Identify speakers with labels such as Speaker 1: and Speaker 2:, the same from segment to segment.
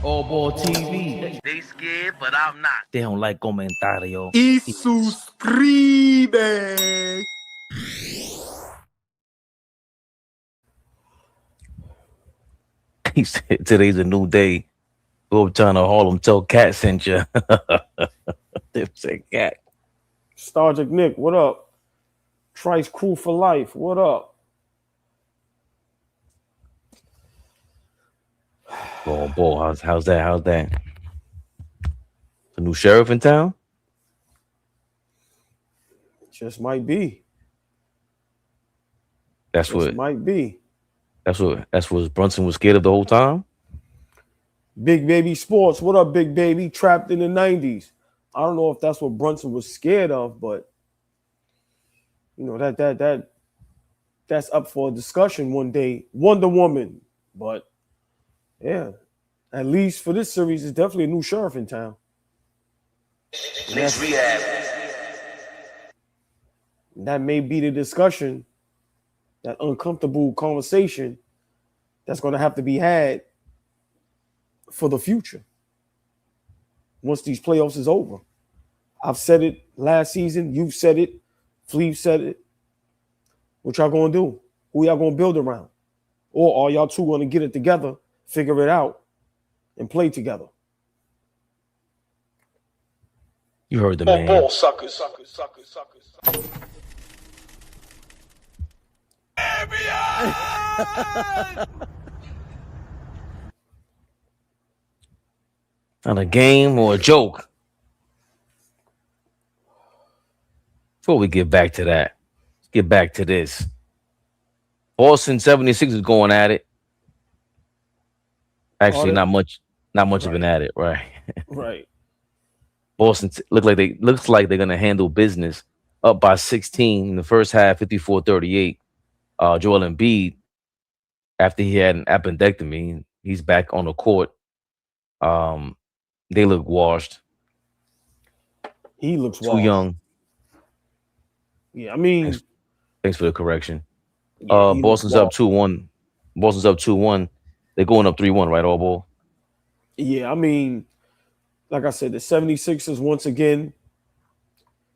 Speaker 1: All Ball TV.
Speaker 2: They scared, but I'm not.
Speaker 1: They don't like comentario.
Speaker 3: Y suscribe.
Speaker 1: He said today's a new day. Go up trying to Harlem, tell KAT sent you. They say KAT.
Speaker 3: Stargic Nick, what up? Trice Crew for life, what up?
Speaker 1: Oh, boy, how's that? How's that? The new sheriff in town?
Speaker 3: Just might be.
Speaker 1: That's
Speaker 3: Just
Speaker 1: what
Speaker 3: might be.
Speaker 1: that's what Brunson was scared of the whole time.
Speaker 3: Big Baby Sports, what up, Big Baby? Trapped in the 90s. I don't know if that's what Brunson was scared of, but you know, that's up for a discussion one day. Wonder Woman, but yeah, at least for this series, it's definitely a new sheriff in town.
Speaker 2: Knicks Rehab.
Speaker 3: That may be the discussion, that uncomfortable conversation that's going to have to be had for the future once these playoffs is over. I've said it last season. You've said it. Fleeve said it. What y'all going to do? Who y'all going to build around? Or are y'all two going to get it together, figure it out, and play together?
Speaker 1: You heard the man.
Speaker 3: Ball suckers.
Speaker 1: Not a game or a joke. Before we get back to that, let's get back to this. Boston 76 is going at it. Actually, not much of an at it, right?
Speaker 3: Right.
Speaker 1: Boston looks like they're gonna handle business. Up by 16 in the first half, 54-38. Joel Embiid, after he had an appendectomy, he's back on the court. They look washed.
Speaker 3: He looks
Speaker 1: too young.
Speaker 3: Yeah, I mean,
Speaker 1: thanks for the correction.
Speaker 3: Yeah,
Speaker 1: Boston's up 2-1. Boston's up 2-1. They're going up 3-1, right, all ball?
Speaker 3: Yeah, I mean, like I said, the 76ers, once again,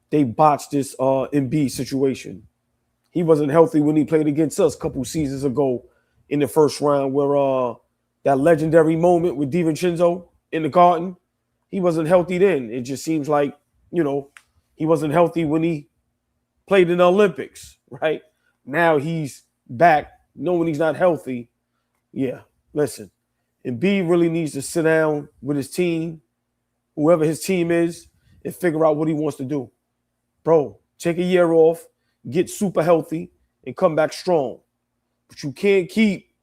Speaker 3: they botched this Embiid situation. He wasn't healthy when he played against us a couple seasons ago in the first round, where that legendary moment with DiVincenzo in the Garden, he wasn't healthy then. It just seems like, you know, he wasn't healthy when he played in the Olympics, right? Now he's back knowing he's not healthy. Yeah, listen, Embiid really needs to sit down with his team, whoever his team is, and figure out what he wants to do. Bro, take a year off, get super healthy, and come back strong. But you can't keep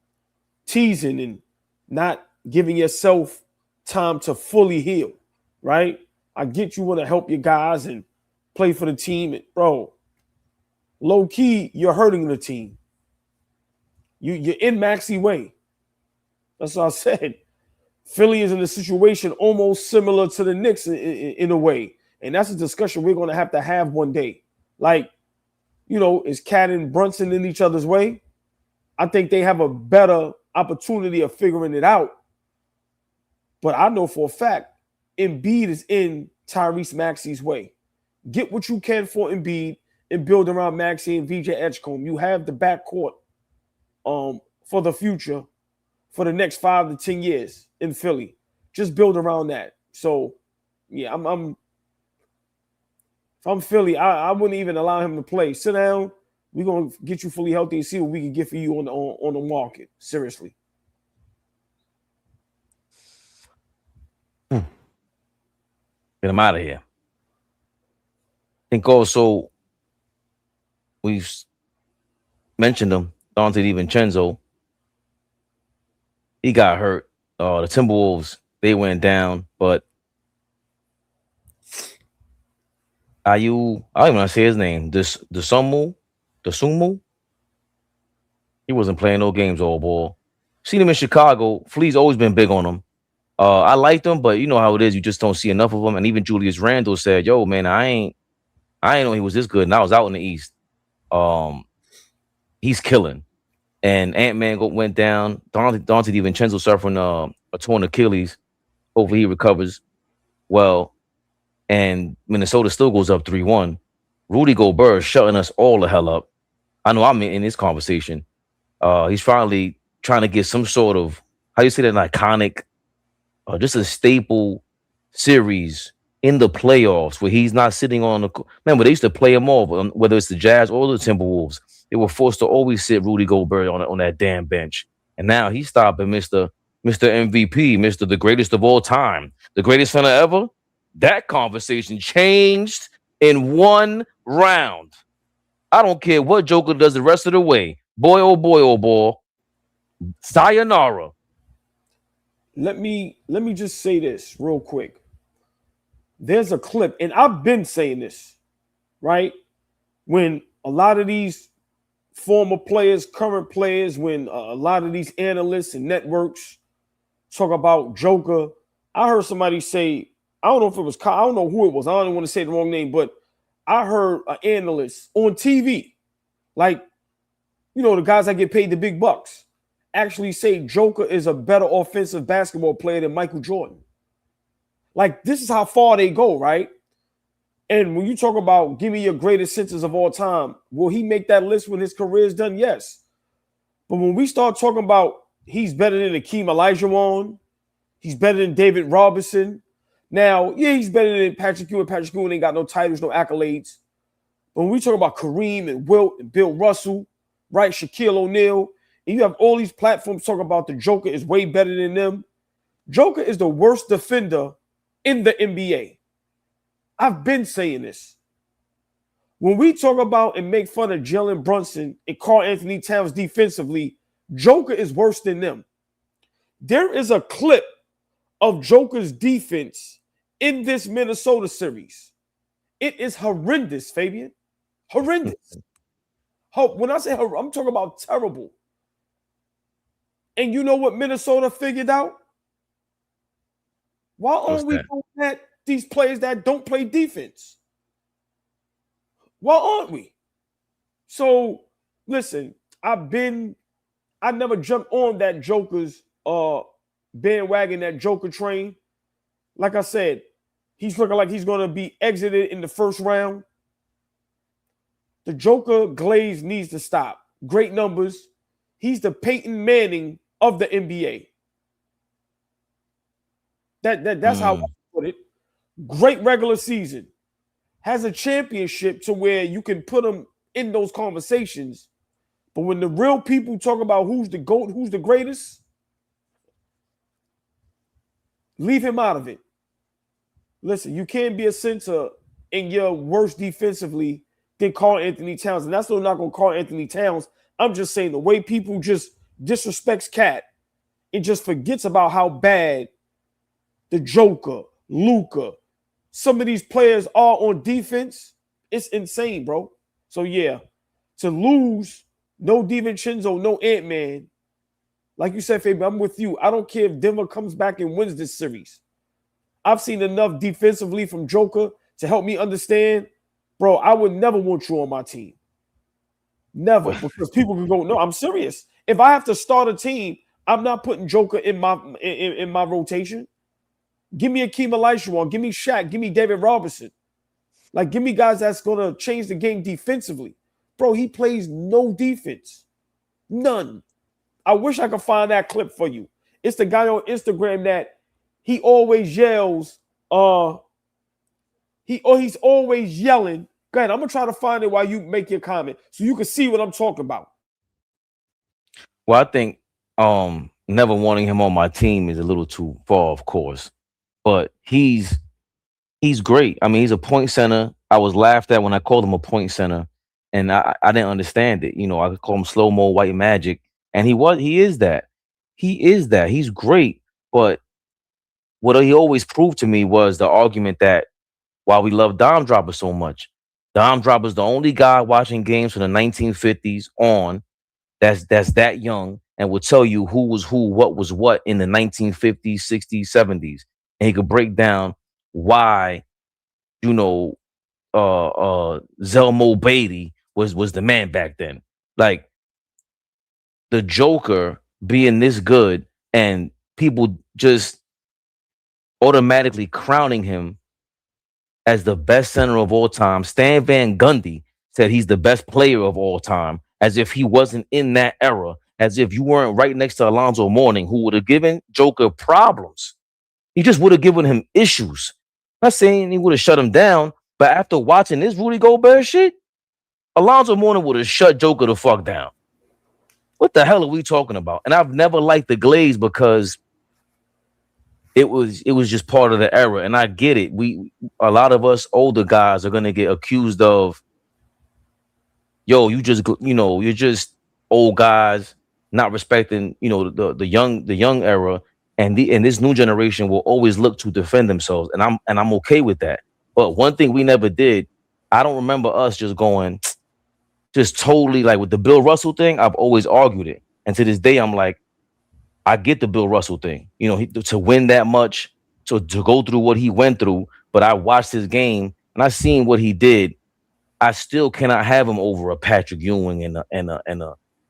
Speaker 3: teasing and not giving yourself time to fully heal, right? I get you want to help your guys and play for the team. Bro, low key, you're hurting the team. You're in Maxey way. That's what I said. Philly is in a situation almost similar to the Knicks in a way. And that's a discussion we're going to have one day. Like, you know, is KAT and Brunson in each other's way? I think they have a better opportunity of figuring it out. But I know for a fact, Embiid is in Tyrese Maxey's way. Get what you can for Embiid and build around Maxey and VJ Edgecombe. You have the backcourt for the future, for the next 5 to 10 years in Philly. Just build around that. So, yeah, if I'm Philly, I wouldn't even allow him to play. Sit down. We're going to get you fully healthy and see what we can get for you on the market. Seriously.
Speaker 1: Get him out of here. I think also we've mentioned him, Dante DiVincenzo. He got hurt. The Timberwolves, they went down, but I don't even want to say his name. The Sumu. He wasn't playing no games all ball. Seen him in Chicago. Flea's always been big on him. I liked him, but you know how it is. You just don't see enough of him. And even Julius Randle said, "Yo, man, I ain't know he was this good." And I was out in the East. He's killing. And Ant-Man went down. Dante DiVincenzo suffering a torn Achilles. Hopefully he recovers well. And Minnesota still goes up 3-1. Rudy Gobert is shutting us all the hell up. I know I'm in this conversation. He's finally trying to get some sort of, how you say that, an iconic, just a staple series in the playoffs where he's not sitting on the. Remember, they used to play him off, whether it's the Jazz or the Timberwolves. They were forced to always sit Rudy Gobert on that damn bench. And now he's stopping Mr. MVP, Mr. the greatest of all time, the greatest center ever. That conversation changed in one round. I don't care what Joker does the rest of the way. Boy, oh boy, oh boy. Sayonara.
Speaker 3: Let me just say this real quick. There's a clip, and I've been saying this, right? When a lot of these former players, current players, when a lot of these analysts and networks talk about Joker, I heard somebody say, I don't know if it was, I don't know who it was. I don't want to say the wrong name, but I heard an analyst on TV, like, you know, the guys that get paid the big bucks, actually say Joker is a better offensive basketball player than Michael Jordan. Like, this is how far they go, right? And when you talk about give me your greatest centers of all time, will he make that list when his career is done? Yes. But when we start talking about he's better than Akeem Olajuwon, he's better than David Robinson. Now, yeah, he's better than Patrick Ewing. Patrick Ewing ain't got no titles, no accolades. But when we talk about Kareem and Wilt and Bill Russell, right, Shaquille O'Neal, and you have all these platforms talking about the Joker is way better than them. Joker is the worst defender in the NBA. I've been saying this. When we talk about and make fun of Jalen Brunson and Karl Anthony Towns defensively, Joker is worse than them. There is a clip of Joker's defense in this Minnesota series. It is horrendous, Fabian. Horrendous. When I say horrendous, I'm talking about terrible. And you know what Minnesota figured out? Why aren't we doing that? These players that don't play defense. Why aren't we? So listen, I never jumped on that Joker's bandwagon, that Joker train. Like I said, he's looking like he's going to be exited in the first round. The Joker glaze needs to stop. Great numbers. He's the Peyton Manning of the NBA. That's how I put it. Great regular season. Has a championship to where you can put him in those conversations. But when the real people talk about who's the GOAT, who's the greatest, leave him out of it. Listen, you can't be a center and you're worse defensively than Karl Anthony Towns. And that's no knock on Karl Anthony Towns. I'm just saying the way people just disrespects KAT, it just forgets about how bad the Joker, Luka, some of these players are on defense. It's insane, bro. So, yeah, to lose, no DiVincenzo, no Ant-Man. Like you said, Fabian, I'm with you. I don't care if Denver comes back and wins this series. I've seen enough defensively from Joker to help me understand, bro, I would never want you on my team. Never. Because people can go, no, I'm serious. If I have to start a team, I'm not putting Joker in my rotation. Give me Akeem Olajuwon. Give me Shaq. Give me David Robinson. Like, give me guys that's going to change the game defensively. Bro, he plays no defense. None. I wish I could find that clip for you. It's the guy on Instagram that he always yells. He's always yelling. Go ahead. I'm going to try to find it while you make your comment so you can see what I'm talking about.
Speaker 1: Well, I think never wanting him on my team is a little too far, of course. But he's great. I mean, he's a point center. I was laughed at when I called him a point center, and I didn't understand it. You know, I could call him slow-mo white magic, and he is that. He is that. He's great. But what he always proved to me was the argument that while we love Dime Dropper so much, Dime Dropper's the only guy watching games from the 1950s on that's that young and will tell you who was who, what was what in the 1950s, 60s, 70s. And he could break down why, you know, Zelmo Beatty was the man back then. Like, the Joker being this good and people just automatically crowning him as the best center of all time. Stan Van Gundy said he's the best player of all time, as if he wasn't in that era, as if you weren't right next to Alonzo Mourning, who would have given Joker problems. He just would have given him issues. I'm not saying he would have shut him down, but after watching this Rudy Gobert shit, Alonzo Mourning would have shut Joker the fuck down. What the hell are we talking about? And I've never liked the Glaze because it was just part of the era. And I get it. A lot of us older guys are gonna get accused of, yo, you're just old guys not respecting, the young era, and this new generation will always look to defend themselves. And I'm okay with that. But one thing we never did, I don't remember us just going just totally like with the Bill Russell thing. I've always argued it. And to this day, I'm like, I get the Bill Russell thing, to win that much, to go through what he went through. But I watched his game and I seen what he did. I still cannot have him over a Patrick Ewing and a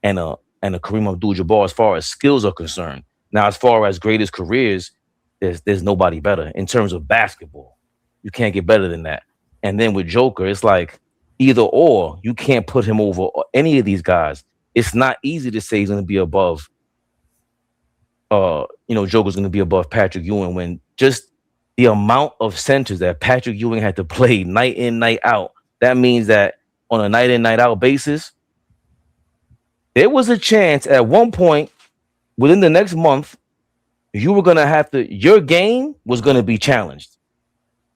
Speaker 1: Kareem Abdul-Jabbar as far as skills are concerned. Now, as far as greatest careers, there's nobody better in terms of basketball. You can't get better than that. And then with Joker, it's like either or. You can't put him over any of these guys. It's not easy to say he's going to be above. Joker's going to be above Patrick Ewing when just the amount of centers that Patrick Ewing had to play night in, night out. That means that on a night in, night out basis, there was a chance at one point within the next month, you were going to your game was going to be challenged.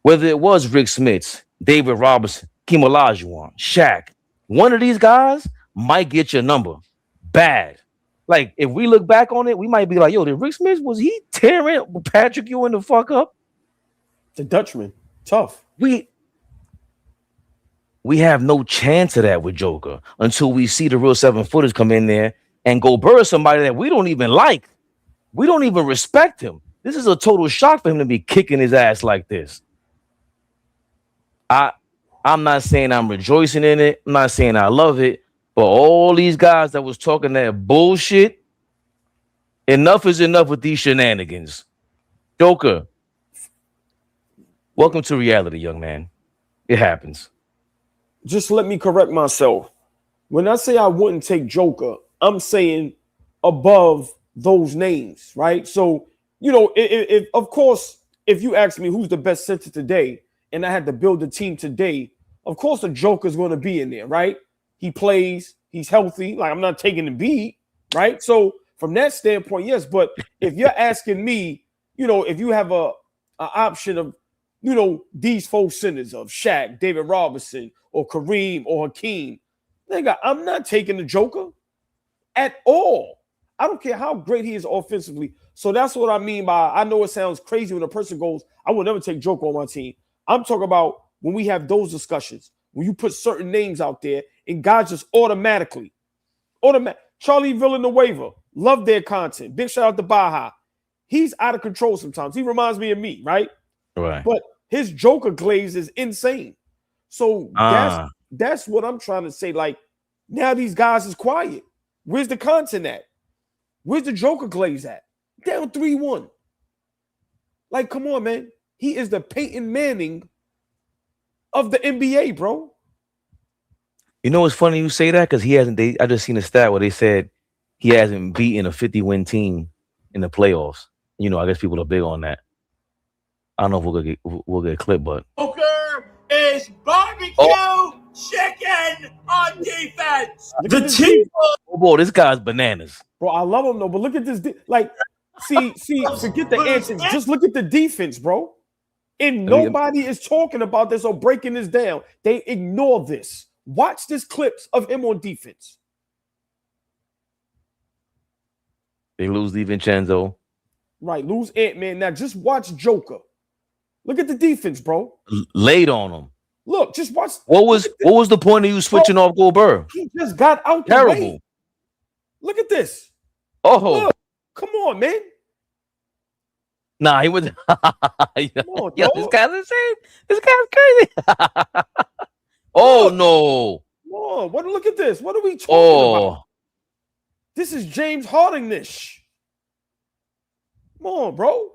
Speaker 1: Whether it was Rick Smits, David Robinson, Keem Olajuwon, Shaq, one of these guys might get your number bad. Like, if we look back on it, we might be like, yo, did Rick Smits, was he tearing Patrick Ewing the fuck up?
Speaker 3: The Dutchman. Tough.
Speaker 1: We have no chance of that with Joker until we see the real 7-footers come in there and Gobert is somebody that we don't even like. We don't even respect him. This is a total shock for him to be kicking his ass like this. I'm not saying I'm rejoicing in it. I'm not saying I love it. But all these guys that was talking that bullshit, enough is enough with these shenanigans. Joker, welcome to reality, young man. It happens.
Speaker 3: Just let me correct myself. When I say I wouldn't take Joker, I'm saying above those names, right? So, if of course, if you ask me who's the best center today, and I had to build a team today, of course the Joker's going to be in there, right? He plays, he's healthy. Like, I'm not taking Embiid, right? So from that standpoint, yes. But if you're asking me, if you have an option of, these four centers of Shaq, David Robinson, or Kareem or Hakeem, nigga, I'm not taking the Joker at all. I don't care how great he is offensively. So that's what I mean by, I know it sounds crazy when a person goes, I will never take Joker on my team. I'm talking about when we have those discussions, when you put certain names out there and guys just automatically. Charlie Villanueva, love their content. Big shout out to Baja. He's out of control sometimes. He reminds me of me, right?
Speaker 1: Right.
Speaker 3: But his Joker glaze is insane. So that's what I'm trying to say. Like, now these guys is quiet. Where's the content at? Where's the Joker glaze at? Down 3-1. Like, come on, man. He is the Peyton Manning of the NBA, bro.
Speaker 1: You know what's funny you say that? Because I just seen a stat where they said he hasn't beaten a 50-win team in the playoffs. I guess people are big on that. I don't know if we'll get a clip, but
Speaker 2: Joker is barbecue chicken on defense.
Speaker 3: The team.
Speaker 1: Oh boy, this guy's bananas.
Speaker 3: Bro, I love him though, but look at this. See, forget the answers. Just look at the defense, bro. And nobody is talking about this or breaking this down. They ignore this. Watch this clips of him on defense.
Speaker 1: They lose DiVincenzo.
Speaker 3: Right, lose Ant-Man. Now just watch Joker. Look at the defense, bro.
Speaker 1: Laid on him.
Speaker 3: Look, just watch.
Speaker 1: What was the point of you switching off Gobert?
Speaker 3: He just got out the way. Look at this.
Speaker 1: Oh,
Speaker 3: look, come on, man.
Speaker 1: Nah, he was.
Speaker 3: On,
Speaker 1: yo, this guy's insane. This guy's crazy. Oh no!
Speaker 3: Come on, look at this. What are we talking about? This is James Harden-ish. Come on, bro.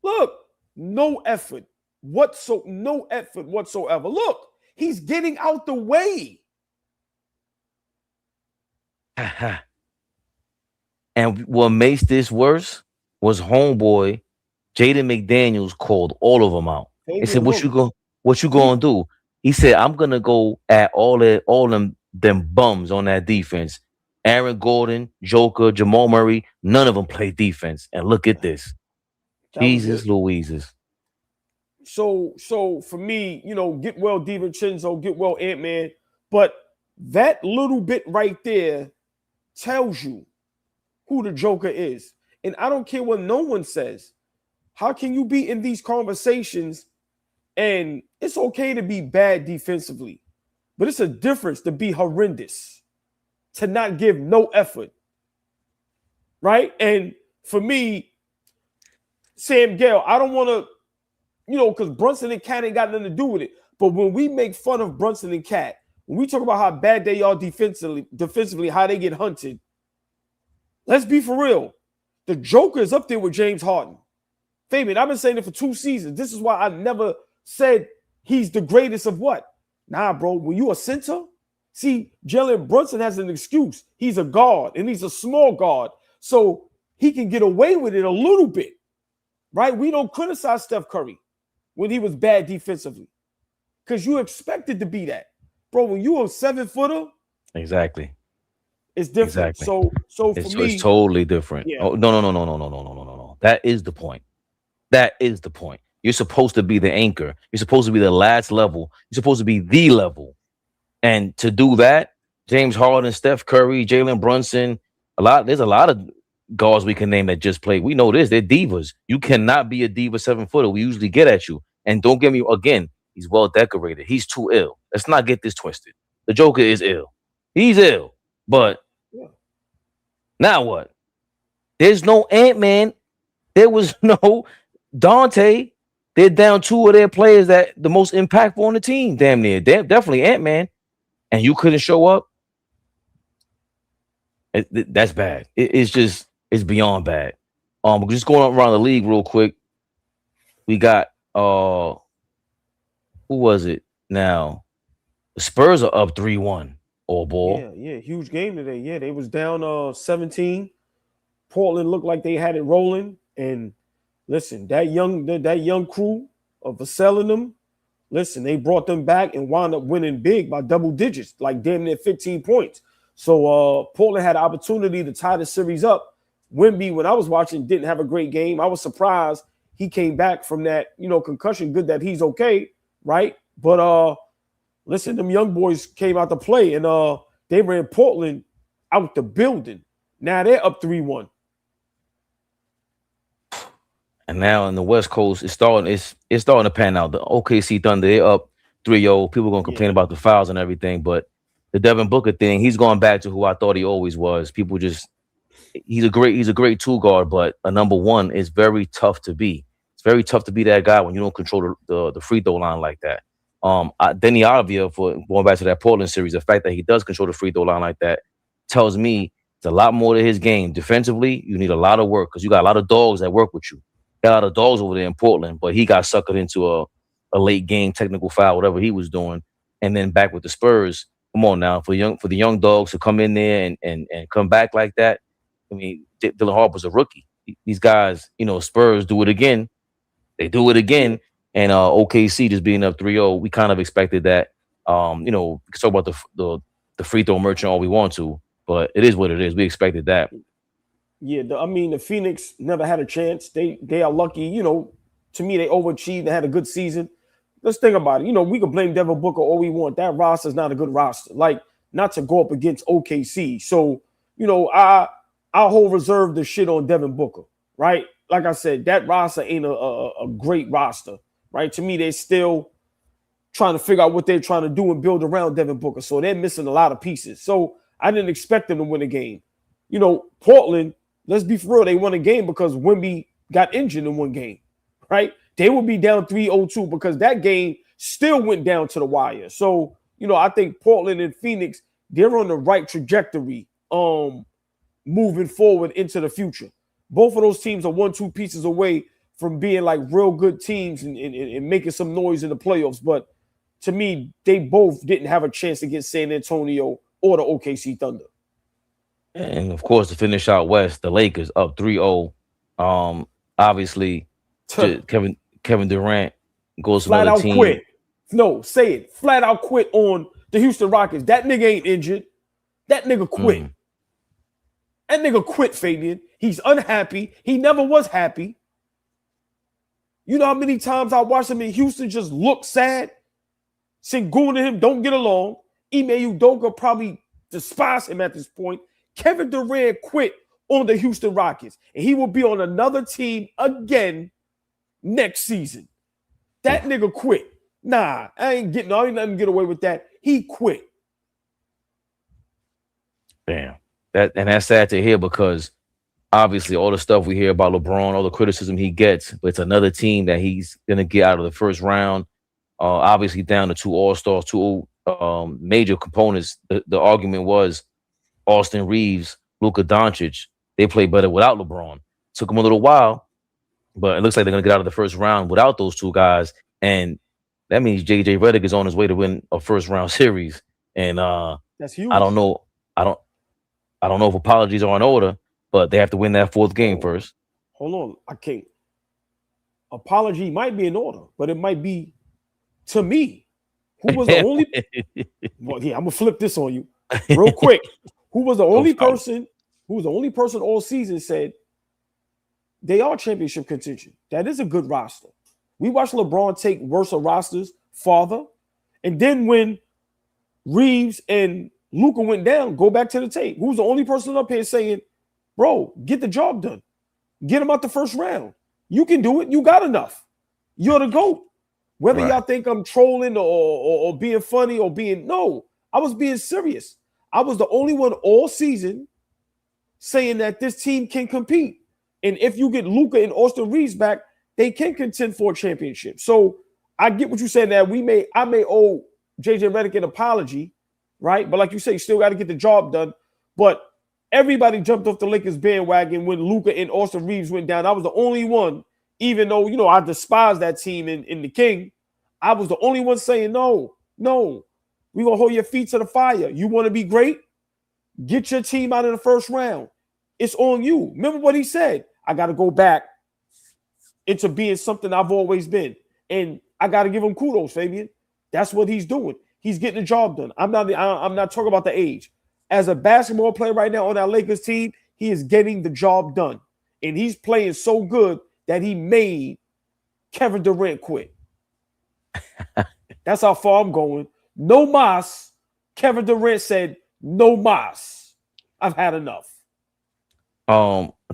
Speaker 3: Look, no effort. No effort whatsoever. Look, he's getting out the way.
Speaker 1: And what makes this worse was homeboy Jaden McDaniels called all of them out. He said,
Speaker 3: Look,
Speaker 1: what you gonna do?" He said, "I'm gonna go at all them bums on that defense. Aaron Gordon, Joker, Jamal Murray, none of them play defense. And look at this. Jesus Louises."
Speaker 3: So for me, get well DiVincenzo, get well Ant-Man. But that little bit right there tells you who the Joker is. And I don't care what no one says. How can you be in these conversations and it's okay to be bad defensively, but it's a difference to be horrendous, to not give no effort, right? And for me, Sam Gale, I don't want to, because Brunson and KAT ain't got nothing to do with it. But when we make fun of Brunson and KAT, when we talk about how bad they are defensively, how they get hunted, let's be for real. The Joker is up there with James Harden. Fabian, I've been saying it for 2 seasons. This is why I never said he's the greatest of what? Nah, bro, when you a center, see, Jalen Brunson has an excuse. He's a guard, and he's a small guard. So he can get away with it a little bit, right? We don't criticize Steph Curry when he was bad defensively because you expected to be that. Bro, when you a 7-footer,
Speaker 1: exactly,
Speaker 3: it's different.
Speaker 1: Exactly.
Speaker 3: So for me,
Speaker 1: it's totally different.
Speaker 3: Yeah.
Speaker 1: Oh, no. That is the point. That is the point. You're supposed to be the anchor. You're supposed to be the last level. You're supposed to be the level. And to do that, James Harden, Steph Curry, Jalen Brunson, there's a lot of guards we can name that just play. We know this. They're divas. You cannot be a diva 7-footer. We usually get at you. And don't get me again, he's well decorated. He's too ill. Let's not get this twisted. The Joker is ill. He's ill. But now what? There's no Ant-Man. There was no Dante. They're down 2 of their players that the most impactful on the team. Damn near. Definitely Ant-Man. And you couldn't show up. That's bad. It's beyond bad. Just going around the league real quick. We got who was it now? The Spurs are up 3-1. All ball.
Speaker 3: Yeah, huge game today. Yeah, they was down 17. Portland looked like they had it rolling. And listen, that young crew of Vassell and them, listen, they brought them back and wound up winning big by double digits, like damn near 15 points. So Portland had an opportunity to tie the series up. Wemby, when I was watching, didn't have a great game. I was surprised he came back from that, concussion. Good that he's okay, right? But listen, them young boys came out to play, and they ran Portland out the building. Now they're up 3-1.
Speaker 1: And now in the West Coast, it's starting to pan out. The OKC Thunder, they're up 3-0. People are gonna complain about the fouls and everything, but the Devin Booker thing, he's going back to who I thought he always was. People he's a great 2 guard, but a number 1 is very tough to be. It's very tough to be that guy when you don't control the free throw line like that. Denny Avdia, for going back to that Portland series, the fact that he does control the free throw line like that tells me it's a lot more to his game. Defensively, you need a lot of work because you got a lot of dogs that work with you. Got a lot of dogs over there in Portland, but he got suckered into a late game technical foul, whatever he was doing, and then back with the Spurs. Come on now, for the young dogs to come in there and come back like that. I mean, Dylan Harper's a rookie. These guys, Spurs do it again. They do it again. And OKC just being up 3-0, we kind of expected that. We can talk about the free throw merchant all we want to, but it is what it is. We expected that.
Speaker 3: Yeah, the Phoenix never had a chance. They are lucky. To me, they overachieved. They had a good season. Let's think about it. We can blame Devin Booker all we want. That roster is not a good roster. Like, not to go up against OKC. So, I'll hold reserve the shit on Devin Booker, right? Like I said, that roster ain't a great roster, right? To me, they're still trying to figure out what they're trying to do and build around Devin Booker. So they're missing a lot of pieces. So I didn't expect them to win a game. Portland, let's be for real, they won a game because Wemby got injured in one game, right? They would be down 3-0-2 because that game still went down to the wire. So, I think Portland and Phoenix, they're on the right trajectory moving forward into the future. both of those teams are 1-2 pieces away from being like real good teams and making some noise in the playoffs. But to me, they both didn't have a chance against San Antonio or the OKC Thunder.
Speaker 1: And of course, to finish out West, the Lakers up 3-0. Obviously, Kevin Durant goes to
Speaker 3: flat
Speaker 1: another
Speaker 3: out
Speaker 1: team.
Speaker 3: Quit. No, say it. Flat out quit on the Houston Rockets. That nigga ain't injured. That nigga quit. That nigga quit, Fabian. He's unhappy. He never was happy. You know how many times I watched him in Houston just look sad? Sengun and him don't get along. Ime Udoka probably despise him at this point. Kevin Durant quit on the Houston Rockets, and he will be on another team again next season. That nigga quit. Nah, I ain't letting him get away with that. He quit.
Speaker 1: Damn. That's sad to hear because obviously all the stuff we hear about LeBron, all the criticism he gets, but it's another team that he's gonna get out of the first round. Obviously down to 2 All-Stars, 2 major components. The argument was Austin Reeves, Luka Doncic, they play better without LeBron. Took them a little while, but it looks like they're gonna get out of the first round without those 2 guys, and that means JJ Redick is on his way to win a first round series. And
Speaker 3: that's huge.
Speaker 1: I don't know if apologies are in order, but they have to win that 4th game first.
Speaker 3: Hold on, I can't. Apology might be in order, but it might be to me. Who was the only? Well, yeah, I'm gonna flip this on you real quick. Who was the only person? Who was the only person all season said they are championship contention? That is a good roster. We watched LeBron take worse rosters farther, and then when Reeves and Luka went down, go back to the tape. Who's the only person up here saying, bro, get the job done. Get him out the first round. You can do it. You got enough. You're the GOAT. Whether y'all think I'm trolling or being funny or being, no, I was being serious. I was the only one all season saying that this team can compete. And if you get Luka and Austin Reeves back, they can contend for a championship. So I get what you said that I may owe JJ Redick an apology, right? But like you say, you still got to get the job done. But everybody jumped off the Lakers bandwagon when Luka and Austin Reeves went down. I was the only one, even though, I despise that team in the King. I was the only one saying, no, we're going to hold your feet to the fire. You want to be great? Get your team out in the first round. It's on you. Remember what he said? I got to go back into being something I've always been. And I got to give him kudos, Fabian. That's what he's doing. He's getting the job done. I'm not talking about the age. As a basketball player right now on our Lakers team, he is getting the job done. And he's playing so good that he made Kevin Durant quit. That's how far I'm going. No mas. Kevin Durant said, no mas. I've had enough.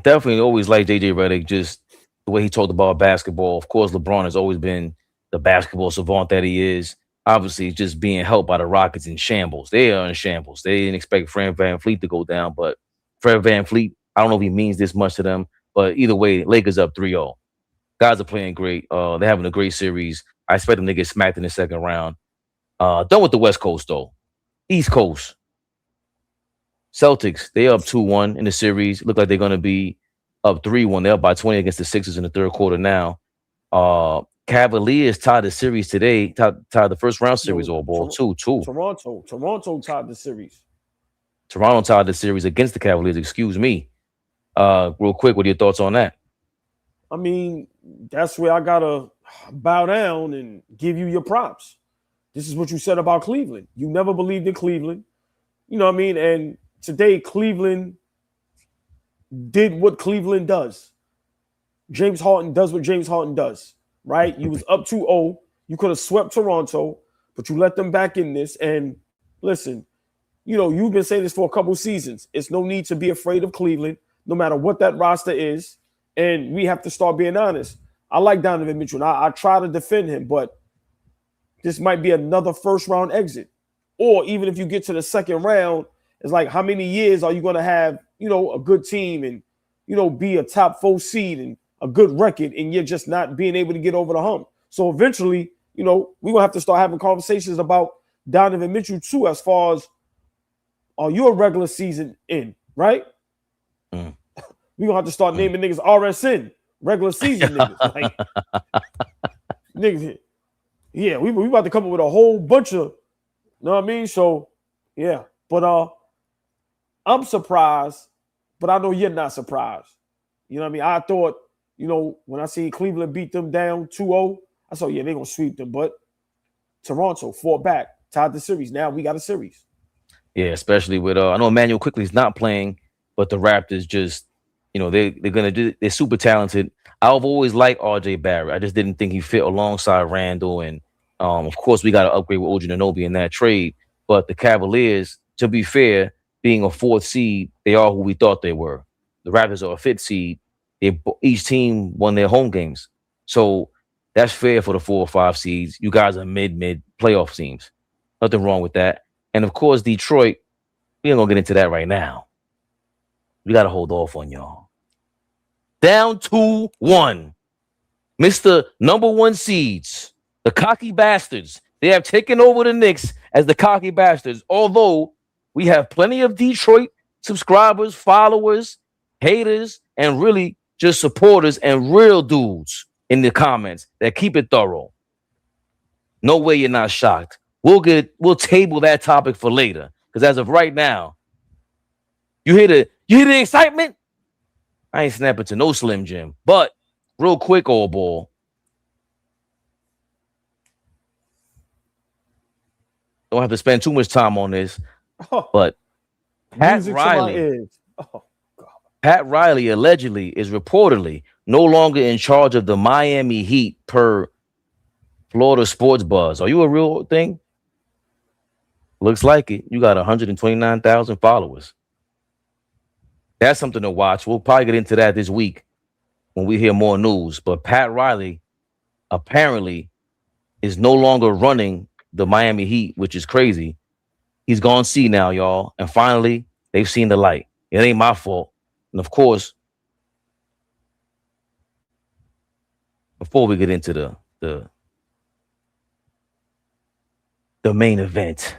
Speaker 1: Definitely always like JJ Redick, just the way he talked about basketball. Of course, LeBron has always been the basketball savant that he is. Obviously, just being helped by the Rockets in shambles. They are in shambles. They didn't expect Fred VanVleet to go down, but Fred VanVleet, I don't know if he means this much to them, but either way, Lakers up 3-0. Guys are playing great. They're having a great series. I expect them to get smacked in the second round. Done with the West Coast, though. East Coast. Celtics, they up 2-1 in the series. Look like they're going to be up 3-1. They're up by 20 against the Sixers in the third quarter now. Cavaliers tied the series today, tied the first round series all ball 2-2.
Speaker 3: Toronto tied the series.
Speaker 1: Toronto tied the series against the Cavaliers, excuse me. Real quick, what are your thoughts on that?
Speaker 3: I mean, that's where I got to bow down and give you your props. This is what you said about Cleveland. You never believed in Cleveland. You know what I mean? And today, Cleveland did what Cleveland does. James Harden does what James Harden does, right? You was up 2-0. You could have swept Toronto, but you let them back in this. And listen, you've been saying this for a couple seasons. It's no need to be afraid of Cleveland, no matter what that roster is. And we have to start being honest. I like Donovan Mitchell. I try to defend him, but this might be another first-round exit. Or even if you get to the second round, it's like, how many years are you going to have, a good team and, be a top 4 seed and a good record, and you're just not being able to get over the hump. So eventually, we're going to have to start having conversations about Donovan Mitchell too, as far as, are you a regular season in, right? We gonna have to start naming niggas RSN, regular season niggas. Like, niggas, yeah, we about to come up with a whole bunch of, you know what I mean? So, yeah. But I'm surprised, but I know you're not surprised. You know what I mean? I thought, you know, when I see Cleveland beat them down 2-0, I thought, yeah, they're gonna sweep them. But Toronto fought back, tied the series. Now we got a series.
Speaker 1: Yeah, especially with I know Emmanuel Quickly's not playing, but the Raptors just, you know, they're super talented. I've always liked RJ Barrett. I just didn't think he fit alongside Randall, and of course we got to upgrade with OG Anunoby in that trade. But the Cavaliers, to be fair, being a 4th seed, they are who we thought they were. The Raptors are a 5th seed. Each team won their home games, so that's fair for the 4 or 5 seeds. You guys are mid playoff teams. Nothing wrong with that. And of course, Detroit, we ain't gonna get into that right now. We gotta hold off on y'all. Down 2-1. Mr. Number 1 seeds, the cocky bastards. They have taken over the Knicks as the cocky bastards. Although we have plenty of Detroit subscribers, followers, haters, and really just supporters and real dudes in the comments that keep it thorough. No way you're not shocked. We'll table that topic for later. Because as of right now, you hear the excitement? I ain't snapping to no Slim Jim. But real quick, old ball. Don't have to spend too much time on this. But Pat Riley. Pat Riley allegedly is reportedly no longer in charge of the Miami Heat per Florida Sports Buzz. Are you a real thing? Looks like it. You got 129,000 followers. That's something to watch. We'll probably get into that this week when we hear more news. But Pat Riley apparently is no longer running the Miami Heat, which is crazy. He's gone see now, y'all. And finally, they've seen the light. It ain't my fault. And of course, before we get into the main event,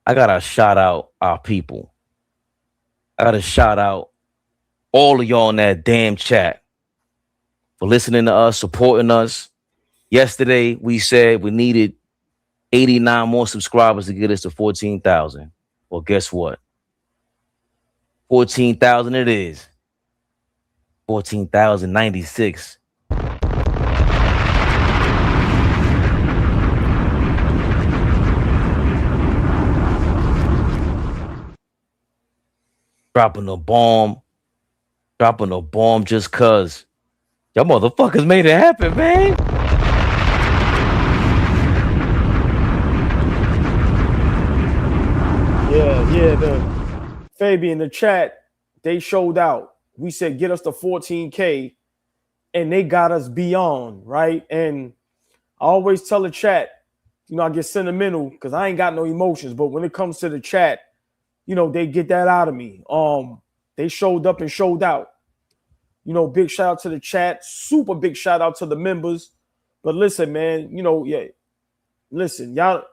Speaker 1: I gotta shout out our people. I gotta shout out all of y'all in that damn chat for listening to us, supporting us. Yesterday, we said we needed 89 more subscribers to get us to 14,000. Well, guess what? 14,000 it is. 14,096. Dropping a bomb just cause y'all motherfuckers made it happen, man.
Speaker 3: Yeah, the Fabian, the chat, they showed out. We said get us to 14K, and they got us beyond, right? And I always tell the chat, you know, I get sentimental because I ain't got no emotions, but when it comes to the chat, you know, they get that out of me. They showed up and showed out. You know, big shout out to the chat. Super big shout out to the members. But listen, man, you know, yeah, listen, y'all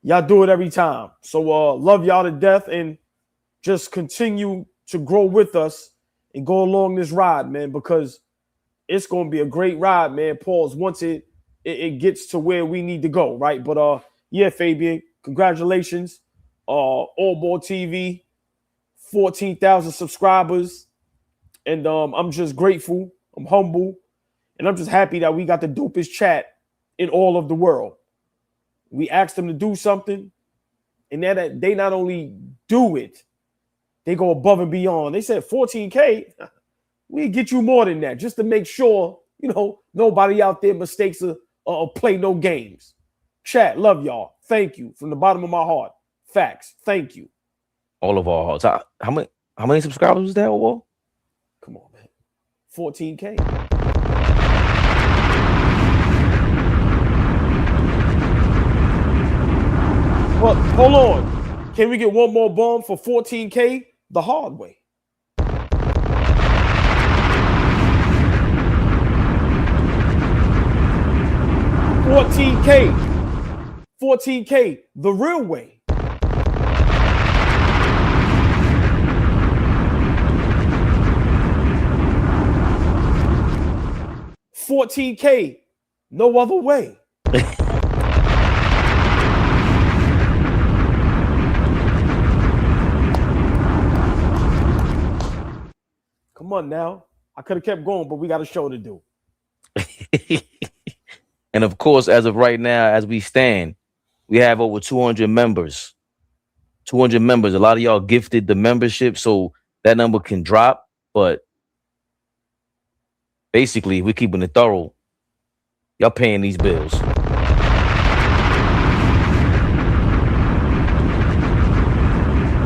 Speaker 3: do it every time. So love y'all to death and just continue to grow with us and go along this ride, man, because it's going to be a great ride, man. Pause once it gets to where we need to go, right? But yeah, Fabian, congratulations. All Ball TV, 14,000 subscribers, and I'm just grateful. I'm humble, and I'm just happy that we got the dopest chat in all of the world. We asked them to do something, and that they not only do it, they go above and beyond. They said 14K, we get you more than that, just to make sure, you know, nobody out there mistakes or play no games. Chat, love y'all. Thank you from the bottom of my heart. Facts. Thank you.
Speaker 1: All of our hearts. How many subscribers was that, Wall?
Speaker 3: Come on, man. 14K. Well, hold on. Can we get one more bomb for 14K the hard way? $14K the real way. $14K. No other way. Come on now. I could have kept going, but we got a show to do.
Speaker 1: And of course, as of right now, as we stand, we have over 200 members. 200 members. A lot of y'all gifted the membership, so that number can drop. But basically, we're keeping it thorough. Y'all paying these bills.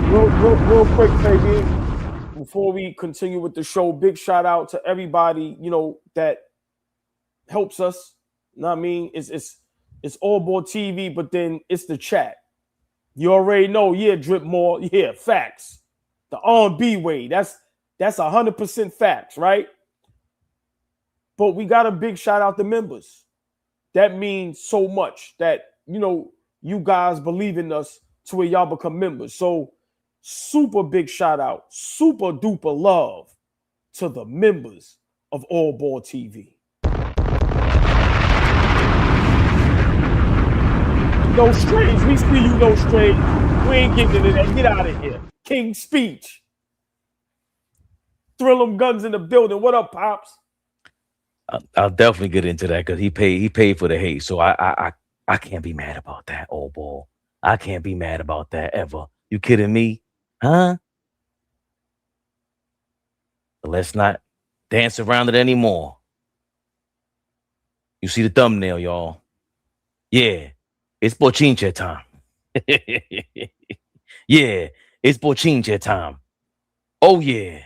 Speaker 3: Real quick, Fabian. Before we continue with the show, big shout out to everybody, that helps us. You know what I mean? It's All Ball TV, but then it's the chat. You already know, Drip more. Yeah, facts. The R&B way. That's 100% facts, right? But we got a big shout out to members. That means so much that, you guys believe in us to where y'all become members. So super big shout out, super duper love to the members of All Ball TV. No strange. We see you, no strange. We ain't getting into that. Get out of here. King Speech. Thrill 'em guns in the building. What up, Pops?
Speaker 1: I'll definitely get into that because he paid for the hate. So I can't be mad about that, All Ball. I can't be mad about that ever. You kidding me? Huh? But let's not dance around it anymore. You see the thumbnail, y'all. Yeah, it's bochinche time. Yeah, it's bochinche time. Oh, yeah.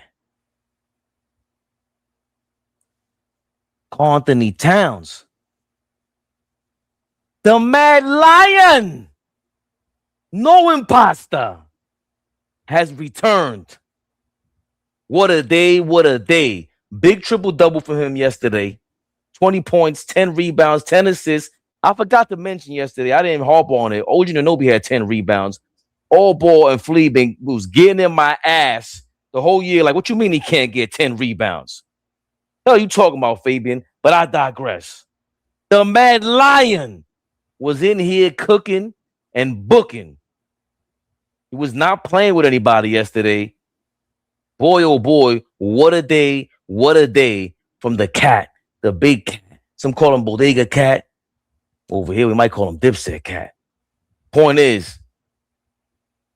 Speaker 1: Anthony Towns. The Mad Lion. No imposter. Has returned. What a day, what a day. Big triple-double for him yesterday. 20 points, 10 rebounds, 10 assists. I forgot to mention yesterday, I didn't harp on it. OG Anunoby had 10 rebounds. All Ball and Flea was getting in my ass the whole year. Like, what you mean he can't get 10 rebounds? Hell, you talking about, Fabian? But I digress. The Mad Lion was in here cooking and booking. He was not playing with anybody yesterday. Boy, oh boy, what a day from the cat, the big cat. Some call him Bodega Cat. Over here, we might call him Dipset Cat. Point is,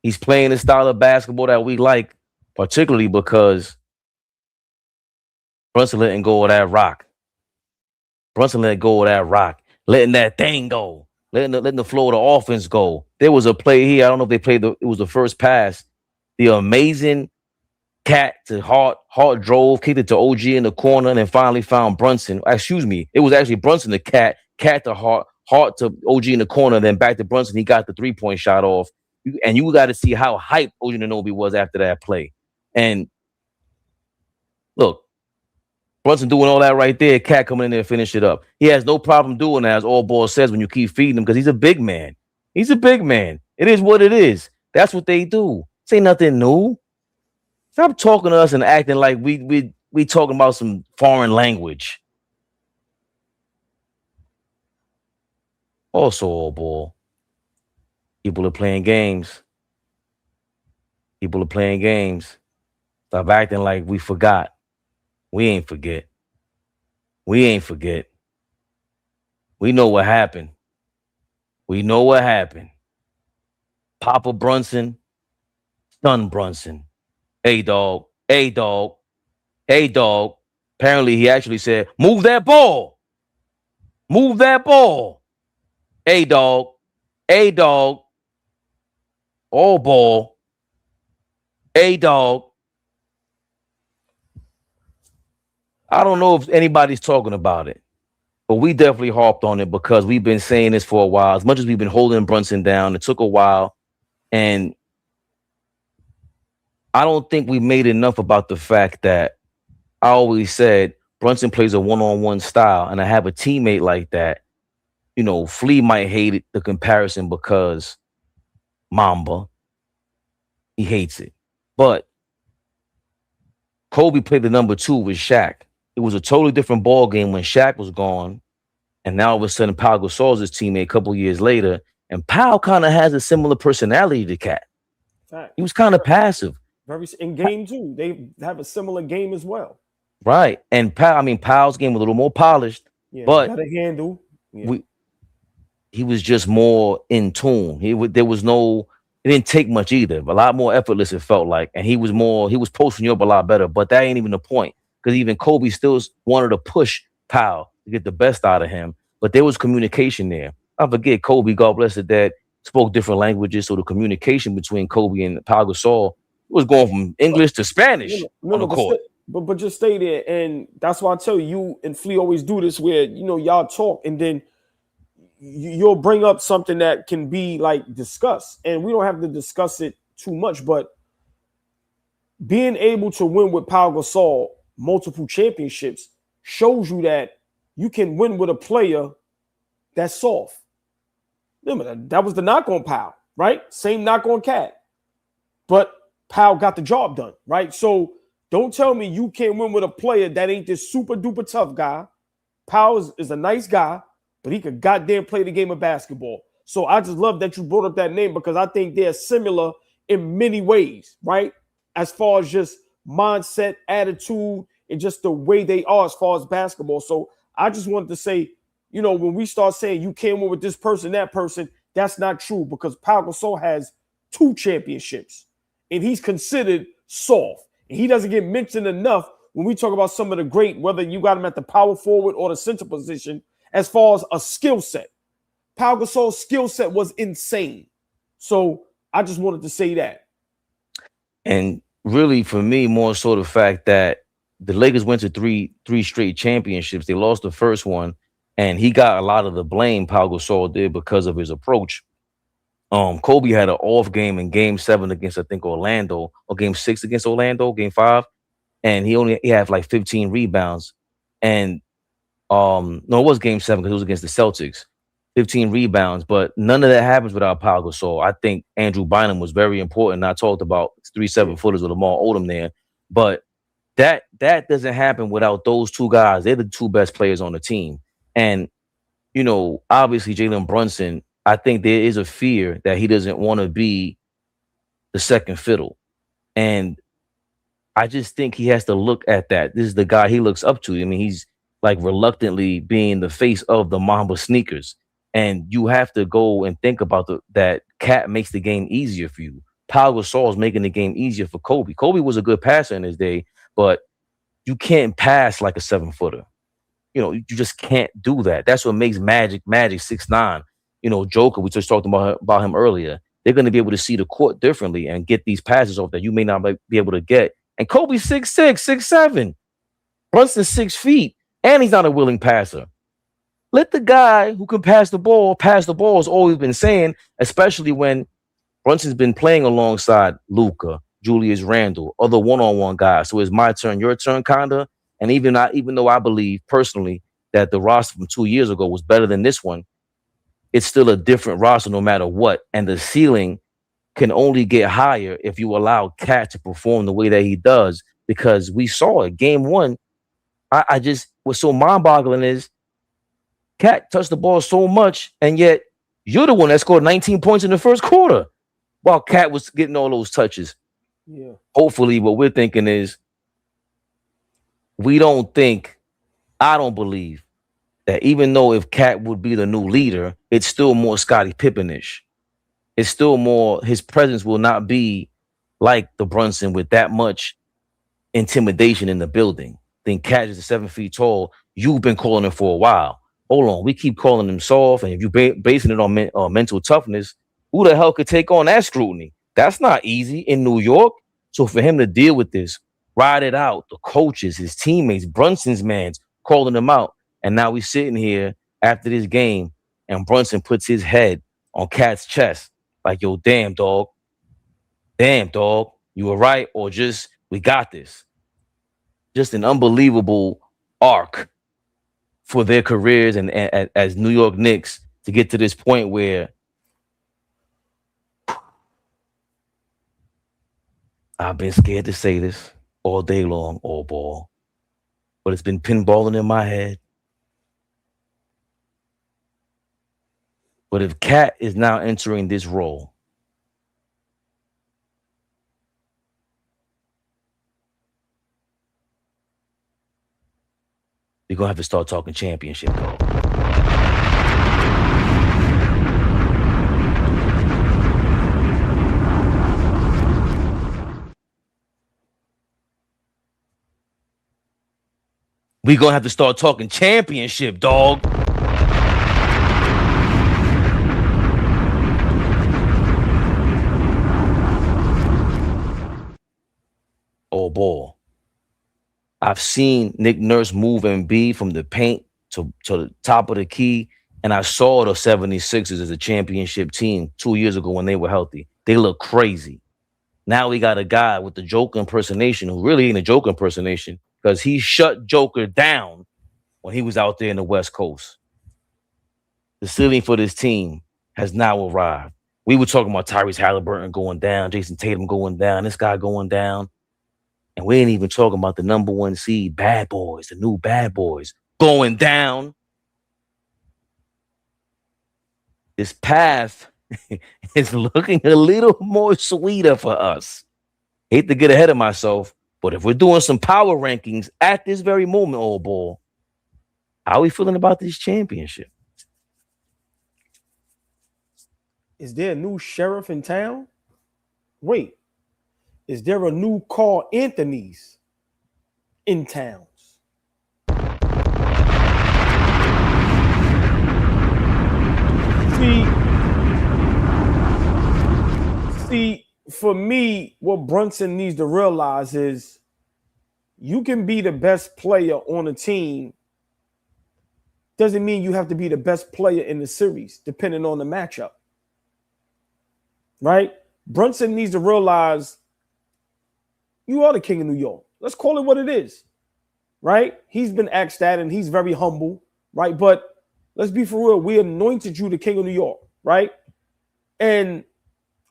Speaker 1: he's playing the style of basketball that we like, particularly because Brunson letting go of that rock. Brunson let go of that rock, letting that thing go, letting the flow of the offense go. There was a play here. I don't know if they played it was the first pass. The amazing Cat to Hart drove, kicked it to OG in the corner, and then finally found Brunson. Excuse me, it was actually Brunson to Cat to Hart to OG in the corner, then back to Brunson. He got the 3-point shot off. And you got to see how hyped OG Anunoby was after that play. And look, Brunson doing all that right there, Cat coming in there and finish it up. He has no problem doing that, as All Ball says, when you keep feeding him, because he's a big man. He's a big man. It is what it is. That's what they do. This ain't nothing new. Stop talking to us and acting like we talking about some foreign language. Also, All Ball. People are playing games. People are playing games. Stop acting like we forgot. We ain't forget. We ain't forget. We know what happened. We know what happened. Papa Brunson, son Brunson. Hey, dog. Hey, dog. Hey, dog. Apparently, he actually said, move that ball. Move that ball. Hey, dog. Hey, dog. All Ball. Hey, dog. I don't know if anybody's talking about it, but we definitely harped on it because we've been saying this for a while. As much as we've been holding Brunson down, it took a while. And I don't think we made enough about the fact that I always said Brunson plays a one-on-one style, and I have a teammate like that. You know, Flea might hate the comparison because Mamba, he hates it. But Kobe played the number 2 with Shaq. it was a totally different ball game when Shaq was gone, and now all of a sudden Pau Gasol's his teammate a couple years later, and Pau kind of has a similar personality to Cat.
Speaker 3: Fact.
Speaker 1: He was kind of passive,
Speaker 3: Very in game too. They have a similar game as well.
Speaker 1: right? And Pau's game was a little more polished,
Speaker 3: Yeah,
Speaker 1: but
Speaker 3: better handle. Yeah.
Speaker 1: he was just more in tune. There was no, it didn't take much either. A lot more effortless, it felt like, and he was posting you up a lot better. But that ain't even the point, because even Kobe still wanted to push Pau to get the best out of him. But there was communication there. I forget, Kobe, God bless his dad, spoke different languages, so the communication between Kobe and Pau Gasol was going from English to Spanish on the court.
Speaker 3: But just stay there, and that's why I tell you and Flea always do this, where y'all talk, and then you'll bring up something that can be like discussed, and we don't have to discuss it too much, but being able to win with Pau Gasol multiple championships shows you that you can win with a player that's soft. Remember, that was the knock on Pau, right? Same knock on Cat, but Pau got the job done, right? So don't tell me you can't win with a player that ain't this super duper tough guy. Pau is a nice guy, but he could goddamn play the game of basketball. So I just love that you brought up that name, because I think they're similar in many ways, right? As far as just mindset, attitude, and just the way they are as far as basketball. So I just wanted to say, when we start saying you can't win with this person, that person, that's not true, because Pau Gasol has 2 championships, and he's considered soft. And he doesn't get mentioned enough when we talk about some of the great, whether you got him at the power forward or the center position, as far as a skill set. Pau Gasol's skill set was insane. So I just wanted to say that.
Speaker 1: And really, for me, more so the fact that the Lakers went to three straight championships. They lost the first one, and he got a lot of the blame, Pau Gasol did, because of his approach. Kobe had an off game in Game 7 against, I think, Orlando, or Game 6 against Orlando, Game 5, and he had like 15 rebounds. And no, it was Game 7 because it was against the Celtics. 15 rebounds, but none of that happens without Pau Gasol. I think Andrew Bynum was very important. I talked about 3 7-footers with Lamar Odom there, but that doesn't happen without those 2 guys. They're the 2 best players on the team. And obviously Jalen Brunson, I think there is a fear that he doesn't want to be the second fiddle. And I just think he has to look at that. This is the guy he looks up to. I mean, he's like reluctantly being the face of the Mamba sneakers. And you have to go and think about that Cat makes the game easier for you. Pau Gasol is making the game easier for Kobe. Kobe was a good passer in his day, but you can't pass like a 7-footer. You just can't do that. That's what makes Magic 6'9". Joker, we just talked about him earlier. They're going to be able to see the court differently and get these passes off that you may not be able to get. And Kobe's 6'6", 6'7". Brunson's 6 feet, and he's not a willing passer. Let the guy who can pass the ball, has always been saying, especially when Brunson's been playing alongside Luka, Julius Randle, other one-on-one guys. So it's my turn, your turn, kinda. And even though I believe personally that the roster from 2 years ago was better than this one, it's still a different roster no matter what. And the ceiling can only get higher if you allow Cat to perform the way that he does, because we saw it. Game 1, I just was so mind-boggling is Cat touched the ball so much, and yet you're the one that scored 19 points in the first quarter while Cat was getting all those touches.
Speaker 3: Yeah.
Speaker 1: Hopefully what we're thinking is I don't believe that even though if Cat would be the new leader, it's still more Scottie Pippen-ish. It's still more, his presence will not be like the Brunson with that much intimidation in the building. Then Cat is 7 feet tall. You've been calling him for a while. Hold on, we keep calling him soft, and if you're basing it on mental toughness, who the hell could take on that scrutiny? That's not easy in New York. So for him to deal with this, ride it out, the coaches, his teammates, Brunson's mans, calling him out, and now we sitting here after this game, and Brunson puts his head on Cat's chest, like, yo, damn, dog, you were right, or just, we got this. Just an unbelievable arc for their careers and as New York Knicks to get to this point where I've been scared to say this all day long, all ball, but it's been pinballing in my head. But if KAT is now entering this role, we're going to have to start talking championship, dog. We're going to have to start talking championship, dog. Oh, boy. I've seen Nick Nurse move Embiid from the paint to the top of the key, and I saw the 76ers as a championship team 2 years ago when they were healthy. They look crazy. Now we got a guy with the Joker impersonation who really ain't a Joker impersonation because he shut Joker down when he was out there in the West Coast. The ceiling for this team has now arrived. We were talking about Tyrese Halliburton going down, Jason Tatum going down, this guy going down. And we ain't even talking about the number 1 seed, bad boys, the new bad boys going down. This path is looking a little more sweeter for us. Hate to get ahead of myself, but if we're doing some power rankings at this very moment, old boy, how are we feeling about this championship?
Speaker 3: Is there a new sheriff in town? Wait, is there a new Carl Anthony's in towns? See, for me, what Brunson needs to realize is you can be the best player on a team. Doesn't mean you have to be the best player in the series, depending on the matchup. Right? Brunson needs to realize you are the king of New York. Let's call it what it is. Right? He's been asked that and he's very humble. Right? But let's be for real. We anointed you the king of New York. Right? And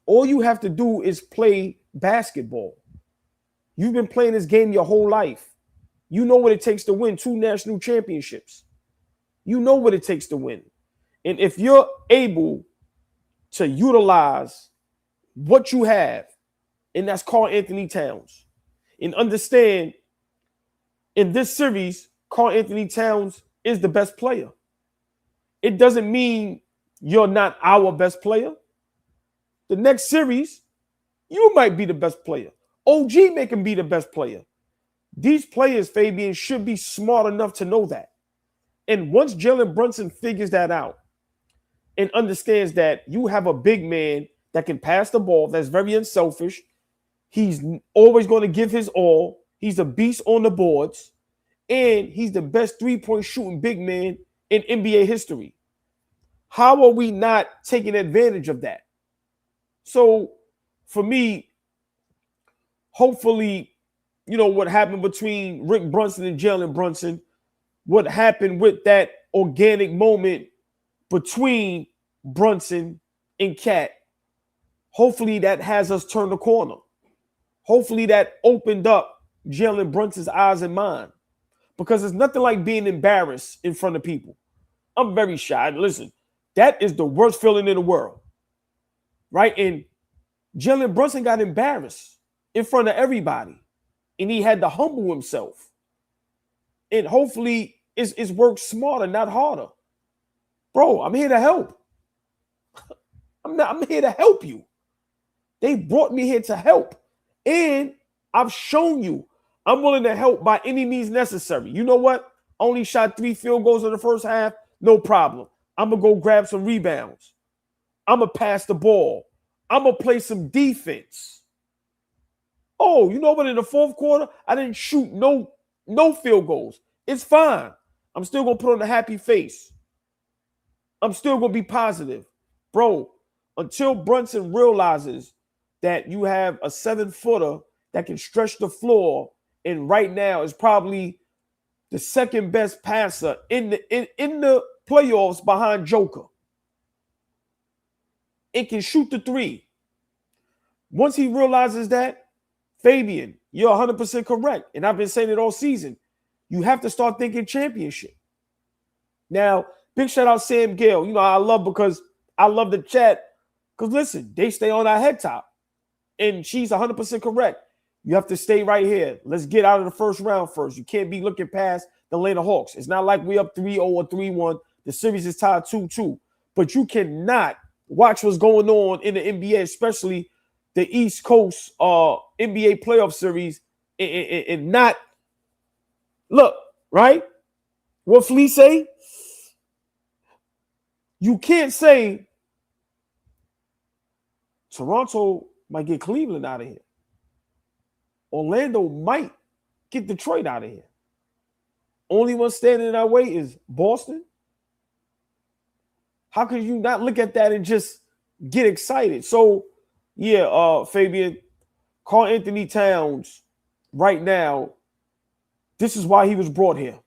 Speaker 3: all you have to do is play basketball. You've been playing this game your whole life. You know what it takes to win 2 national championships. You know what it takes to win. And if you're able to utilize what you have, and that's Karl Anthony Towns, and understand in this series, Karl Anthony Towns is the best player. It doesn't mean you're not our best player. The next series, you might be the best player. OG make him be the best player. These players, Fabian, should be smart enough to know that. And once Jalen Brunson figures that out and understands that you have a big man that can pass the ball, that's very unselfish, he's always going to give his all, he's a beast on the boards, and he's the best three-point shooting big man in NBA history. How are we not taking advantage of that? So, for me, hopefully, you know, what happened between Rick Brunson and Jalen Brunson, what happened with that organic moment between Brunson and KAT, hopefully that has us turn the corner. Hopefully that opened up Jalen Brunson's eyes and mind, because it's nothing like being embarrassed in front of people. I'm very shy. Listen, that is the worst feeling in the world, right? And Jalen Brunson got embarrassed in front of everybody, and he had to humble himself. And hopefully it's worked smarter, not harder. Bro, I'm here to help. I'm here to help you. They brought me here to help. And I've shown you I'm willing to help by any means necessary. You know what? Only shot 3 field goals in the first half. No problem. I'm going to go grab some rebounds. I'm going to pass the ball. I'm going to play some defense. Oh, you know what? In the fourth quarter, I didn't shoot no field goals. It's fine. I'm still going to put on a happy face. I'm still going to be positive. Bro, until Brunson realizes that you have a 7-footer that can stretch the floor, and right now is probably the second best passer in the playoffs behind Joker. It can shoot the 3. Once he realizes that, Fabian, you're 100% correct. And I've been saying it all season. You have to start thinking championship. Now, big shout out Sam Gale. You know, I love the chat. Because listen, they stay on our head top. And she's 100% correct. You have to stay right here. Let's get out of the first round first. You can't be looking past the Atlanta Hawks. It's not like we up 3-0 or 3-1. The series is tied 2-2. But you cannot watch what's going on in the NBA, especially the East Coast NBA playoff series, and not look, right? What Flea say? You can't say Toronto might get Cleveland out of here. Orlando might get Detroit out of here. Only one standing in our way is Boston. How could you not look at that and just get excited? So, yeah, Fabian, Karl Anthony Towns right now, this is why he was brought here.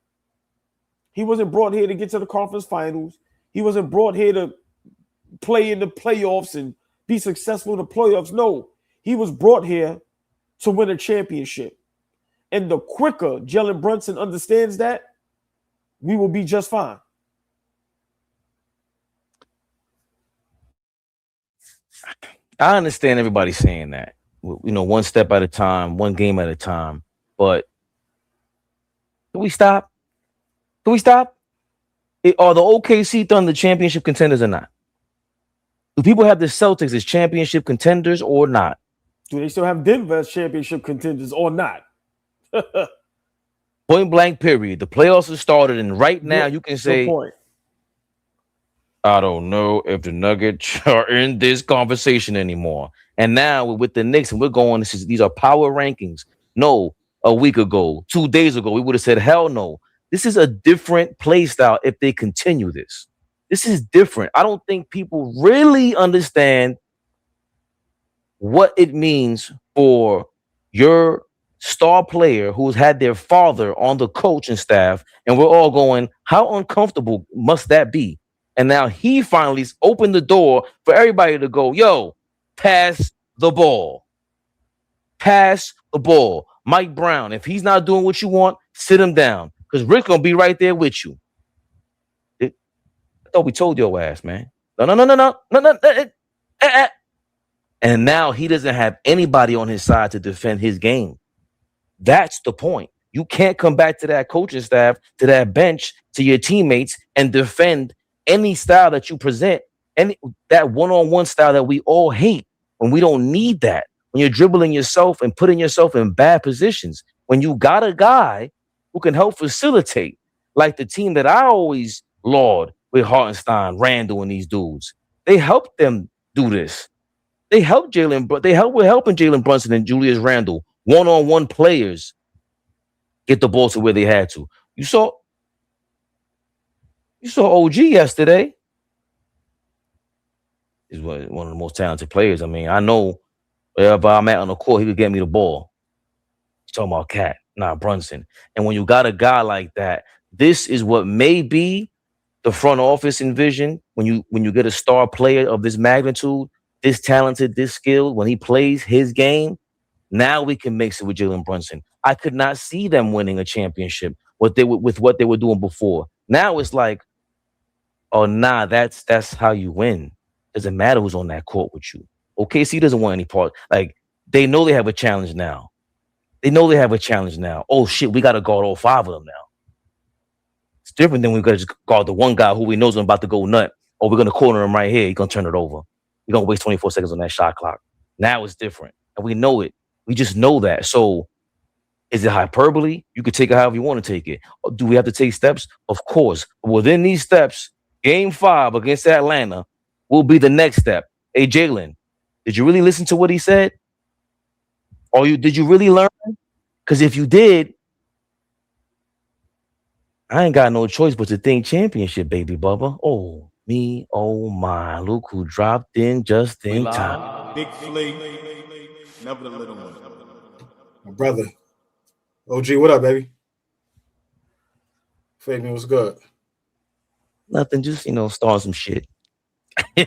Speaker 3: He wasn't brought here to get to the conference finals. He wasn't brought here to play in the playoffs and be successful in the playoffs. No, he was brought here to win a championship. And the quicker Jalen Brunson understands that, we will be just fine.
Speaker 1: I understand everybody saying that, you know, one step at a time, one game at a time. But can we stop? Can we stop? Are the OKC Thunder championship contenders or not? Do people have the Celtics as championship contenders or not?
Speaker 3: Do they still have Denver as championship contenders or not?
Speaker 1: Point blank, period. The playoffs have started, and right now you can say, I don't know if the Nuggets are in this conversation anymore. And now with the Knicks, and we're going, these are power rankings. No, a week ago, 2 days ago, we would have said, hell no. This is a different play style if they continue this. This is different. I don't think people really understand what it means for your star player who's had their father on the coaching staff, and we're all going, how uncomfortable must that be? And now he finally opened the door for everybody to go, yo, pass the ball. Pass the ball. Mike Brown, if he's not doing what you want, sit him down. Because Rick's going to be right there with you. I thought we told your ass, man. No. And now he doesn't have anybody on his side to defend his game. That's the point. You can't come back to that coaching staff, to that bench, to your teammates, and defend any style that you present, and that one-on-one style that we all hate, when we don't need that, when you're dribbling yourself and putting yourself in bad positions, when you got a guy who can help facilitate, like the team that I always laud with Hartenstein, Randall, and these dudes. They helped them do this. They helped Jalen, but they helped with helping Jalen Brunson and Julius Randle, one-on-one players, get the ball to where they had to. You saw OG yesterday. He's one of the most talented players. I mean, I know wherever I'm at on the court, he could get me the ball. He's talking about KAT, not Brunson. And when you got a guy like that, this is what may be the front office envision when you get a star player of this magnitude, this talented, this skilled, when he plays his game. Now we can mix it with Jalen Brunson. I could not see them winning a championship with what they were doing before. Now it's like, oh, nah, that's how you win. Doesn't matter who's on that court with you. OKC doesn't want any part. Like, they know they have a challenge now. Oh, shit, we got to guard all 5 of them now. It's different than we got to just guard the one guy who we know is about to go nut. Oh, we're going to corner him right here. He's going to turn it over. You're going to waste 24 seconds on that shot clock. Now it's different. And we know it. We just know that. So is it hyperbole? You could take it however you want to take it. Or do we have to take steps? Of course. But within these steps, Game 5 against Atlanta will be the next step. Hey, Jalen, did you really listen to what he said? Or did you really learn? Because if you did, I ain't got no choice but to think championship, baby Bubba. Oh, me, oh my. Look who dropped in just in time.
Speaker 2: Big Flea, never the little one.
Speaker 4: My brother. OG, what up, baby? Fabian, what's good?
Speaker 1: Nothing, just, starting some shit.
Speaker 4: I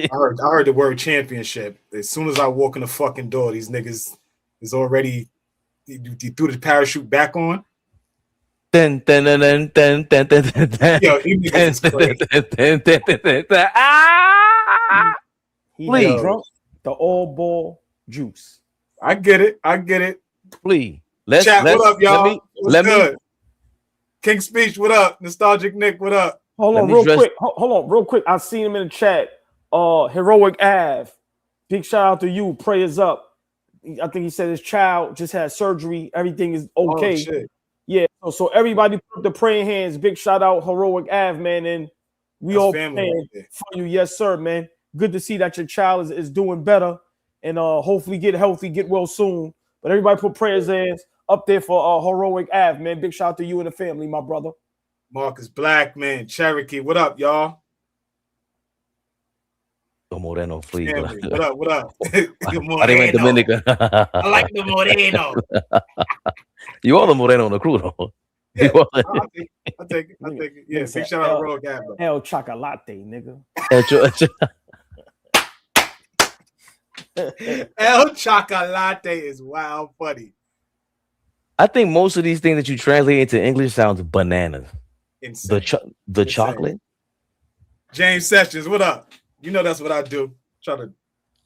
Speaker 4: heard the word championship. As soon as I walk in the fucking door, these niggas is already, you threw the parachute back on.
Speaker 1: Then
Speaker 4: Yo, he niggas is crazy.
Speaker 3: He
Speaker 1: Please.
Speaker 3: had drunk the all ball juice.
Speaker 4: I get it.
Speaker 1: Please.
Speaker 4: Chat, what up, y'all?
Speaker 1: Let me.
Speaker 4: King Speech, what up? Nostalgic Nick, what up?
Speaker 3: Hold on, real quick. I seen him in the chat. Heroic Ave. Big shout out to you. Prayers up. I think he said his child just had surgery. Everything is okay.
Speaker 4: Oh, shit.
Speaker 3: Yeah. So everybody put up the praying hands. Big shout out Heroic Ave, man. And we all praying for you. Yes, sir, man. Good to see that your child is doing better and hopefully get healthy, get well soon. But everybody put prayers hands up there for Heroic Ave, man. Big shout out to you and the family, my brother.
Speaker 4: Marcus Black, man. Cherokee, what up, y'all?
Speaker 1: Moreno, please.
Speaker 4: What up?
Speaker 1: I didn't Dominica.
Speaker 4: I like the Moreno.
Speaker 1: You are the Moreno on the crew, though.
Speaker 4: Yeah, I'll take it. Yeah, big shout out to Royal Gabba.
Speaker 3: El Chocolate, nigga.
Speaker 4: El Chocolate is wild funny.
Speaker 1: I think most of these things that you translate into English sounds bananas.
Speaker 4: Insane.
Speaker 1: The chocolate.
Speaker 4: James Sessions, what up? You know that's what I do. Try to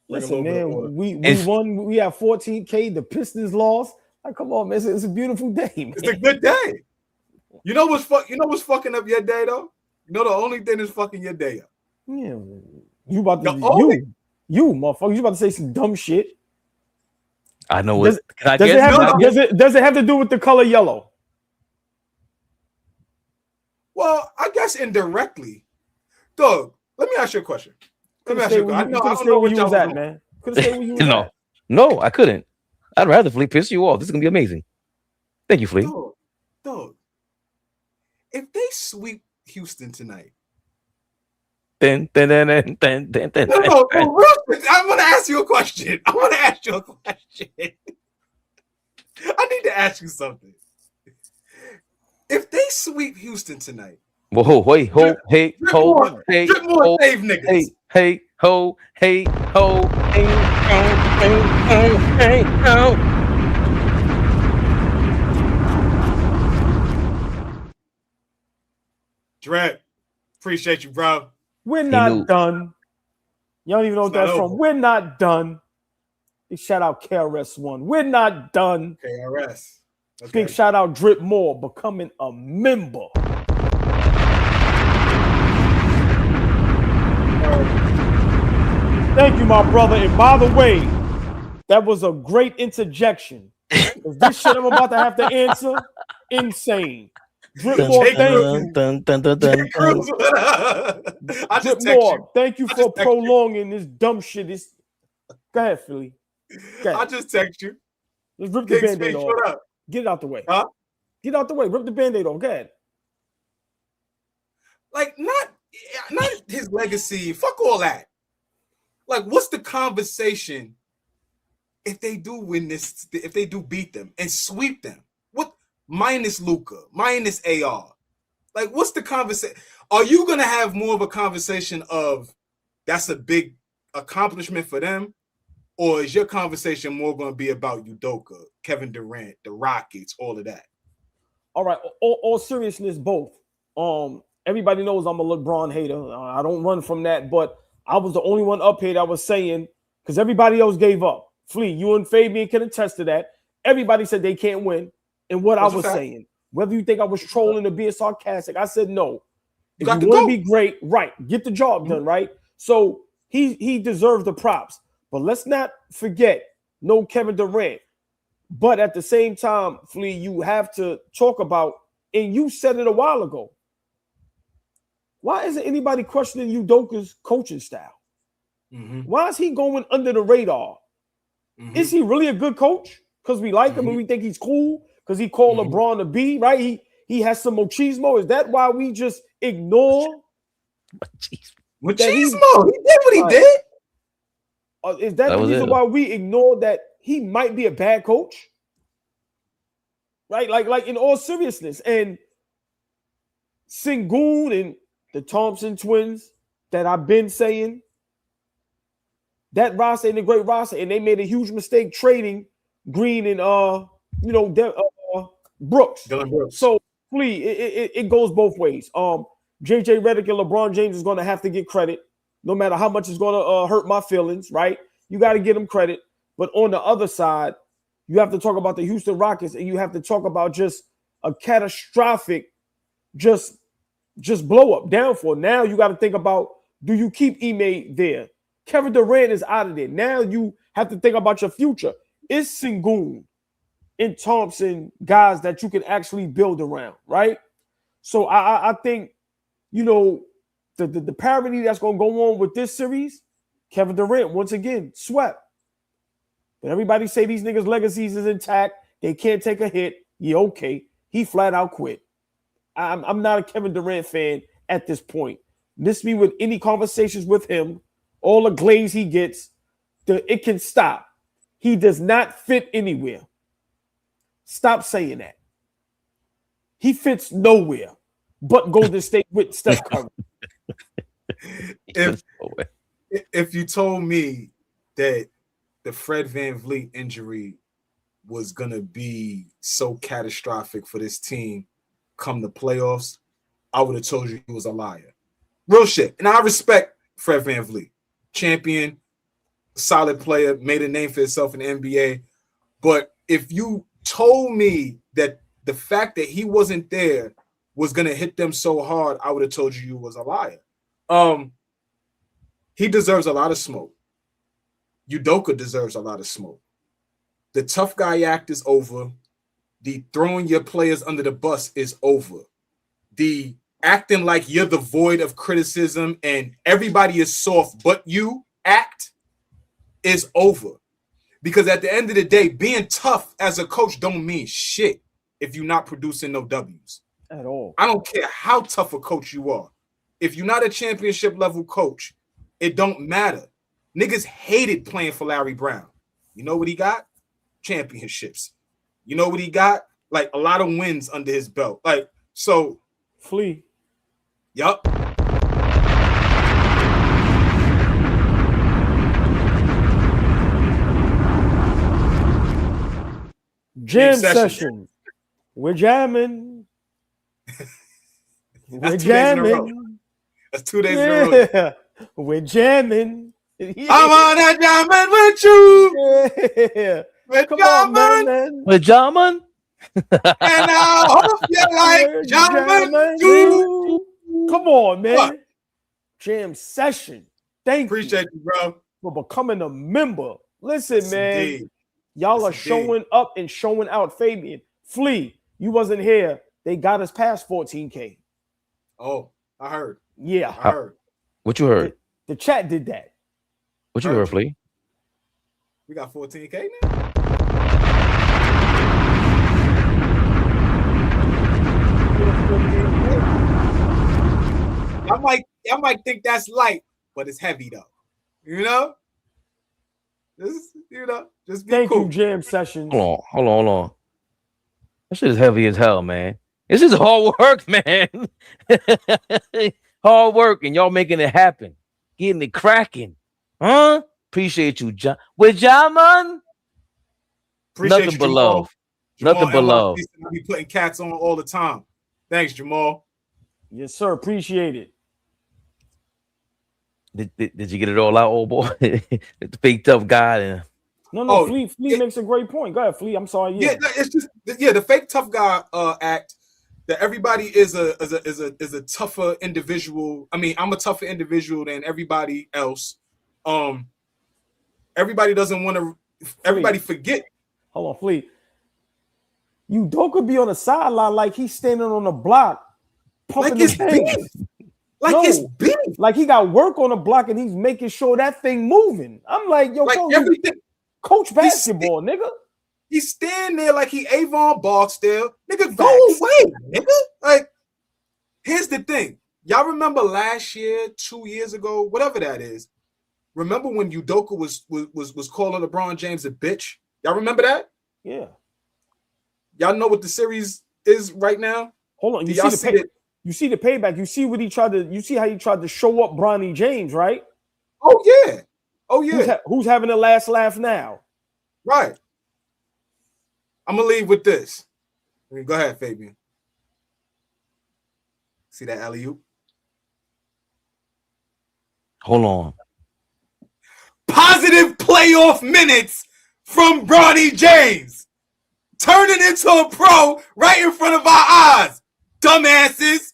Speaker 3: listen, man. We won. We have 14K. The Pistons lost. Like, come on, man. It's a beautiful day, man.
Speaker 4: It's a good day. You know what's fucking up your day though? You know the only thing that's fucking your day up.
Speaker 3: Yeah, you about to you motherfucker. You about to say some dumb shit.
Speaker 1: I know.
Speaker 3: Does it have to do with the color yellow?
Speaker 4: Well, I guess indirectly. Dog, let me ask you a question. I don't know where you was at, man. Couldn't say where you was at.
Speaker 1: No, I couldn't. I'd rather Flea piss you off. This is gonna be amazing. Thank you, Flea.
Speaker 4: Dog. If they sweep Houston tonight.
Speaker 1: No,
Speaker 4: I'm gonna ask you a question. I need to ask you something. If they sweep Houston tonight,
Speaker 1: whoa, wait, ho, hey, ho, hey, ho,
Speaker 4: save niggas.
Speaker 1: Hey, ho, hey, ho, hey, ho.
Speaker 4: Durant, appreciate you, bro.
Speaker 3: We're not done. You don't even know what that's from. We're not done. Big shout out KRS-One. We're not done.
Speaker 4: KRS. Okay.
Speaker 3: Big shout out Drip Moore becoming a member. Thank you, my brother. And by the way, that was a great interjection. This shit I'm about to have to answer, insane. Drip Moore, thank you. Drip Moore, thank you for prolonging this dumb shit. Go ahead, Philly.
Speaker 4: I just text you.
Speaker 3: Let's rip the Band-Aid off. What up? Get it out the way.
Speaker 4: Huh?
Speaker 3: Get out the way. Rip the Band-Aid off. Go ahead.
Speaker 4: Like, not his legacy. Fuck all that. Like, what's the conversation if they do win this, if they do beat them and sweep them? What, minus Luka, minus AR? Like, what's the conversation? Are you going to have more of a conversation of that's a big accomplishment for them? Or is your conversation more going to be about Udoka, Kevin Durant, the Rockets, all of that?
Speaker 3: All right. All seriousness, both. Everybody knows I'm a LeBron hater. I don't run from that, but I was the only one up here that was saying, because everybody else gave up. Flea, you and Fabian can attest to that. Everybody said they can't win. And what I was saying, whether you think I was trolling or being sarcastic, I said no. If you want to be great, right, get the job done, right? So he deserves the props. But let's not forget, no Kevin Durant. But at the same time, Flea, you have to talk about, and you said it a while ago, why isn't anybody questioning Udoka's coaching style? Mm-hmm. Why is he going under the radar? Mm-hmm. Is he really a good coach? Because we like him and we think he's cool? Because he called LeBron a B, right? He has some machismo. Is that why we just ignore?
Speaker 4: Machismo? He did what he did.
Speaker 3: Is that the reason why we ignore that he might be a bad coach? Right? Like in all seriousness. And Sengun and the Thompson twins that I've been saying, that roster ain't a great roster, and they made a huge mistake trading Green and Brooks.
Speaker 4: Dylan Brooks.
Speaker 3: So Flea, it goes both ways. JJ Redick and LeBron James is going to have to get credit, no matter how much it's going to hurt my feelings, right? You got to get them credit. But on the other side, you have to talk about the Houston Rockets, and you have to talk about just a catastrophic, just blow up, downfall. Now you got to think about, do you keep Ime there? Kevin Durant is out of there. Now you have to think about your future. Is Sengun and Thompson guys that you can actually build around, right? So I think, you know, the parity that's going to go on with this series, Kevin Durant, once again, swept. But everybody say these niggas' legacies is intact. They can't take a hit. Yeah, okay. He flat out quit. I'm not a Kevin Durant fan at this point. Miss me with any conversations with him, all the glaze he gets, it can stop. He does not fit anywhere. Stop saying that. He fits nowhere but Golden State with Steph Curry.
Speaker 4: If you told me that the Fred VanVleet injury was going to be so catastrophic for this team come the playoffs, I would have told you he was a liar. Real shit. And I respect Fred VanVleet. Champion, solid player, made a name for himself in the NBA. But if you told me that the fact that he wasn't there was going to hit them so hard, I would have told you was a liar. He deserves a lot of smoke. Udoka deserves a lot of smoke. The tough guy act is over. The throwing your players under the bus is over. The acting like you're the void of criticism and everybody is soft but you act is over. Because at the end of the day, being tough as a coach don't mean shit if you're not producing no W's.
Speaker 3: At all.
Speaker 4: I don't care how tough a coach you are. If you're not a championship level coach, it don't matter. Niggas hated playing for Larry Brown. You know what he got? Championships. You know what he got? Like a lot of wins under his belt. Like, so.
Speaker 3: Flea.
Speaker 4: Yup.
Speaker 3: Jam session. We're jamming. We're jamming.
Speaker 4: That's 2 days in a row.
Speaker 3: Yeah. We're jamming. Yeah.
Speaker 4: I'm on that jamming with you.
Speaker 3: Yeah.
Speaker 4: Come on, man.
Speaker 1: With Jaman?
Speaker 4: And I hope you like jamming too.
Speaker 3: Come on, man.
Speaker 4: What?
Speaker 3: Jam session. Thank
Speaker 4: Appreciate you, bro.
Speaker 3: for becoming a member. Listen,
Speaker 4: Yes,
Speaker 3: man.
Speaker 4: indeed.
Speaker 3: Y'all
Speaker 4: Yes,
Speaker 3: are showing up and showing out. Fabian, Flea, you wasn't here. They got us past 14K.
Speaker 4: Oh, I heard.
Speaker 3: Yeah.
Speaker 4: I heard.
Speaker 1: What you heard?
Speaker 3: The chat did that.
Speaker 1: What you heard, Flea?
Speaker 4: We got 14K now. I might think that's light, but it's heavy though. You know? Just be
Speaker 3: Thank
Speaker 4: cool.
Speaker 3: you, Jam Sessions.
Speaker 1: Hold on. That shit is heavy as hell, man. This is hard work, man. Hard work, and y'all making it happen. Getting it cracking. Huh? Appreciate you, John. With Jaman?
Speaker 4: Appreciate
Speaker 1: Nothing
Speaker 4: you,
Speaker 1: but
Speaker 4: Jamal.
Speaker 1: love. Nothing but love.
Speaker 4: I be putting cats on all the time. Thanks, Jamal.
Speaker 3: Yes, sir. Appreciate it.
Speaker 1: Did you get it all out, old boy? The big tough guy. And
Speaker 3: No, Flea makes a great point. Go ahead, Flea. I'm sorry.
Speaker 4: Yeah, it's just the fake tough guy act that everybody is a tougher individual. I mean, I'm a tougher individual than everybody else. Everybody doesn't want to. Everybody forget.
Speaker 3: Hold on, Flea. Udoka be on the sideline like he's standing on the block, pumping
Speaker 4: Like
Speaker 3: his
Speaker 4: it's
Speaker 3: hands.
Speaker 4: beef. Like it's beef.
Speaker 3: Like he got work on the block and he's making sure that thing moving. I'm like, yo,
Speaker 4: Like
Speaker 3: coach,
Speaker 4: everything.
Speaker 3: coach basketball, nigga.
Speaker 4: He's standing there like he Avon Barksdale. Nigga, go away, nigga. Like, here's the thing. Y'all remember last year, 2 years ago, whatever that is. Remember when Udoka was calling LeBron James a bitch? Y'all remember that?
Speaker 3: Yeah.
Speaker 4: Y'all know what the series is right now?
Speaker 3: Hold on. You see the payback. You see what he tried to. You see how he tried to show up Bronny James, right?
Speaker 4: Oh yeah. Oh yeah.
Speaker 3: Who's having the last laugh now?
Speaker 4: Right. I'm gonna leave with this. Go ahead, Fabian. See that alley-oop?
Speaker 1: Hold on.
Speaker 4: Positive playoff minutes from Bronny James. Turning into a pro right in front of our eyes. Dumbasses.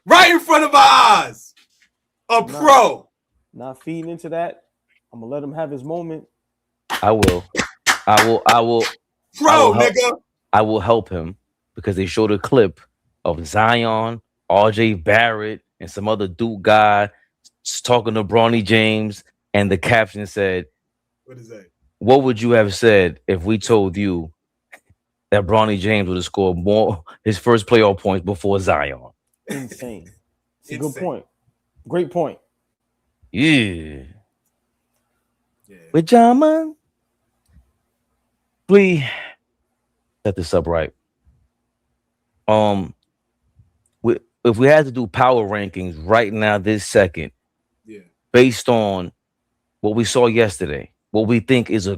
Speaker 4: Right in front of our eyes. A pro.
Speaker 3: Not feeding into that. I'm gonna let him have his moment.
Speaker 1: I will.
Speaker 4: Pro, nigga.
Speaker 1: I will help him because they showed a clip of Zion, RJ Barrett, and some other Duke guy talking to Bronny James, and the caption said,
Speaker 4: "What is that?
Speaker 1: What would you have said if we told you that Bronny James would have scored more his first playoff points before Zion?"
Speaker 3: Insane. It's a good point. Great point.
Speaker 1: Yeah. With Jama, please set this up right. If we had to do power rankings right now, this second, based on what we saw yesterday, what we think is a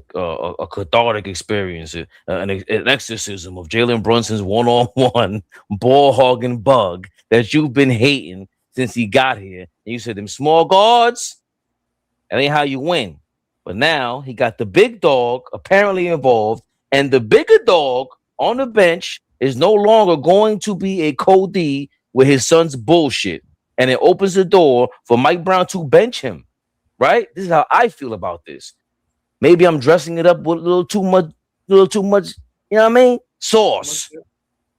Speaker 1: cathartic experience, an exorcism of Jalen Brunson's one-on-one ball hogging bug that you've been hating since he got here. And you said them small guards, that ain't how you win. But now he got the big dog apparently involved, and the bigger dog on the bench is no longer going to be a Cody with his son's bullshit. And it opens the door for Mike Brown to bench him, right? This is how I feel about this. Maybe I'm dressing it up with a little too much, you know what I mean? Sauce.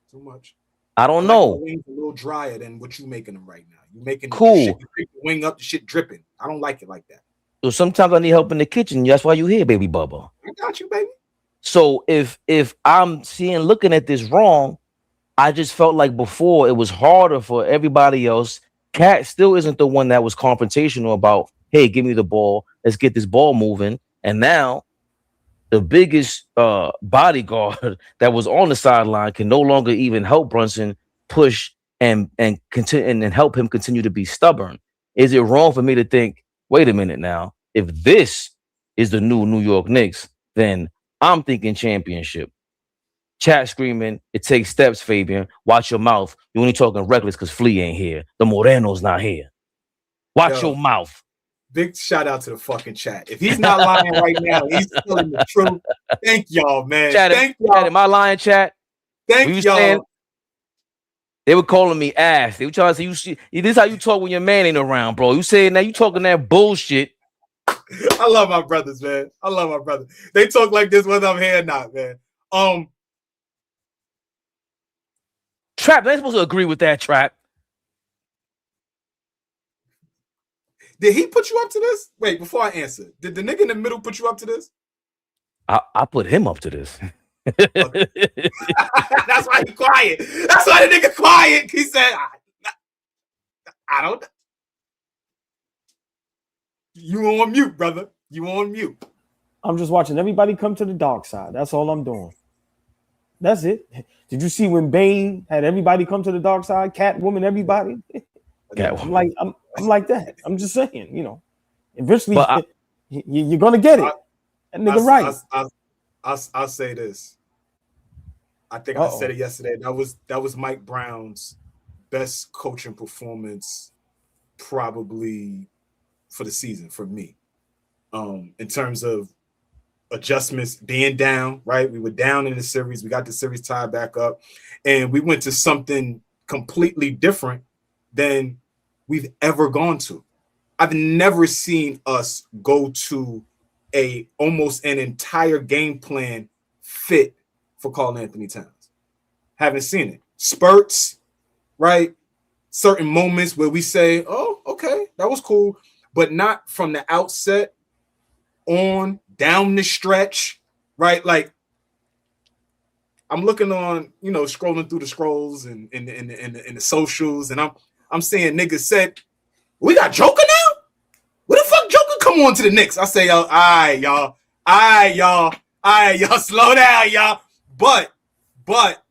Speaker 4: Too much.
Speaker 1: I don't know.
Speaker 4: The wings a little drier than what you making them right now. You making
Speaker 1: cool.
Speaker 4: The wing up, the shit dripping. I don't like it like that.
Speaker 1: So sometimes I need help in the kitchen. That's why you here, baby Bubba.
Speaker 4: I got you, baby.
Speaker 1: So if I'm looking at this wrong, I just felt like before it was harder for everybody else. KAT still isn't the one that was confrontational about, hey, give me the ball. Let's get this ball moving. And now the biggest bodyguard that was on the sideline can no longer even help Brunson push and continue and help him continue to be stubborn. Is it wrong for me to think, wait a minute now, if this is the new New York Knicks, then I'm thinking championship. Chat screaming, it takes steps, Fabian. Watch your mouth. You're only talking reckless because Flea ain't here. The Moreno's not here. Watch your mouth.
Speaker 4: Big shout out to the fucking chat. If he's not lying right now, he's telling the truth. Thank y'all, man. Thank y'all.
Speaker 1: Am I lying, chat?
Speaker 4: Thank y'all.
Speaker 1: They were calling me ass. They were trying to say, this is how you talk when your man ain't around, bro. You saying now you talking that bullshit.
Speaker 4: I love my brothers, man. I love my brothers. They talk like this whether I'm here or not, man.
Speaker 1: Trap, they ain't supposed to agree with that, Trap.
Speaker 4: Did he put you up to this? Wait, before I answer, did the nigga in the middle put you up to this?
Speaker 1: I put him up to this.
Speaker 4: Okay. That's why he quiet. That's why the nigga quiet. He said, I don't know. You on mute, brother. You on mute.
Speaker 3: I'm just watching everybody come to the dark side. That's all I'm doing. That's it. Did you see when Bane had everybody come to the dark side? Catwoman, everybody. I'm like that. I'm just saying, eventually you're gonna get it. That nigga right.
Speaker 4: I'll say this. I think I said it yesterday. That was Mike Brown's best coaching performance, probably for the season for me. In terms of adjustments, being down, right? We were down in the series. We got the series tied back up, and we went to something completely different than we've ever gone to. I've never seen us go to almost an entire game plan fit for Karl Anthony Towns. Haven't seen it. Spurts, right? Certain moments where we say, oh, okay, that was cool, but not from the outset on down the stretch, right? Like I'm looking on, scrolling through the scrolls and in the socials, and I'm seeing niggas said, we got Joker now? Where the fuck Joker come on to the Knicks? I say, all right, y'all, slow down, y'all. But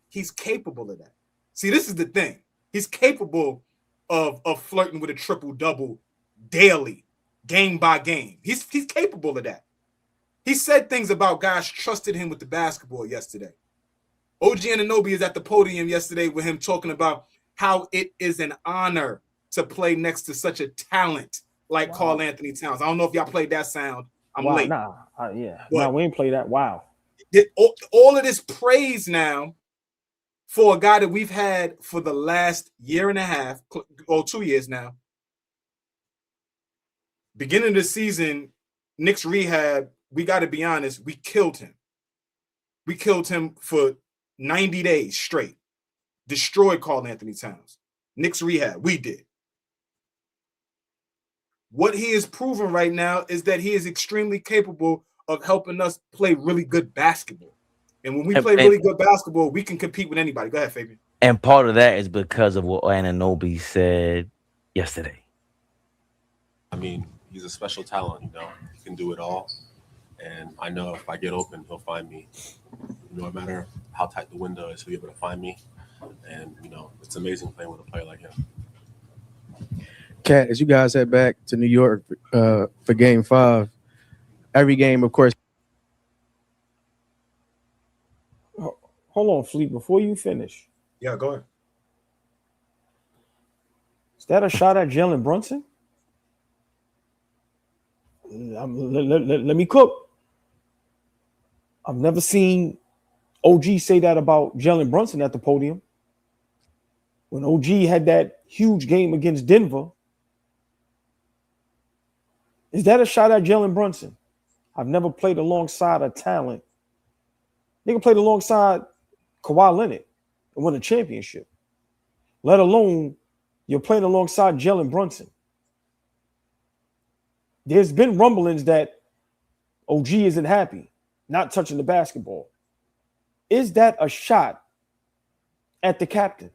Speaker 4: he's capable of that. See, this is the thing. He's capable of flirting with a triple-double daily, game by game. He's capable of that. He said things about guys trusted him with the basketball yesterday OG Anunoby is at the podium yesterday with him talking about how it is an honor to play next to such a talent like Karl Anthony Towns. I don't know if y'all played that sound. I'm late.
Speaker 3: We ain't play that. Wow.
Speaker 4: All of this praise now for a guy that we've had for the last year and a half, or 2 years now. Beginning of the season, Knicks Rehab, we got to be honest, we killed him. We killed him for 90 days straight. Destroyed Karl Anthony Towns. Knicks Rehab, we did. What he is proving right now is that he is extremely capable of helping us play really good basketball. And when we play really good basketball, we can compete with anybody. Go ahead, Fabian.
Speaker 1: And part of that is because of what Anunoby said yesterday.
Speaker 5: I mean, he's a special talent, you know. He can do it all. And I know if I get open, he'll find me. No matter how tight the window is, he'll be able to find me. And, you know, it's amazing playing with a player like him.
Speaker 6: Kat, as you guys head back to New York for Game 5, every game, of course.
Speaker 3: Hold on, Fleet, before you finish.
Speaker 4: Yeah, go ahead.
Speaker 3: Is that a shot at Jalen Brunson? Let me cook. I've never seen OG say that about Jalen Brunson at the podium. When OG had that huge game against Denver, is that a shot at Jalen Brunson? I've never played alongside a talent. Nigga played alongside Kawhi Leonard and won a championship. Let alone you're playing alongside Jalen Brunson. There's been rumblings that OG isn't happy, not touching the basketball. Is that a shot at the captain?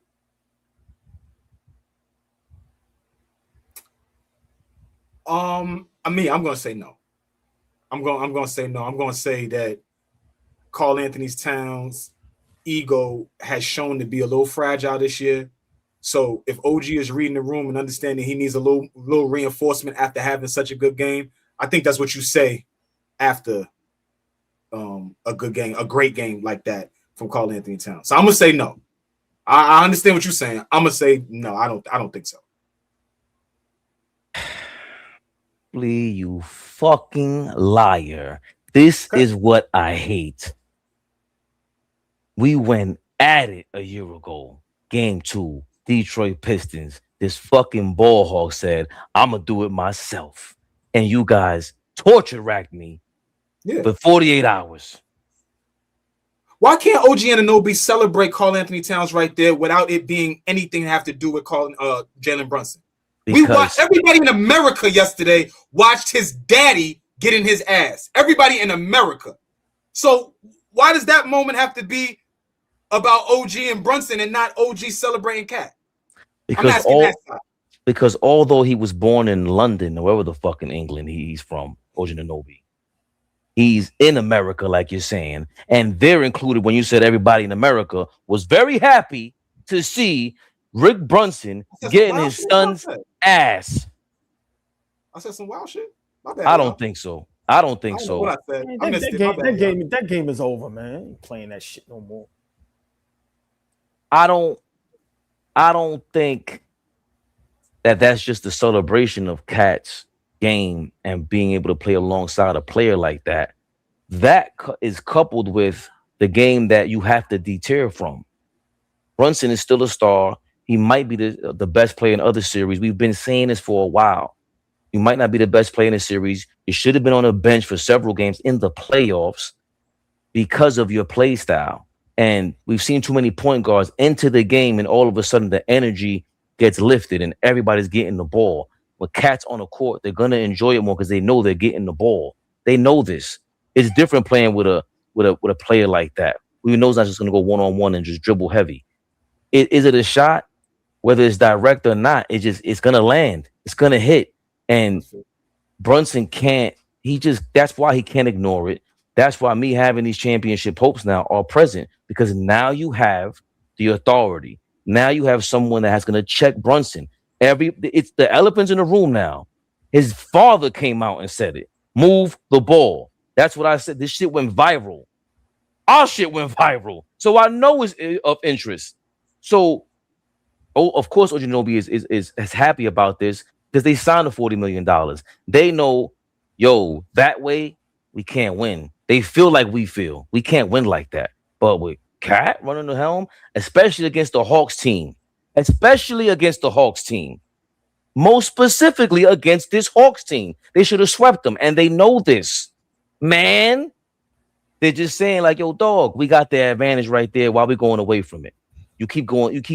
Speaker 4: I mean, I'm gonna say no. I'm gonna say no. I'm gonna say that Karl Anthony Towns' ego has shown to be a little fragile this year. So if OG is reading the room and understanding he needs a little reinforcement after having such a good game, I think that's what you say after a good game, a great game like that from Karl Anthony Towns. So I'm gonna say no. I understand what you're saying. I'm gonna say no. I don't think so.
Speaker 1: You fucking liar. This is what I hate. We went at it a year ago. Game 2, Detroit Pistons. This fucking ball hog said, I'm going to do it myself. And you guys torture racked me for 48 hours.
Speaker 4: Why can't OG Anunoby celebrate Karl Anthony Towns right there without it being anything to have to do with Jalen Brunson? We watched, everybody in America yesterday watched his daddy get in his ass. Everybody in America. So why does that moment have to be about OG and Brunson and not OG celebrating KAT?
Speaker 1: Because although he was born in London or wherever the fuck in England he's from, OG Anunoby, he's in America, like you're saying, and they're included when you said everybody in America was very happy to see Rick Brunson getting his son's ass.
Speaker 4: I said some wild shit. My bad,
Speaker 1: I don't think so. I don't think so.
Speaker 4: What I said.
Speaker 3: That game is over, man. I ain't playing that shit no more.
Speaker 1: I don't think that's just a celebration of KAT's game and being able to play alongside a player like that. That is coupled with the game that you have to deter from. Brunson is still a star. He might be the best player in other series. We've been saying this for a while. You might not be the best player in the series. You should have been on the bench for several games in the playoffs because of your play style. And we've seen too many point guards enter the game, and all of a sudden the energy gets lifted and everybody's getting the ball. When KAT's on the court, they're gonna enjoy it more because they know they're getting the ball. They know this. It's different playing with a player like that. We know it's not just gonna go one-on-one and just dribble heavy. Is it a shot? Whether it's direct or not, it's gonna land. It's gonna hit. And Brunson can't. That's why he can't ignore it. That's why me having these championship hopes now are present, because now you have the authority. Now you have someone that's going to check Brunson. It's the elephants in the room now. His father came out and said it. Move the ball. That's what I said. This shit went viral. Our shit went viral. So I know it's of interest. So, of course, Ojinobi is happy about this because they signed the $40 million. They know, yo, that way we can't win. They feel like we feel. We can't win like that. But with KAT running the helm, especially against the Hawks team, most specifically against this Hawks team, they should have swept them, and they know this. Man, they're just saying like, yo, dog, we got the advantage right there. Why we going away from it? You keep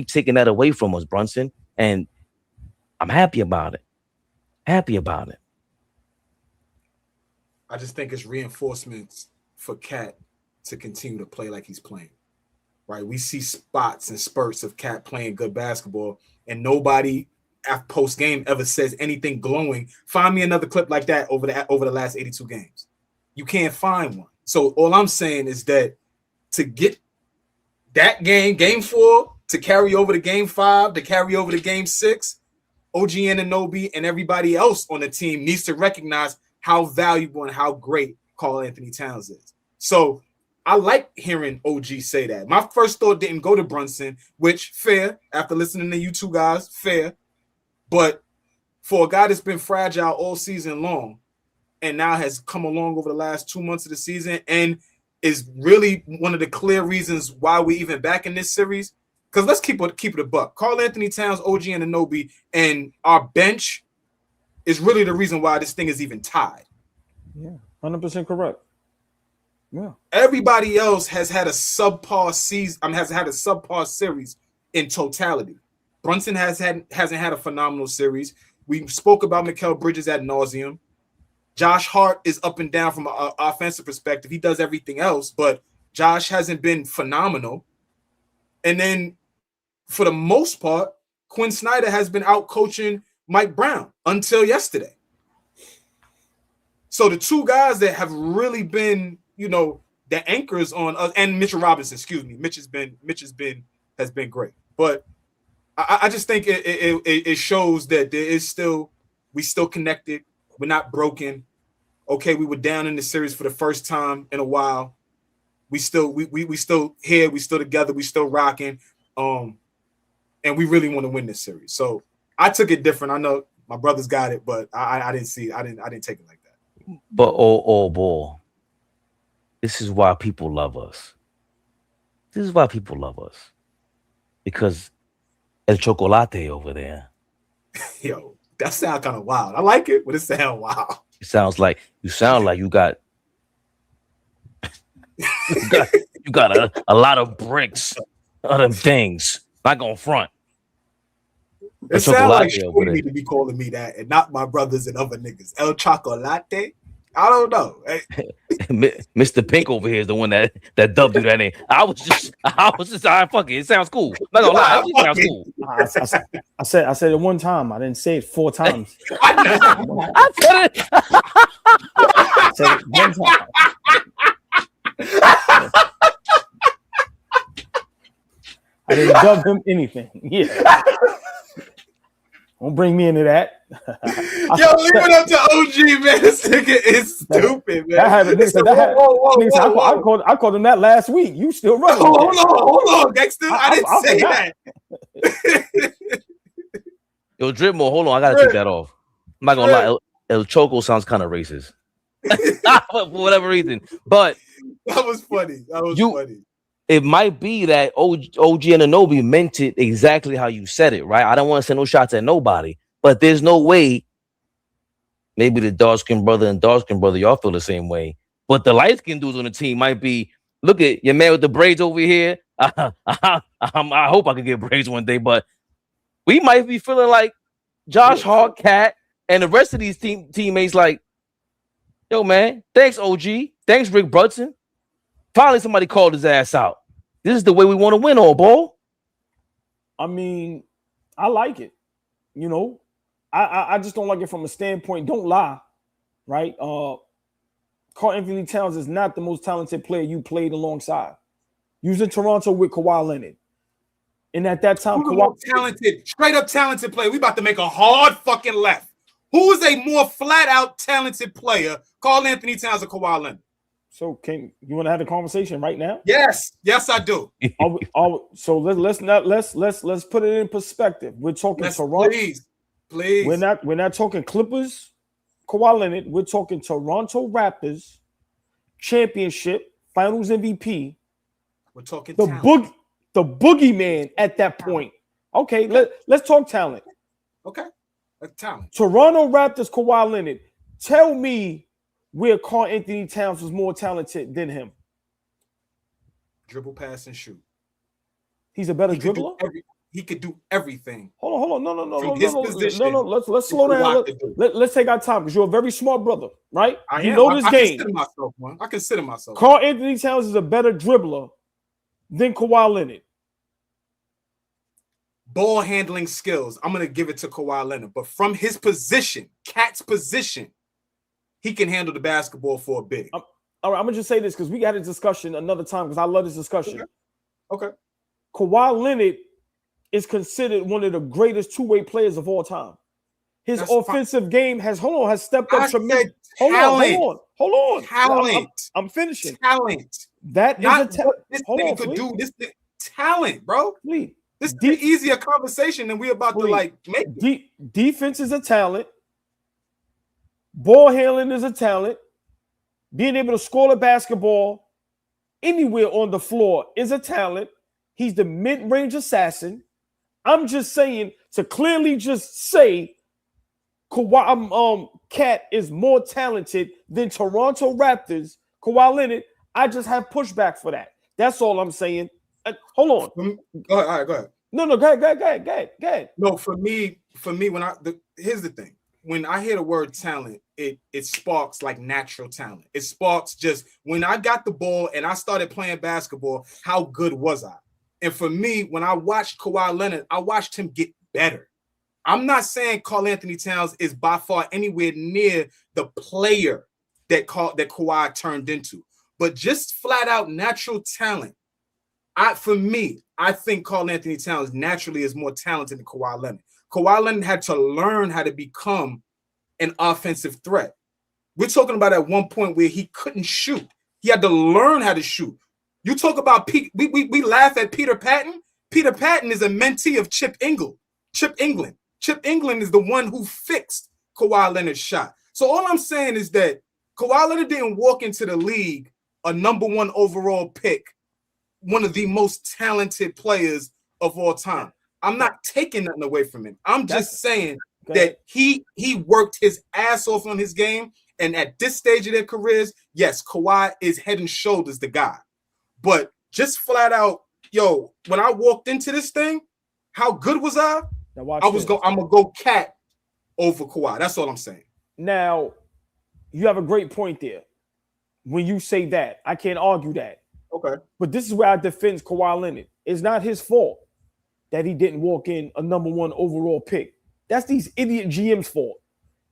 Speaker 1: taking that away from us, Brunson, and I'm happy about it.
Speaker 4: I just think it's reinforcements for KAT to continue to play like he's playing. Right? We see spots and spurts of KAT playing good basketball, and nobody after post game ever says anything glowing. Find me another clip like that over the last 82 games. You can't find one. So all I'm saying is that to get that game 4, to carry over to game 5, to carry over to game 6, OG Anunoby and everybody else on the team needs to recognize how valuable and how great Karl-Anthony Towns is. So I like hearing OG say that. My first thought didn't go to Brunson, which fair, after listening to you two guys, fair. But for a guy that's been fragile all season long and now has come along over the last 2 months of the season and is really one of the clear reasons why we even back in this series, because let's keep it a buck. Karl-Anthony Towns, OG Anunoby, and our bench is really the reason why this thing is even tied.
Speaker 3: Yeah, 100% correct. Yeah.
Speaker 4: Everybody else has had a subpar season. Has had a subpar series in totality. Brunson hasn't had a phenomenal series. We spoke about Mikal Bridges ad nauseum. Josh Hart is up and down from an offensive perspective. He does everything else, but Josh hasn't been phenomenal. And then, for the most part, Quinn Snyder has been out coaching Mike Brown until yesterday. So the two guys that have really been, the anchors on us, and Mitchell Robinson, excuse me, Mitch has been great. But I just think it shows that we still connected. We're not broken. Okay, we were down in the series for the first time in a while. We still here. We still together. We still rocking. And we really want to win this series. So I took it different. I know my brothers got it, but I didn't see it. I didn't take it like that.
Speaker 1: But oh boy, this is why people love us. Because El Chocolate over there.
Speaker 4: Yo, that sounds kind of wild. I like it, but it sounds wild.
Speaker 1: You sound like you got you got a lot of bricks of them things. Not gonna front.
Speaker 4: It sounds like Shorty need to be calling me that and not my brothers and other niggas. El Chocolate? I don't know.
Speaker 1: Mr. Pink over here is the one that dubbed you that name. I was just fuck it. It sounds cool. Not gonna lie, it sounds cool.
Speaker 3: I said it one time. I didn't say it 4 times.
Speaker 1: I said it.
Speaker 3: I said it one time. I didn't dub him anything. Yeah. Don't bring me into that.
Speaker 4: Yo, leave it up to OG, man. This nigga is stupid, man.
Speaker 3: I called him that last week. You still running?
Speaker 4: Hold on, Dexter. I didn't say that.
Speaker 1: Yo, Dripmo, hold on. I gotta take that off. I'm not gonna lie. El Choco sounds kind of racist for whatever reason. But
Speaker 4: that was funny. Funny.
Speaker 1: It might be that OG Anunoby meant it exactly how you said it, right? I don't want to send no shots at nobody, but there's no way. Maybe the dark-skinned brother and dark-skinned brother, y'all feel the same way. But the light-skinned dudes on the team might be, look at your man with the braids over here. I hope I can get braids one day, but we might be feeling like Josh Hart, KAT, and the rest of these teammates like, yo, man, thanks, OG. Thanks, Rick Brunson. Finally, somebody called his ass out. This is the way we want to win, all ball.
Speaker 3: I mean, I like it. I just don't like it from a standpoint. Don't lie, right? Karl-Anthony Towns is not the most talented player you played alongside. You was in Toronto with Kawhi Leonard, and at that time,
Speaker 4: straight up talented player. We about to make a hard fucking left. Who is a more flat out talented player, Karl-Anthony Towns or Kawhi Leonard?
Speaker 3: So can you want to have a conversation right now?
Speaker 4: Yes, I do.
Speaker 3: So let's put it in perspective. We're talking Toronto.
Speaker 4: Please.
Speaker 3: We're not talking Clippers, Kawhi Leonard. We're talking Toronto Raptors, championship, Finals MVP.
Speaker 4: We're talking
Speaker 3: the boogeyman at that point. Okay, let's talk talent.
Speaker 4: Okay, that's talent.
Speaker 3: Toronto Raptors, Kawhi Leonard. Tell me where Karl Anthony Towns was more talented than him.
Speaker 4: Dribble, pass, and shoot.
Speaker 3: He's a better dribbler.
Speaker 4: He could do everything.
Speaker 3: Hold on. No. Let's slow down. Let's take our time because you're a very smart brother, right? You know this game.
Speaker 4: I consider myself.
Speaker 3: Karl Anthony Towns is a better dribbler than Kawhi Leonard.
Speaker 4: Ball handling skills, I'm going to give it to Kawhi Leonard. But from his position, KAT's position, he can handle the basketball for a big.
Speaker 3: All right, I'm going to just say this because we got a discussion another time because I love this discussion.
Speaker 4: Okay.
Speaker 3: Kawhi Leonard is considered one of the greatest two-way players of all time. His offensive game has stepped up tremendously. Hold on.
Speaker 4: Talent.
Speaker 3: I'm finishing.
Speaker 4: Talent.
Speaker 3: That is a talent.
Speaker 4: This nigga could do this thing. Talent, bro.
Speaker 3: Please.
Speaker 4: This is an easier conversation than we about to make.
Speaker 3: Defense is a talent. Ball handling is a talent. Being able to score the basketball anywhere on the floor is a talent. He's the mid-range assassin. I'm just saying to clearly just say KAT is more talented than Toronto Raptors. Kawhi Leonard, I just have pushback for that. That's all I'm saying. Hold on.
Speaker 4: Go ahead. All right, go ahead.
Speaker 3: No, go ahead.
Speaker 4: No, for me, here's the thing. When I hear the word talent, it sparks like natural talent. It sparks just when I got the ball and I started playing basketball, how good was I? And for me, when I watched Kawhi Leonard, I watched him get better. I'm not saying Karl Anthony Towns is by far anywhere near the player that Kawhi turned into, but just flat out natural talent. I think Karl Anthony Towns naturally is more talented than Kawhi Leonard. Kawhi Leonard had to learn how to become an offensive threat. We're talking about at one point where he couldn't shoot. He had to learn how to shoot. You talk about we laugh at Peter Patton. Peter Patton is a mentee of Chip England. Chip England is the one who fixed Kawhi Leonard's shot. So all I'm saying is that Kawhi Leonard didn't walk into the league a number one overall pick, one of the most talented players of all time. I'm not taking nothing away from him. I'm just saying that he worked his ass off on his game. And at this stage of their careers, yes, Kawhi is head and shoulders the guy. But just flat out, when I walked into this thing, how good was I? I'm gonna go KAT over Kawhi. That's all I'm saying.
Speaker 3: Now, you have a great point there. When you say that, I can't argue that.
Speaker 4: Okay.
Speaker 3: But this is where I defend Kawhi Leonard. It's not his fault that he didn't walk in a number one overall pick. That's these idiot GM's fault.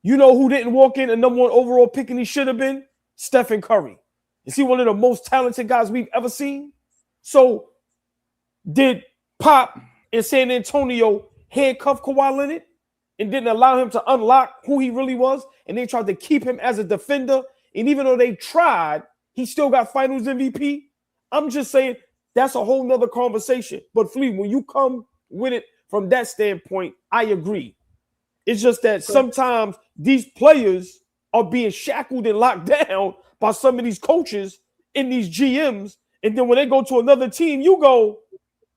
Speaker 3: You know who didn't walk in a number one overall pick and he should have been? Stephen Curry. Is he one of the most talented guys we've ever seen? So did Pop in San Antonio handcuff Kawhi Leonard and didn't allow him to unlock who he really was? And they tried to keep him as a defender. And even though they tried, he still got Finals MVP. I'm just saying that's a whole nother conversation. But Flea, when you come with it from that standpoint, I agree. It's just that sometimes these players are being shackled and locked down by some of these coaches and these GMs. And then when they go to another team, you go,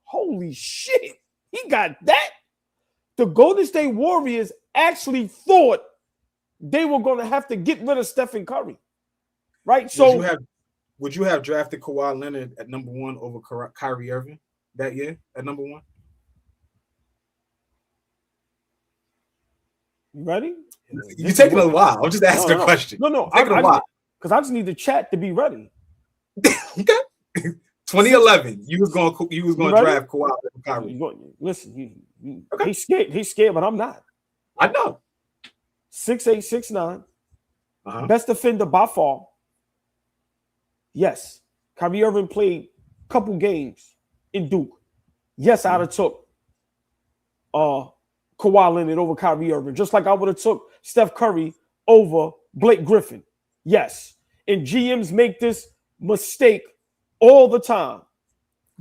Speaker 3: holy shit, he got that? The Golden State Warriors actually thought they were going to have to get rid of Stephen Curry. Right? So
Speaker 4: would you have drafted Kawhi Leonard at number one over Kyrie Irving that year at number one?
Speaker 3: You ready?
Speaker 4: You're taking a while. I'm just asking a question.
Speaker 3: No. Because I just need the chat to be ready.
Speaker 4: Okay. 2011, you was going to draft Kawhi over Kyrie.
Speaker 3: Listen, he's scared, but I'm not.
Speaker 4: I know.
Speaker 3: 6'8", 6'9", best defender by far. Yes, Kyrie Irving played a couple games in Duke. Yes, I'd have took Kawhi Leonard over Kyrie Irving, just like I would have took Steph Curry over Blake Griffin. Yes, and GMs make this mistake all the time.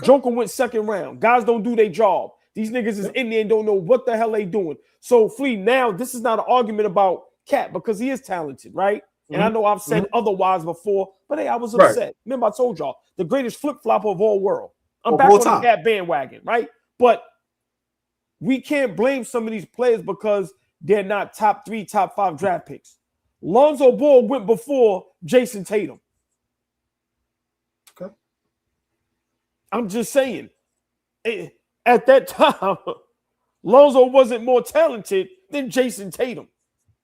Speaker 3: Joker went second round. Guys don't do their job. These niggas is in there and don't know what the hell they doing. So, Flea, now this is not an argument about Cat because he is talented, right? And I know I've said otherwise before, but hey, I was upset.
Speaker 4: Right.
Speaker 3: Remember, I told y'all the greatest flip-flopper of all world. I'm
Speaker 4: Of
Speaker 3: back
Speaker 4: all
Speaker 3: on
Speaker 4: time.
Speaker 3: the Cat bandwagon, right? But we can't blame some of these players because they're not top 3, top 5 draft picks. Lonzo Ball went before Jason Tatum.
Speaker 4: Okay.
Speaker 3: I'm just saying. At that time, Lonzo wasn't more talented than Jason Tatum.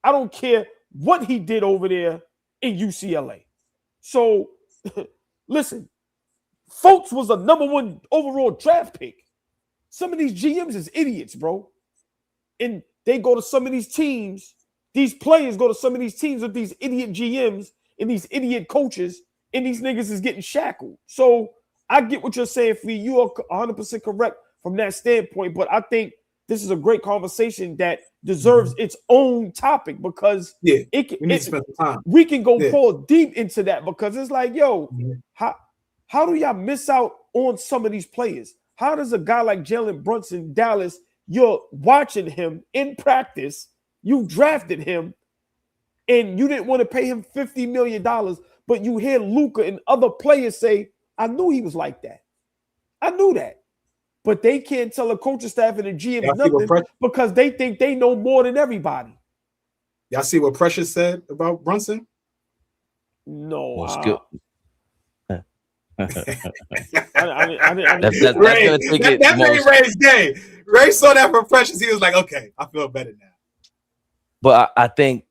Speaker 3: I don't care what he did over there in UCLA. So, listen, Fultz was a #1 overall draft pick. Some of these GMs is idiots, bro. And they go to some of these teams. These players go to some of these teams with these idiot GMs and these idiot coaches, and these niggas is getting shackled. So I get what you're saying, Flea. You are 100% correct from that standpoint, but I think this is a great conversation that deserves its own topic because
Speaker 4: we need to spend some time.
Speaker 3: We can go pull deep into that because it's like, yo, how do y'all miss out on some of these players? How does a guy like Jalen Brunson, Dallas, you're watching him in practice, you drafted him, and you didn't want to pay him $50 million, but you hear Luka and other players say, I knew he was like that. I knew that. But they can't tell a coaching staff and a GM nothing because they think they know more than everybody.
Speaker 4: Y'all see what Precious said about Brunson?
Speaker 3: No.
Speaker 4: That made Ray's day. Ray saw that from Precious. He was like, okay, I feel better now.
Speaker 1: But I think,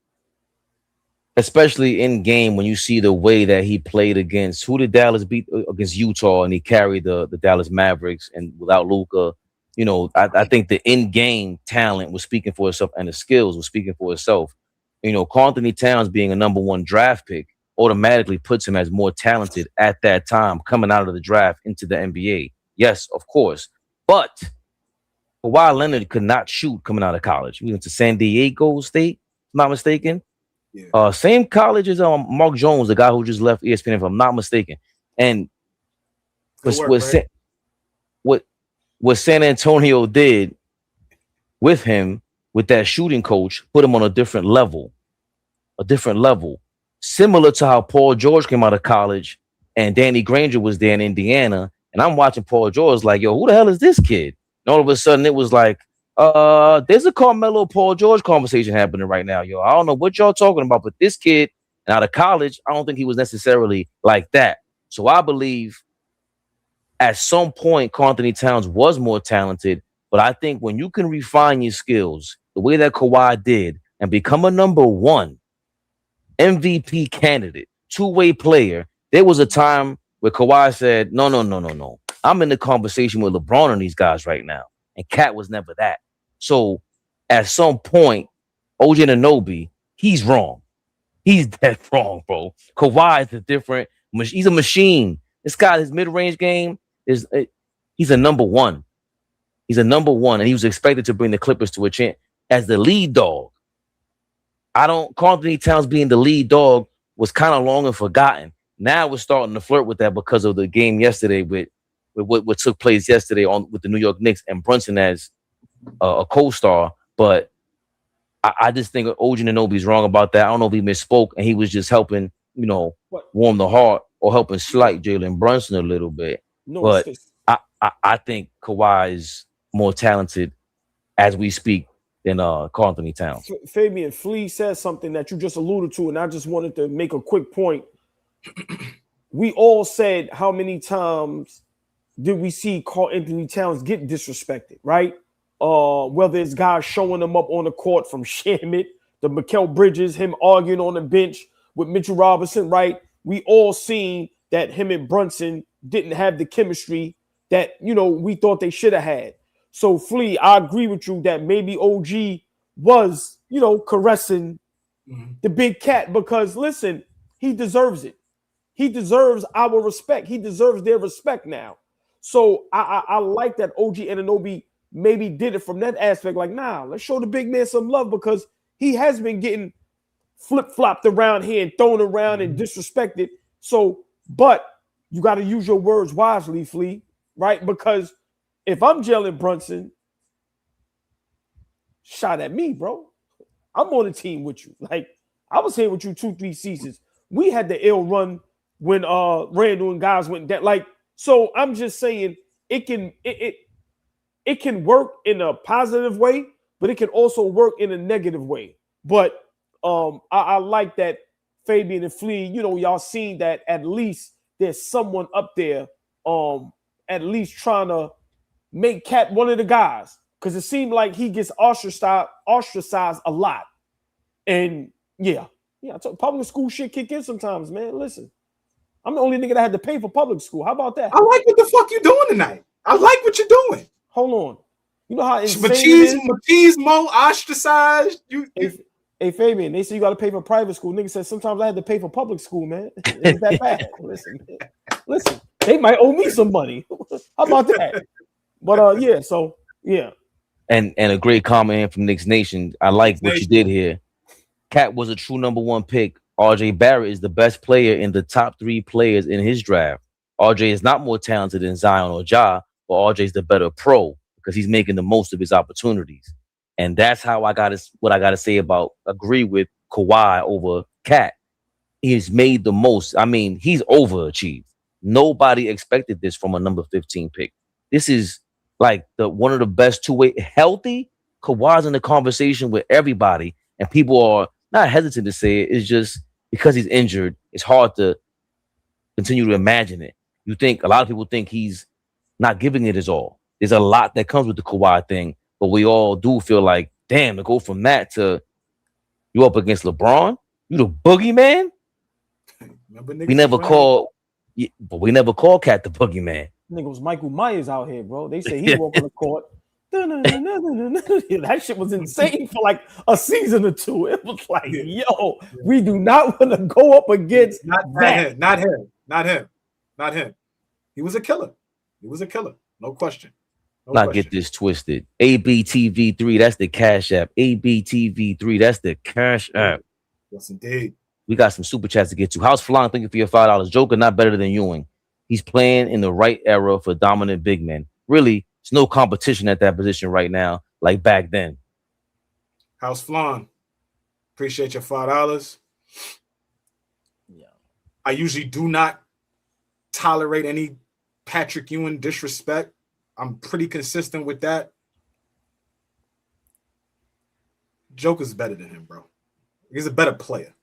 Speaker 1: especially in game, when you see the way that he played against who did Dallas beat against Utah, and he carried the Dallas Mavericks, and without Luka, you know, I think the in-game talent was speaking for itself, and the skills was speaking for itself. You know, Karl Anthony Towns being a #1 draft pick automatically puts him as more talented at that time coming out of the draft into the NBA. Yes, of course. But Kawhi Leonard could not shoot coming out of college. We went to San Diego State, if I'm not mistaken.
Speaker 4: Yeah.
Speaker 1: Same college as Mark Jones, the guy who just left ESPN, if I'm not mistaken. And what San Antonio did with him, with that shooting coach, put him on a different level. Similar to how Paul George came out of college and Danny Granger was there in Indiana. And I'm watching Paul George like, yo, who the hell is this kid? And all of a sudden it was like, there's a Carmelo Paul George conversation happening right now, yo. I don't know what y'all talking about, but this kid out of college, I don't think he was necessarily like that. So I believe at some point Karl Anthony Towns was more talented, but I think when you can refine your skills the way that Kawhi did and become a #1 MVP candidate, two-way player, there was a time where Kawhi said, no. I'm in the conversation with LeBron and these guys right now. And Cat was never that. So at some point, OG Anunoby, he's wrong. He's dead wrong, bro. Kawhi is a different, he's a machine. This guy, his mid-range game, he's a #1. He's a #1, and he was expected to bring the Clippers to a chance as the lead dog. Karl Anthony Towns being the lead dog was kind of long and forgotten. Now we're starting to flirt with that because of the game yesterday with what took place yesterday with the New York Knicks and Brunson as a co-star. But I just think OG Anunoby's wrong about that. I don't know if he misspoke and he was just helping, warm the heart or helping slight Jalen Brunson a little bit. No, but I think Kawhi is more talented as we speak than Karl Anthony Towns.
Speaker 3: Fabian, Flea said something that you just alluded to, and I just wanted to make a quick point. We all said how many times did we see Karl Anthony Towns get disrespected, right? Whether it's guys showing him up on the court from Shamit, the Mikal Bridges, him arguing on the bench with Mitchell Robinson, right? We all seen that him and Brunson didn't have the chemistry that, we thought they should have had. So, Flea, I agree with you that maybe OG was, caressing the big cat because, listen, he deserves it. He deserves our respect. He deserves their respect now. So I like that OG Anunoby maybe did it from that aspect. Like, nah, let's show the big man some love because he has been getting flip-flopped around here and thrown around and disrespected. So, but you got to use your words wisely, Flea, right? Because if I'm Jalen Brunson, shot at me, bro. I'm on the team with you. Like, I was here with you 2-3 seasons. We had the ill run when Randall and guys went down. Like, so I'm just saying it can work in a positive way, but it can also work in a negative way. But I like that Fabian and Flea, you know, y'all seen that at least there's someone up there at least trying to make KAT one of the guys. Because it seemed like he gets ostracized a lot. And yeah, public school shit kick in sometimes, man. Listen, I'm the only nigga that had to pay for public school. How about that?
Speaker 4: I like what the fuck you doing tonight. I like what you're doing.
Speaker 3: Hold on. You know how insane it is?
Speaker 4: Machismo, ostracized.
Speaker 3: Hey, Fabian, they say you got to pay for private school. Nigga said sometimes I had to pay for public school, man. It ain't that bad. Listen, they might owe me some money. How about that? But yeah.
Speaker 1: And a great comment from Knicks Nation. I like what you did here. KAT was a true number 1 pick. RJ Barrett is the best player in the top 3 players in his draft. RJ is not more talented than Zion or Ja, but RJ is the better pro because he's making the most of his opportunities. And that's how what I gotta say about agree with Kawhi over KAT. He's made the most. I mean, he's overachieved. Nobody expected this from a number 15 pick. This is like one of the best two-way healthy. Kawhi's in the conversation with everybody, and people are not hesitant to say it. It's just because he's injured, it's hard to continue to imagine it. You think a lot of people think he's not giving it his all. There's a lot that comes with the Kawhi thing, but we all do feel like, damn, to go from that to you up against LeBron, you the boogeyman. We never call KAT the boogeyman.
Speaker 3: Nigga was Michael Myers out here, bro. They say he walk on the court. That shit was insane for like a season or two. It was like, yo, we do not want to go up against
Speaker 4: not him. He was a killer. No question.
Speaker 1: Get this twisted. ABTV3, that's the Cash App. ABTV3, that's the Cash App.
Speaker 4: Yes, indeed.
Speaker 1: We got some super chats to get to. House Flan, thank you for your $5. Joker not better than Ewing. He's playing in the right era for dominant big men. Really, there's no competition at that position right now, like back then.
Speaker 4: House Flan, appreciate your $5.
Speaker 3: Yeah.
Speaker 4: I usually do not tolerate any Patrick Ewing disrespect. I'm pretty consistent with that. Joker's better than him, bro. He's a better player.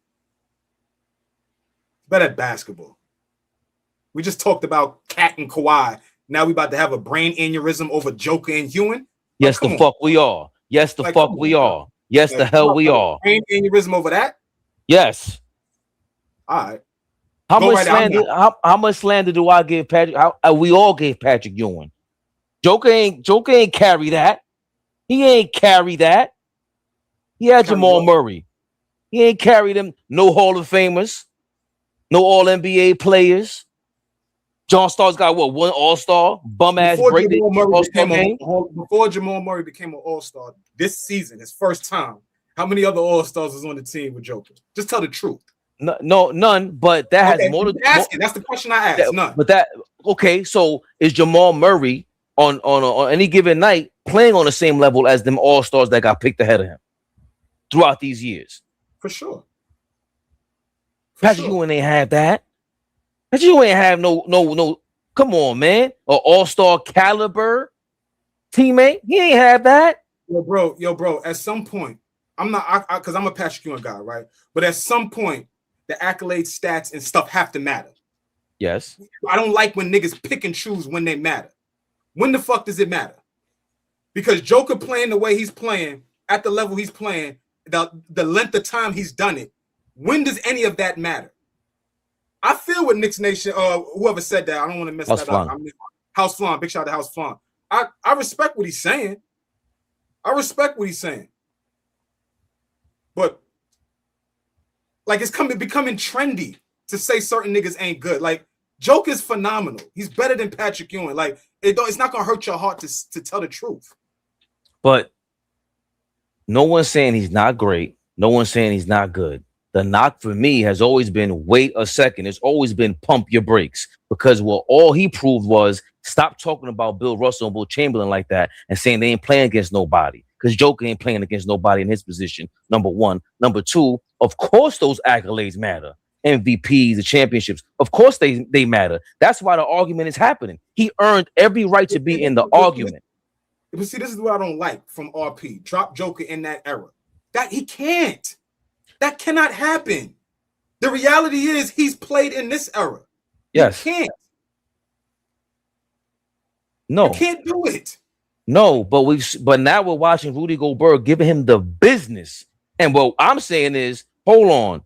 Speaker 4: Better at basketball. We just talked about KAT and Kawhi. Now we about to have a brain aneurysm over Joker and Ewing.
Speaker 1: Yes, the fuck we are. Yes, the fuck we are. Yes, the hell we are.
Speaker 4: Brain aneurysm over that?
Speaker 1: Yes.
Speaker 4: All right.
Speaker 1: How much slander do I give Patrick? We all gave Patrick Ewing. Joker ain't carry that. He ain't carry that. He had Jamal Murray. He ain't carried him. No Hall of Famers. No All NBA players. John Starr's got what? One All-Star? Bum ass break.
Speaker 4: Before Jamal Murray became an All-Star this season, his first time, how many other All-Stars was on the team with Joker? Just tell the truth.
Speaker 1: No, none. But that has more to
Speaker 4: asking. That's the question I asked. None.
Speaker 1: But so is Jamal Murray on any given night playing on the same level as them All-Stars that got picked ahead of him throughout these years?
Speaker 4: For sure.
Speaker 1: Patrick Ewing ain't have that. Patrick Ewing ain't have no. Come on, man. An All-Star caliber teammate. He ain't have that.
Speaker 4: Yo, bro. At some point, I'm not because I'm a Patrick Ewing guy, right? But at some point, the accolades, stats, and stuff have to matter.
Speaker 1: Yes.
Speaker 4: I don't like when niggas pick and choose when they matter. When the fuck does it matter? Because Joker playing the way he's playing, at the level he's playing, the length of time he's done it, when does any of that matter? I feel with Knicks Nation, whoever said that, I don't want to mess that up. I mean, House Flan, big shout out to House Flan. I respect what he's saying. But like it's becoming trendy to say certain niggas ain't good. Like Joker's phenomenal. He's better than Patrick Ewing. Like it's not gonna hurt your heart to tell the truth.
Speaker 1: But no one's saying he's not great. No one's saying he's not good. The knock for me has always been wait a second. It's always been pump your brakes because all he proved was stop talking about Bill Russell and Will Chamberlain like that and saying they ain't playing against nobody, because Joker ain't playing against nobody in his position. Number one. Number two, of course those accolades matter. MVPs, the championships, of course they matter. That's why the argument is happening. He earned every right to be in the argument.
Speaker 4: But see, this is what I don't like from RP. Drop Joker in that era. That he can't. That cannot happen. The reality is he's played in this era.
Speaker 1: Yes.
Speaker 4: He can't.
Speaker 1: No.
Speaker 4: You can't do it.
Speaker 1: No, but now we're watching Rudy Gobert giving him the business. And what I'm saying is, hold on.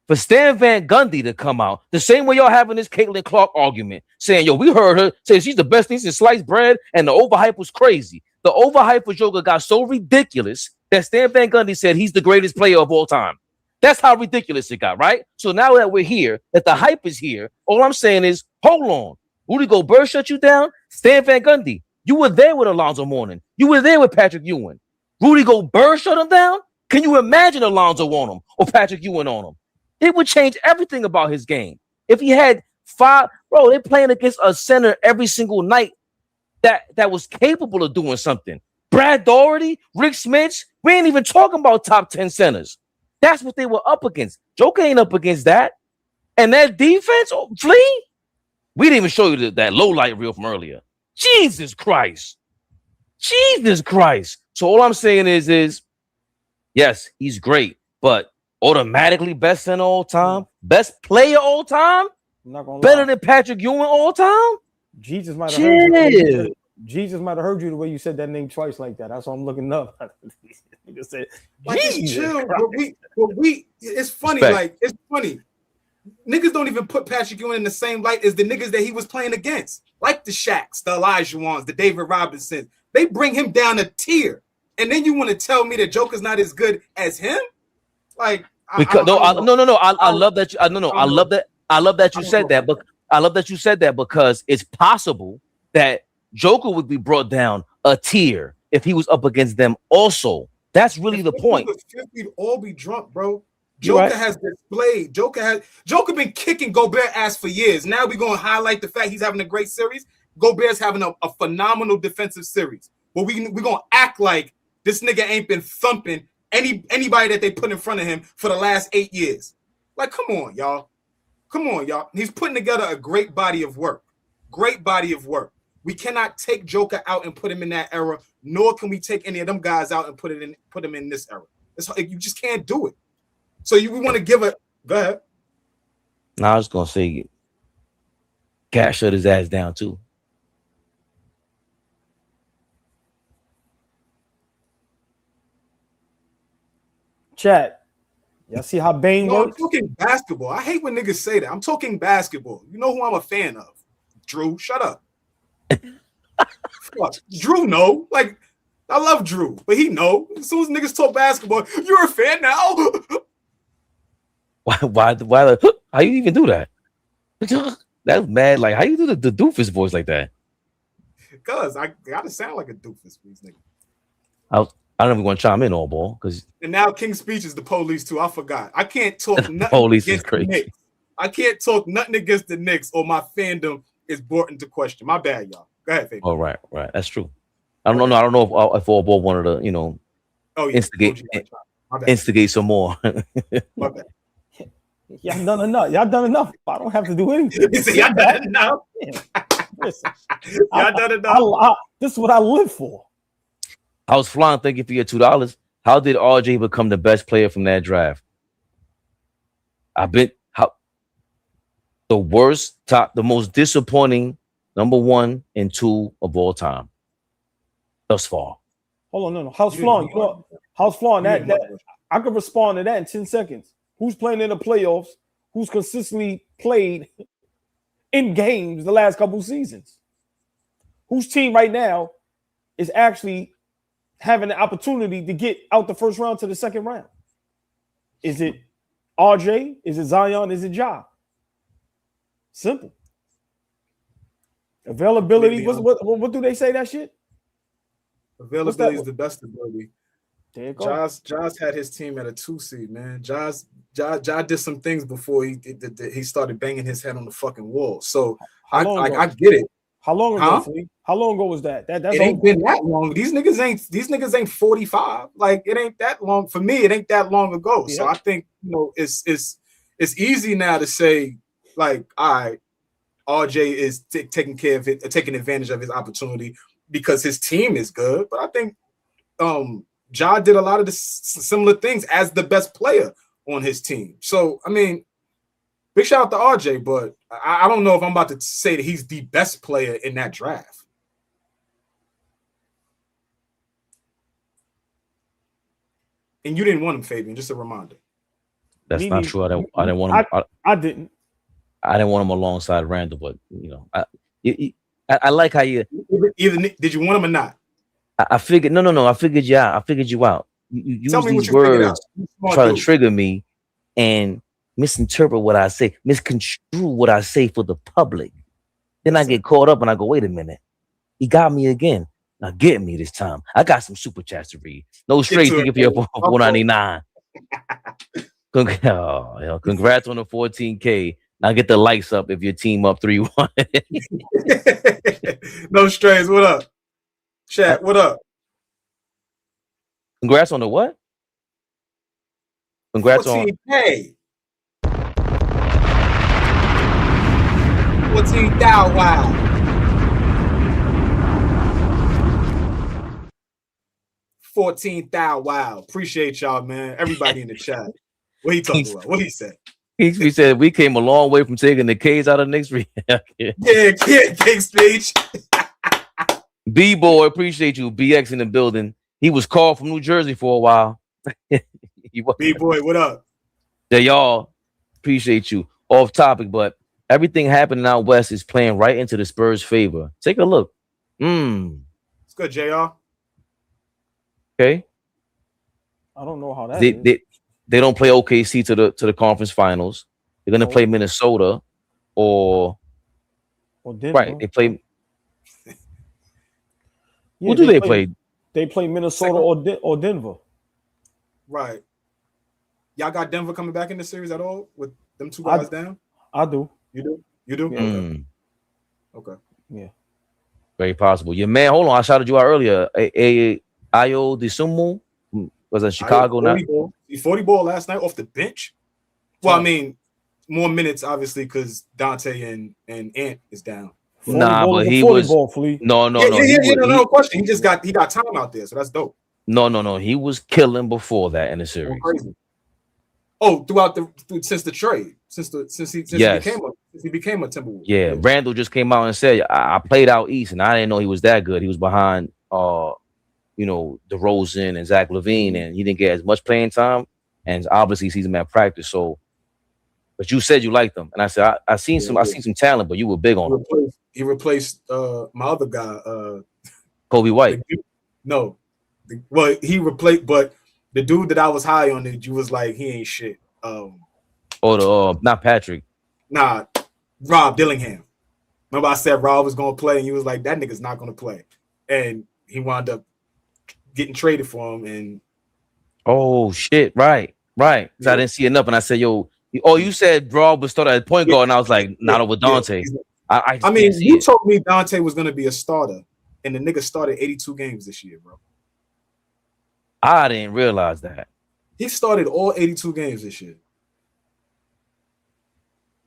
Speaker 1: For Stan Van Gundy to come out the same way y'all having this Caitlin Clark argument, saying, yo, we heard her say she's the best thing since sliced bread, and the overhype was crazy. The overhype for Joker got so ridiculous that Stan Van Gundy said he's the greatest player of all time. That's how ridiculous it got, right? So now that we're here, that the hype is here, all I'm saying is, hold on. Rudy Gobert shut you down? Stan Van Gundy, you were there with Alonzo Mourning. You were there with Patrick Ewing. Rudy Gobert shut him down? Can you imagine Alonzo on him or Patrick Ewing on him? It would change everything about his game. If he had five, bro, they're playing against a center every single night that was capable of doing something. Brad Daugherty, Rick Smits, we ain't even talking about top 10 centers. That's what they were up against. Joker ain't up against that. And that defense, Flea, we didn't even show you that low light reel from earlier. Jesus Christ. Jesus Christ. So all I'm saying is yes, he's great, but automatically best center all time, best player all time, better than Patrick Ewing all time.
Speaker 3: Jesus might have heard you. Jesus might have heard you the way you said that name twice like that. That's why I'm looking up. You said,
Speaker 4: like, chill. But we, it's funny.
Speaker 1: Respect.
Speaker 4: Like, it's funny. Niggas don't even put Patrick Ewing in the same light as the niggas that he was playing against, like the Shaqs, the Olajuwons, the David Robinsons. They bring him down a tier, and then you want to tell me that Joker's not as good as him? Like,
Speaker 1: because I love that. I love that you said that, but I love that you said that because it's possible that Joker would be brought down a tier if he was up against them also. That's really the point.
Speaker 4: We'd all be drunk, bro. Joker has displayed. Joker been kicking Gobert ass for years. Now we're going to highlight the fact he's having a great series. Gobert's having a phenomenal defensive series. But we're going to act like this nigga ain't been thumping anybody that they put in front of him for the last 8 years. Like, come on, y'all. Come on, y'all. He's putting together a great body of work. Great body of work. We cannot take Joker out and put him in that era, nor can we take any of them guys out and put him in this era. You just can't do it. So we want to give it. Go ahead.
Speaker 1: Now I was gonna say, Cat shut his ass down too.
Speaker 3: Chat. Y'all see how Bane works?
Speaker 4: I'm talking basketball. I hate when niggas say that. I'm talking basketball. You know who I'm a fan of? Drew. Shut up. Fuck. Drew know. Like, I love Drew, but he know. As soon as niggas talk basketball, you're a fan now.
Speaker 1: Why how you even do that? That's mad. Like, how you do the doofus voice like that?
Speaker 4: Because I gotta sound like a doofus for these niggas.
Speaker 1: I don't even want to chime in all ball because.
Speaker 4: And now King's Speech is the police too. I forgot. I can't talk nothing
Speaker 1: police
Speaker 4: against
Speaker 1: is crazy.
Speaker 4: The Knicks. I can't talk nothing against the Knicks or my fandom is brought into question. My bad, y'all. Go ahead, Fabian.
Speaker 1: Oh, right. That's true. I don't know. I don't know if all ball wanted to, instigate some more.
Speaker 4: My bad.
Speaker 3: Y'all done enough. Y'all done enough. I don't have to do anything.
Speaker 4: Y'all done enough.
Speaker 3: Listen,
Speaker 4: y'all done enough.
Speaker 3: This is what I live for.
Speaker 1: I was flying. Thank you for your $2. How did RJ become the best player from that draft? The most disappointing number 1 and 2 of all time thus far.
Speaker 3: Hold on, no. House Flaunt, House Flaunt, that I could respond to that in 10 seconds. Who's playing in the playoffs? Who's consistently played in games the last couple seasons? Whose team right now is actually having the opportunity to get out the first round to the second round? Is it RJ? Is it Zion? Is it Ja? Simple. Availability. What do they say that shit?
Speaker 4: Availability is the best ability.
Speaker 3: There you go.
Speaker 4: Josh had his team at a 2 seed, man. Josh did some things before he started banging his head on the fucking wall. So
Speaker 3: How long ago?
Speaker 4: I get it.
Speaker 3: How long ago,
Speaker 4: Huh?
Speaker 3: Flea? How long ago was that? That's
Speaker 4: It ain't been that long. These niggas ain't 45. Like, it ain't that long. For me, it ain't that long ago.
Speaker 3: Yeah.
Speaker 4: So I think, it's easy now to say, like, all right, RJ is taking care of it, taking advantage of his opportunity because his team is good. But I think Ja did a lot of the similar things as the best player on his team. So, I mean, big shout out to RJ, but I don't know if I'm about to say that he's the best player in that draft. And you didn't want him, Fabian, just a reminder.
Speaker 1: That's not true. I didn't want him.
Speaker 3: I didn't.
Speaker 1: I didn't want him alongside Randall, but I like how you.
Speaker 4: Either did you want him or not?
Speaker 1: I figured no. I figured you out. I figured you out. You
Speaker 4: Tell
Speaker 1: use
Speaker 4: me what
Speaker 1: these
Speaker 4: you figured
Speaker 1: words
Speaker 4: out.
Speaker 1: try to trigger me and misinterpret what I say, misconstrue what I say for the public. Then I get caught up and I go, wait a minute, he got me again. Now get me this time. I got some super chats to read. No straight to give you up on 199. Congrats on the 14K. Now get the likes up if your team up 3-1.
Speaker 4: No strays. What up? Chat, what up?
Speaker 1: Congrats on the what? Congrats
Speaker 4: 14K. 14,000. Wow. 14,000. Wow. Appreciate y'all, man. Everybody in the chat. What he talking about? What he said?
Speaker 1: He said we came a long way from taking the K's out of Knicks rehab.
Speaker 4: Yeah, King speech.
Speaker 1: B-boy, appreciate you. BX in the building. He was called from New Jersey for a while.
Speaker 4: B-boy, what up?
Speaker 1: Yeah, y'all, appreciate you. Off topic, but everything happening out west is playing right into the Spurs' favor. Take a look.
Speaker 4: It's good, JR.
Speaker 1: Okay.
Speaker 3: I don't know how that is.
Speaker 1: They don't play OKC to the conference finals. They're gonna play Minnesota or
Speaker 3: Denver.
Speaker 1: Right. They play.
Speaker 3: Yeah,
Speaker 1: Who do they play?
Speaker 3: They play Minnesota or Denver.
Speaker 4: Right. Y'all got Denver coming back in the series at all with them two guys down?
Speaker 3: I do.
Speaker 4: You do? You do?
Speaker 3: Yeah.
Speaker 4: Okay.
Speaker 3: Yeah.
Speaker 1: Very possible. Your man, hold on. I shouted you out earlier. Ayo DeSumo was in Chicago now.
Speaker 4: 40 ball last night off the bench. Well, I mean, more minutes obviously because Dante and Ant is down.
Speaker 1: Nah, but he was no
Speaker 4: question. He got time out there, so that's dope.
Speaker 1: No. He was killing before that in the series.
Speaker 4: Crazy. Oh, since the trade, since he became a Timberwolves.
Speaker 1: Yeah, Randall just came out and said I played out east and I didn't know he was that good. He was behind DeRozan and Zach LaVine, and he didn't get as much playing time. And obviously, he sees him at practice. So, but you said you liked him, and I said I seen some talent, but you were big on him.
Speaker 4: He replaced my other guy,
Speaker 1: Kobe White.
Speaker 4: He replaced, but the dude that I was high on, that you was like he ain't shit.
Speaker 1: Not Patrick.
Speaker 4: Nah, Rob Dillingham. Remember I said Rob was gonna play, and he was like that nigga's not gonna play, and he wound up getting traded for him. And
Speaker 1: oh shit, right. So I didn't see enough, and I said, "Yo, you said Rob was started at point guard," and I was like, "Not over Dante."
Speaker 4: I mean, you told me Dante was gonna be a starter, and the nigga started 82 games this year, bro.
Speaker 1: I didn't realize that.
Speaker 4: He started all 82 games this year.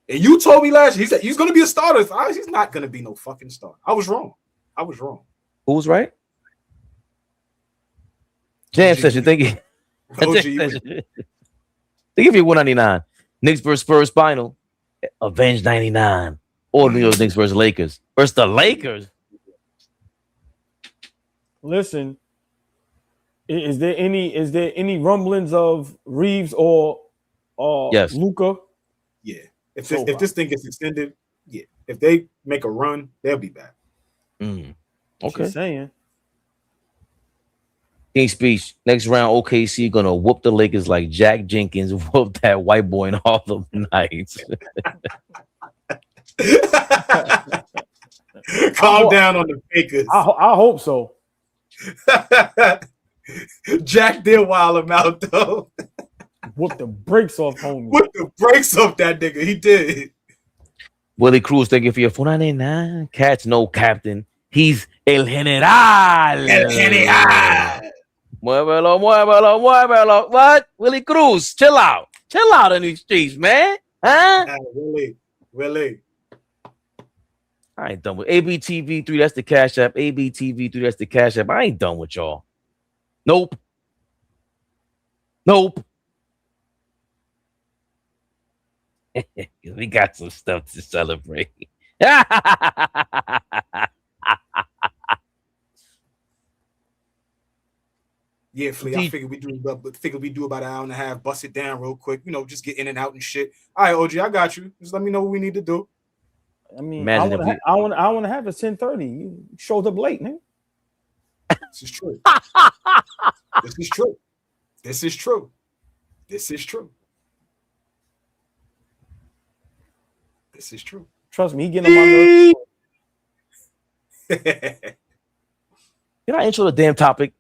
Speaker 4: And you told me last year, he said he's gonna be a starter. He's not gonna be no fucking starter. I was wrong.
Speaker 1: Who was right? Jam session, thank you. They give you 199. Knicks versus Spurs final. Avenge 99. Or New York Knicks versus Lakers. Versus the Lakers.
Speaker 3: Listen, is there any rumblings of Reeves or
Speaker 1: yes.
Speaker 3: Luka?
Speaker 4: Yeah. If this thing gets extended, yeah. If they make a run, they'll be back.
Speaker 1: Okay.
Speaker 3: Just saying.
Speaker 1: King speech. Next round, OKC gonna whoop the Lakers like Jack Jenkins whooped that white boy in Harlem Nights.
Speaker 4: Calm down on the fakers.
Speaker 3: I hope so.
Speaker 4: Jack did wild him out though.
Speaker 3: Whoop the brakes off, homie.
Speaker 4: Whoop the brakes off that nigga. He did.
Speaker 1: Willie Cruz, thank you for your 499. Cats, no captain. He's El General.
Speaker 4: El General.
Speaker 1: Muévelo, muévelo, muévelo. What? Willie Cruz, chill out. Chill out in these streets, man. Huh?
Speaker 4: Willie.
Speaker 1: I ain't done with ABTV3. That's the Cash App. ABTV3. That's the Cash App. I ain't done with y'all. Nope. We got some stuff to celebrate.
Speaker 4: Yeah, Flea. I figured we do about an hour and a half. Bust it down real quick. You know, just get in and out and shit. All right, OG, I got you. Just let me know what we need to do.
Speaker 3: I mean, I want to have it 10:30. You showed up late, man.
Speaker 4: This is true. This is true. This is true. This is true. This is true.
Speaker 3: Trust me, he getting on my nerves.
Speaker 1: Did I intro the damn topic?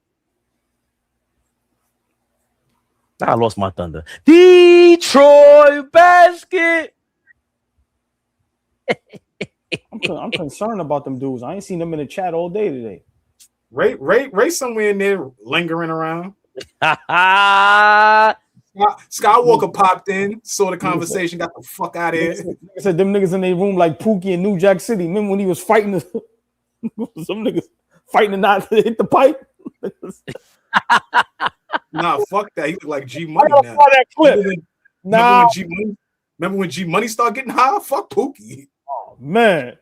Speaker 1: I lost my thunder. Detroit basket.
Speaker 3: I'm concerned about them dudes. I ain't seen them in the chat all day today.
Speaker 4: Ray somewhere in there lingering around. Skywalker popped in, saw the conversation, got the fuck out of here.
Speaker 3: I said them niggas in their room like Pookie in New Jack City. Remember when he was fighting some niggas fighting to not hit the pipe?
Speaker 4: Nah, fuck that. He look like G Money now.
Speaker 3: That clip.
Speaker 4: Remember when G Money started getting high? Fuck Pookie.
Speaker 3: Oh man.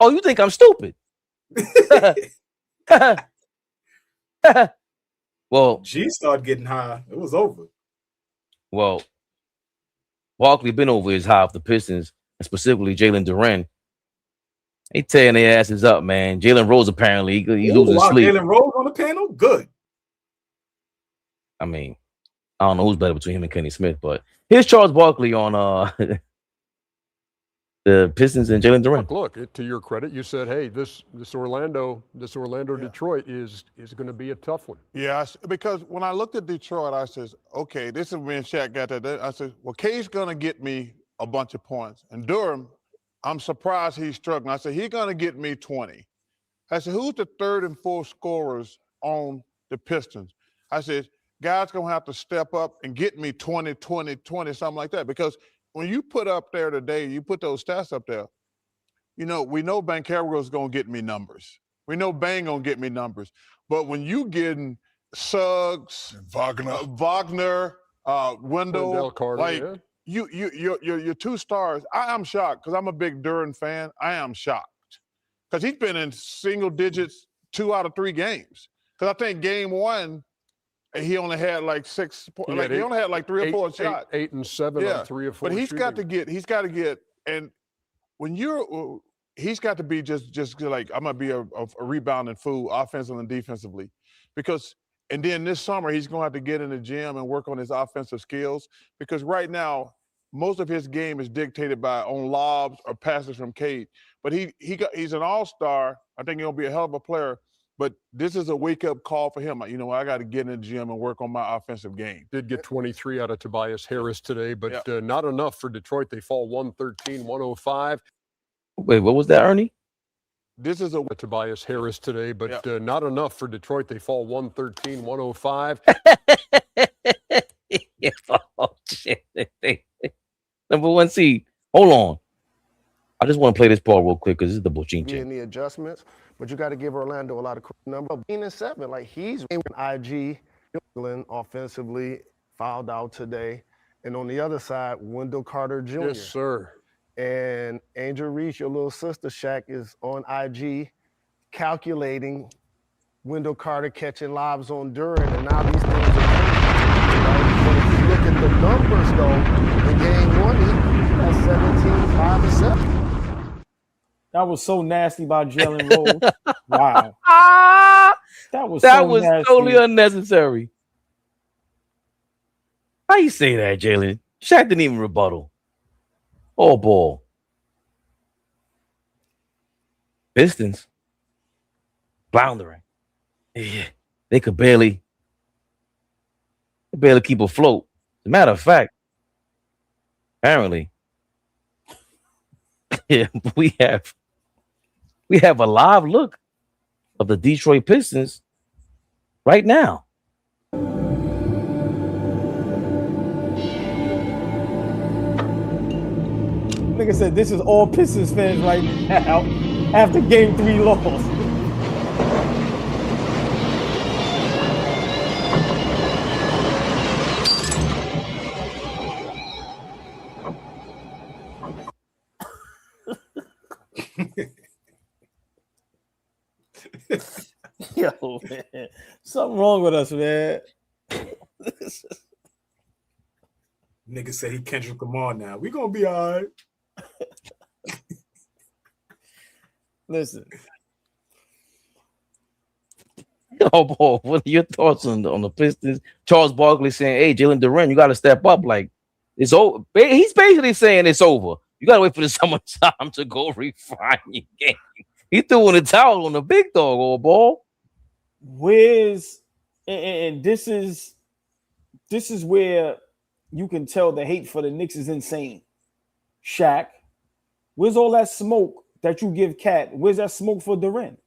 Speaker 1: Oh, you think I'm stupid? Well,
Speaker 4: G started getting high. It was over.
Speaker 1: Well, Barkley been over his high off the Pistons, and specifically Jalen Durant. They tearing their asses up, man. Jalen Rose apparently he losing sleep.
Speaker 4: Jalen Rose on the panel, good.
Speaker 1: I mean, I don't know who's better between him and Kenny Smith, but here's Charles Barkley on the Pistons and Jalen Durant.
Speaker 7: Look, to your credit, you said, "Hey, this Orlando Detroit is going to be a tough one."
Speaker 8: Yeah, because when I looked at Detroit, I says, "Okay, this is when Shaq got that." I said, "Well, K's going to get me a bunch of points, and Durham, I'm surprised he's struggling." I said, "He's going to get me 20." I said, "Who's the third and fourth scorers on the Pistons?" I said, "Guys going to have to step up and get me 20, 20, 20, something like that," because when you put up there today, you put those stats up there, you know, we know Banchero is going to get me numbers. We know Bang going to get me numbers. But when you getting Suggs, Wagner, Wendell
Speaker 7: Carter,
Speaker 8: like your two stars, I am shocked because I'm a big Durant fan. I am shocked because he's been in single digits 2 out of 3 games. Because I think game 1, he only had like 6 points. Like he only had like 3 or 4 shots.
Speaker 7: 8 and 7 on 3 or 4.
Speaker 8: But he's got to get, and when he's got to be just like, I'm gonna be a rebounding fool offensively and defensively. And then this summer he's gonna have to get in the gym and work on his offensive skills. Because right now, most of his game is dictated by on lobs or passes from Cade. But he's an all-star. I think he'll be a hell of a player. But this is a wake-up call for him. You know, I got to get in the gym and work on my offensive game.
Speaker 7: Did get 23 out of Tobias Harris today, but not enough for Detroit. They fall 113-105.
Speaker 1: Wait, what was that, Ernie?
Speaker 8: This is a
Speaker 7: Tobias Harris today, but not enough for Detroit. They fall 113-105.
Speaker 1: Oh, shit. Number 1 seed. Hold on. I just want to play this ball real quick because this is the Bochinche.
Speaker 9: In the adjustments, but you got to give Orlando a lot of number. Being in 7, like he's in IG, offensively fouled out today, and on the other side, Wendell Carter Jr.
Speaker 7: Yes, sir.
Speaker 9: And Angel Reese, your little sister Shaq, is on IG, calculating Wendell Carter catching lobs on Durant, and now these things are changing. Right? But if you look at the numbers, though, in game 1, he got 17, 5, and 7.
Speaker 3: That was so nasty by Jalen Rose. Wow. That was
Speaker 1: totally unnecessary. How you say that, Jalen? Shaq didn't even rebuttal. Oh, ball. Pistons. Floundering. Yeah, they could barely keep afloat. As a matter of fact, apparently, Yeah, we have a live look of the Detroit Pistons right now.
Speaker 3: Nigga said this is all Pistons fans right now after game 3 loss. Yo, man. Something wrong with us, man.
Speaker 4: Nigga said he Kendrick Lamar now. We gonna be all right.
Speaker 3: Listen.
Speaker 1: Oh, boy, what are your thoughts on the Pistons? Charles Barkley saying, "Hey, Jalen Durant, you got to step up. Like it's over." He's basically saying it's over. You got to wait for the summertime to go refine your game. He threw in the towel on the big dog, old ball.
Speaker 3: Where's and this is where you can tell the hate for the Knicks is insane. Shaq, where's all that smoke that you give KAT? Where's that smoke for Durant?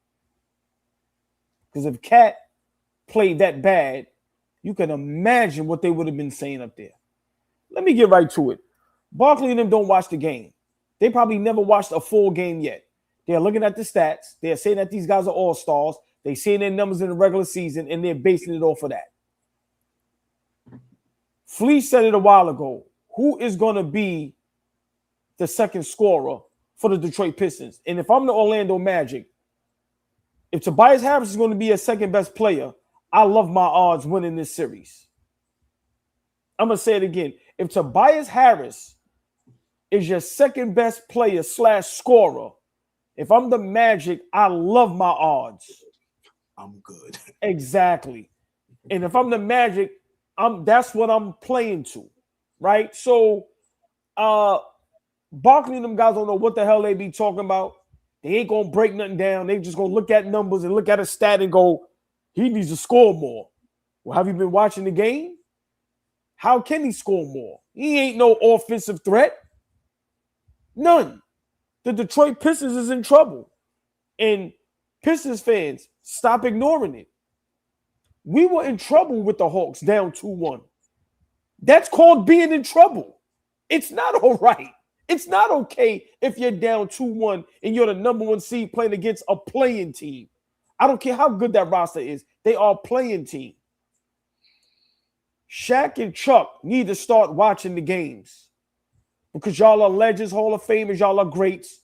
Speaker 3: Because if KAT played that bad, you can imagine what they would have been saying up there. Let me get right to it. Barkley and them don't watch the game. They probably never watched a full game yet. They're looking at the stats. They're saying that these guys are all-stars. They're seeing their numbers in the regular season, and they're basing it off of that. Flea said it a while ago. Who is going to be the second scorer for the Detroit Pistons? And if I'm the Orlando Magic, if Tobias Harris is going to be a second-best player, I love my odds winning this series. I'm going to say it again. If Tobias Harris is your second-best player / scorer, if I'm the Magic, I love my odds.
Speaker 4: I'm good.
Speaker 3: Exactly. And if I'm the Magic, that's what I'm playing to, right? So Barkley and them guys don't know what the hell they be talking about. They ain't going to break nothing down. They just going to look at numbers and look at a stat and go, he needs to score more. Well, have you been watching the game? How can he score more? He ain't no offensive threat. None. The Detroit Pistons is in trouble. And Pistons fans, stop ignoring it. We were in trouble with the Hawks down 2-1. That's called being in trouble. It's not all right. It's not okay if you're down 2-1 and you're the number 1 seed playing against a playing team. I don't care how good that roster is. They are a playing team. Shaq and Chuck need to start watching the games because y'all are legends, Hall of Famers, y'all are greats.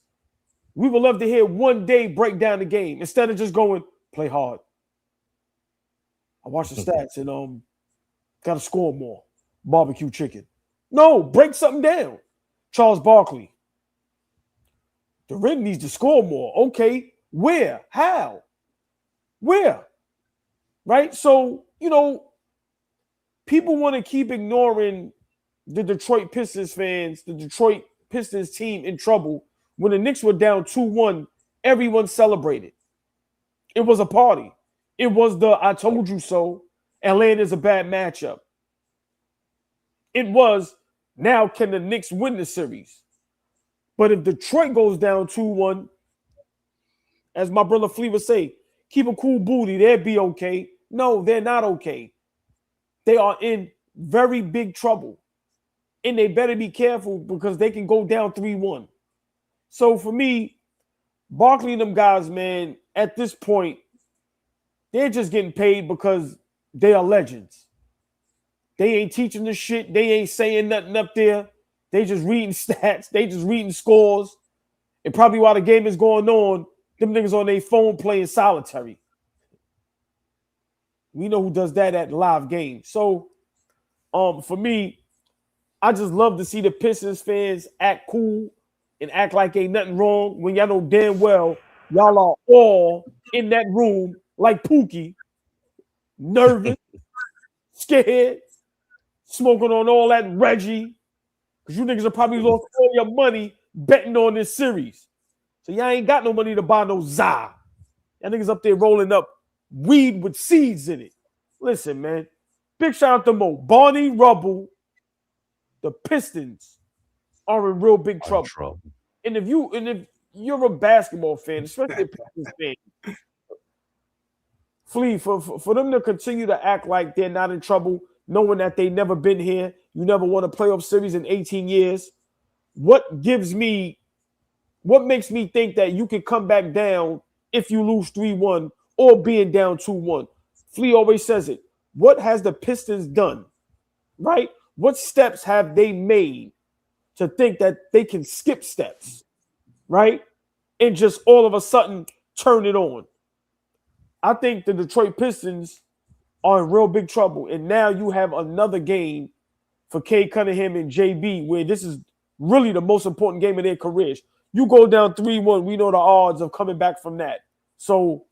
Speaker 3: We would love to hear one day break down the game instead of just going, play hard. I watched the stats and got to score more. Barbecue chicken. No, break something down. Charles Barkley. Durant needs to score more. Okay, where? How? Where? Right? So, people want to keep ignoring the Detroit Pistons fans, the Detroit Pistons team in trouble. When the Knicks were down 2-1, everyone celebrated. It was a party. It was the I told you so. Atlanta's a bad matchup. It was, now can the Knicks win the series? But if Detroit goes down 2-1, as my brother Flea would say, keep a cool booty, they'll be okay. No, they're not okay. They are in very big trouble. And they better be careful because they can go down 3-1. So for me, Barkley and them guys, man, at this point, they're just getting paid because they are legends. They ain't teaching the shit. They ain't saying nothing up there. They just reading stats. They just reading scores. And probably while the game is going on, them niggas on their phone playing solitary. We know who does that at live games. So, for me, I just love to see the Pistons fans act cool and act like ain't nothing wrong when y'all know damn well y'all are all in that room like Pookie, nervous, scared, smoking on all that Reggie, because you niggas have probably lost all your money betting on this series. So y'all ain't got no money to buy no za. Y'all niggas up there rolling up weed with seeds in it. Listen, man. Big shout out to Mo. Barney Rubble. The Pistons are in real big trouble. And if you're a basketball fan, especially a Pistons fan, Flea, for them to continue to act like they're not in trouble, knowing that they never been here, you never won a playoff series in 18 years, what makes me think that you can come back down if you lose 3-1 or being down 2-1? Flea always says it. What has the Pistons done, right? What steps have they made to think that they can skip steps, right? And just all of a sudden turn it on. I think the Detroit Pistons are in real big trouble. And now you have another game for Cade Cunningham and JB, where this is really the most important game of their careers. You go down 3-1, we know the odds of coming back from that. So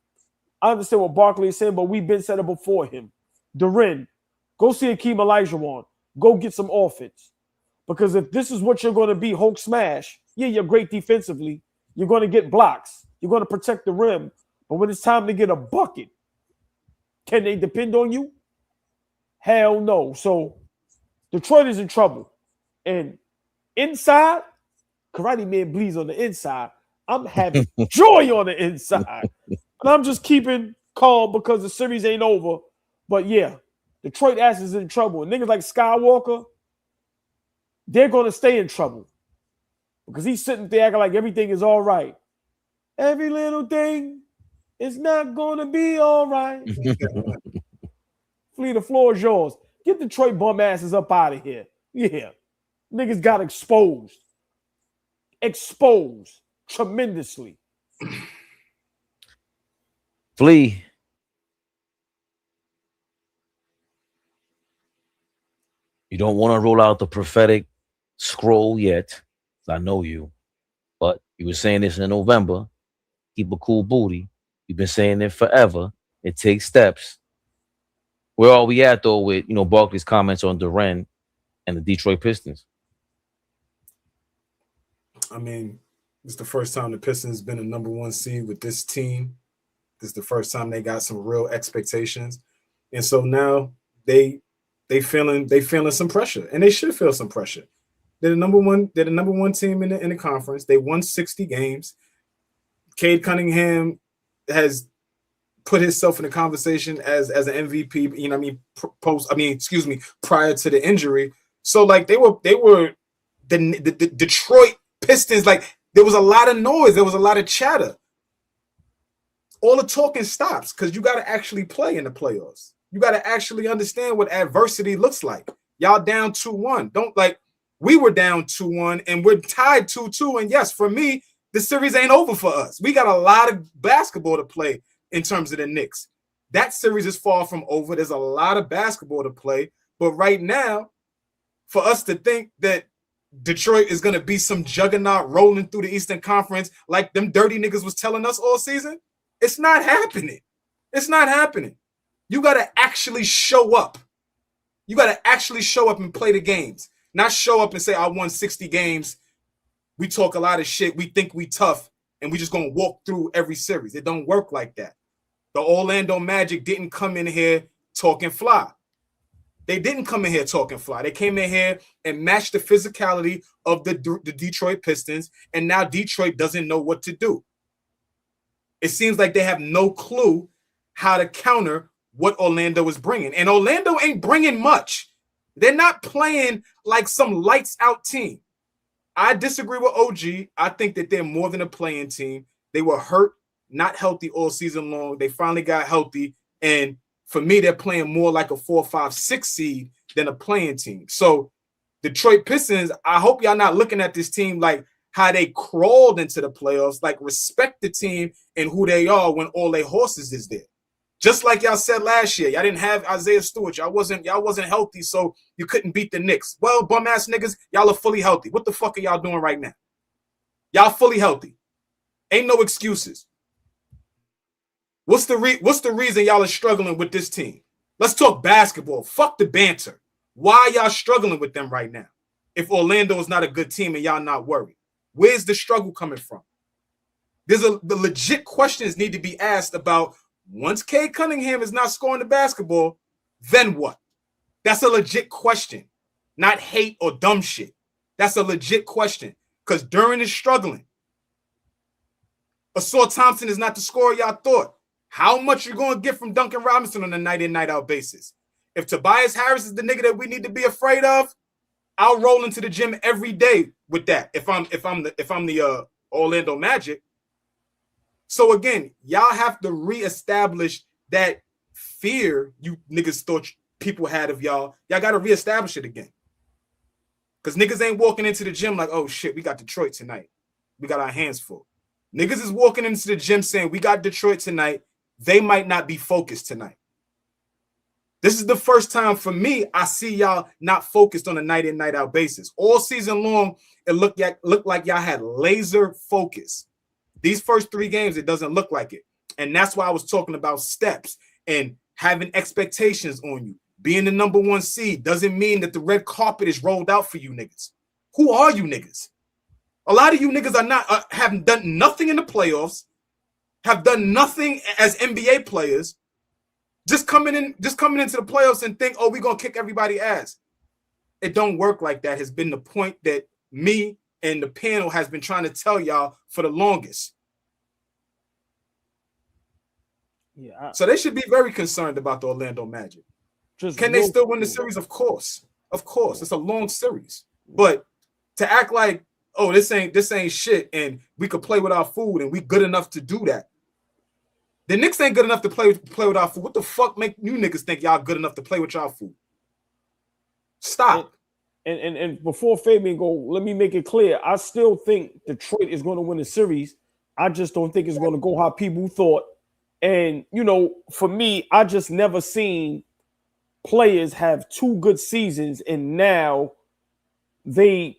Speaker 3: I understand what Barkley is saying, but we've been set up before him. Durant, go see Akeem Olajuwon. Go get some offense. Because if this is what you're going to be, Hulk smash, yeah, you're great defensively. You're going to get blocks. You're going to protect the rim. But when it's time to get a bucket, can they depend on you? Hell no. So Detroit is in trouble. And inside, Karate Man bleeds on the inside. I'm having joy on the inside. And I'm just keeping calm because the series ain't over. But yeah, Detroit ass is in trouble. And niggas like Skywalker, they're going to stay in trouble. Because he's sitting there acting like everything is all right. Every little thing is not going to be all right. Flea, the floor is yours. Get Detroit bum asses up out of here. Yeah. Niggas got exposed. Exposed tremendously.
Speaker 1: Flea. You don't want to roll out the prophetic scroll yet. I know you. But you were saying this in November. Keep a cool booty. You've been saying it forever. It takes steps. Where are we at, though, with, Barkley's comments on Durant and the Detroit Pistons?
Speaker 4: I mean, it's the first time the Pistons been a number one seed with this team. This is the first time they got some real expectations. And so now they feeling some pressure, and they should feel some pressure. They're the number one team in the conference. They won 60 games. Cade Cunningham has put himself in the conversation as an MVP, prior to the injury. So like they were the Detroit Pistons, like there was a lot of noise, there was a lot of chatter. All the talking stops because you got to actually play in the playoffs. You got to actually understand what adversity looks like. Y'all down 2-1. We were down 2-1 and we're tied 2-2. And yes, for me, the series ain't over for us. We got a lot of basketball to play in terms of the Knicks. That series is far from over. There's a lot of basketball to play. But right now, for us to think that Detroit is going to be some juggernaut rolling through the Eastern Conference like them dirty niggas was telling us all season, it's not happening. It's not happening. You got to actually show up. You got to actually show up and play the games. Not show up and say, I won 60 games. We talk a lot of shit. We think we tough, and we just going to walk through every series. It don't work like that. The Orlando Magic didn't come in here talking fly. They didn't come in here talking fly. They came in here and matched the physicality of the Detroit Pistons, and now Detroit doesn't know what to do. It seems like they have no clue how to counter what Orlando is bringing. And Orlando ain't bringing much. They're not playing like some lights-out team. I disagree with OG. I think that they're more than a playing team. They were hurt, not healthy all season long. They finally got healthy. And for me, they're playing more like a 4, 5, 6 seed than a playing team. So Detroit Pistons, I hope y'all not looking at this team like how they crawled into the playoffs. Like, respect the team and who they are when all their horses is there. Just like y'all said last year, y'all didn't have Isaiah Stewart. Y'all wasn't healthy, so you couldn't beat the Knicks. Well, bum ass niggas, y'all are fully healthy. What the fuck are y'all doing right now? Y'all fully healthy. Ain't no excuses. What's the reason y'all are struggling with this team? Let's talk basketball. Fuck the banter. Why y'all struggling with them right now? If Orlando is not a good team and y'all not worried, where's the struggle coming from? The legit questions need to be asked about. Once Cade Cunningham is not scoring the basketball, then what? That's a legit question, not hate or dumb shit. That's a legit question. because Durant is struggling. Assault Thompson is not the scorer y'all thought. How much you going to get from Duncan Robinson on a night in, night out basis? If Tobias Harris is the nigga that we need to be afraid of, I'll roll into the gym every day with that. If I'm the Orlando Magic. So again, y'all have to reestablish that fear you niggas thought people had of y'all. Y'all got to reestablish it again. Because niggas ain't walking into the gym like, oh shit, we got Detroit tonight. We got our hands full. Niggas is walking into the gym saying, we got Detroit tonight. They might not be focused tonight. This is the first time for me I see y'all not focused on a night in, night out basis. All season long, it looked like y'all had laser focus. These first 3 games, it doesn't look like it. And that's why I was talking about steps and having expectations on you. Being the number 1 seed doesn't mean that the red carpet is rolled out for you niggas. Who are you niggas? A lot of you niggas are not haven't done nothing in the playoffs, have done nothing as NBA players, just coming into the playoffs and think, oh, we're gonna kick everybody's ass. It don't work like that. Has been the point that me and the panel has been trying to tell y'all for the longest.
Speaker 3: Yeah.
Speaker 4: So they should be very concerned about the Orlando Magic. Can they still win the series? Of course. Of course. It's a long series. But to act like, oh, this ain't shit and we could play with our food and we good enough to do that. The Knicks ain't good enough to play with our food. What the fuck make you niggas think y'all good enough to play with y'all food? Stop.
Speaker 3: And before Fabian go, let me make it clear. I still think Detroit is going to win the series. I just don't think it's going to go how people thought. And, you know, for me, I just never seen players have 2 good seasons and now they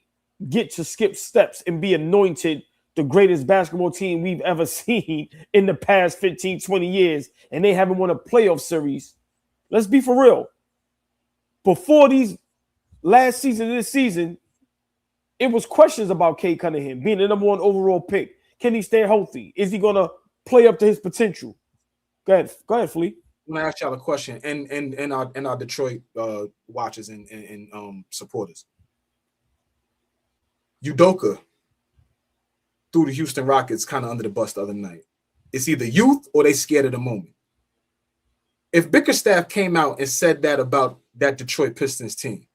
Speaker 3: get to skip steps and be anointed the greatest basketball team we've ever seen in the past 15, 20 years, and they haven't won a playoff series. Let's be for real. Before these last season and this season, it was questions about Cade Cunningham being the number 1 overall pick. Can he stay healthy? Is he going to play up to his potential? Go ahead, Flea.
Speaker 4: I'm gonna ask y'all a question, and our Detroit watchers and supporters. Udoka threw the Houston Rockets kind of under the bus the other night. It's either youth or they scared of the moment. If Bickerstaff came out and said that about that Detroit Pistons team,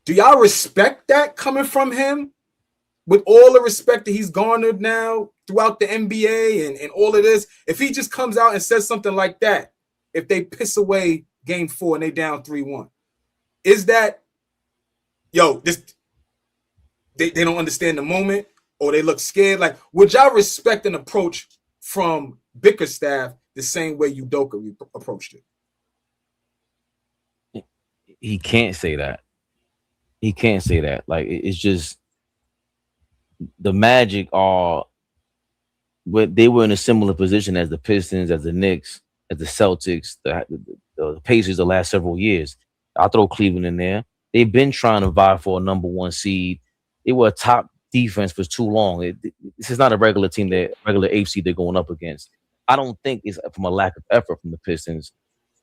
Speaker 4: do y'all respect that coming from him? With all the respect that he's garnered now throughout the NBA and all of this, if he just comes out and says something like that, if they piss away game 4 and they down 3-1, is that, yo, this they don't understand the moment or they look scared? Like, would y'all respect an approach from Bickerstaff the same way Udoka approached it?
Speaker 1: He can't say that. He can't say that. Like, it's just the Magic are, they were in a similar position as the Pistons, as the Knicks, as the Celtics, the Pacers the last several years. I'll throw Cleveland in there. They've been trying to vie for a number 1 seed. They were a top defense for too long. This is not a regular team, regular 8th seed they're going up against. I don't think it's from a lack of effort from the Pistons.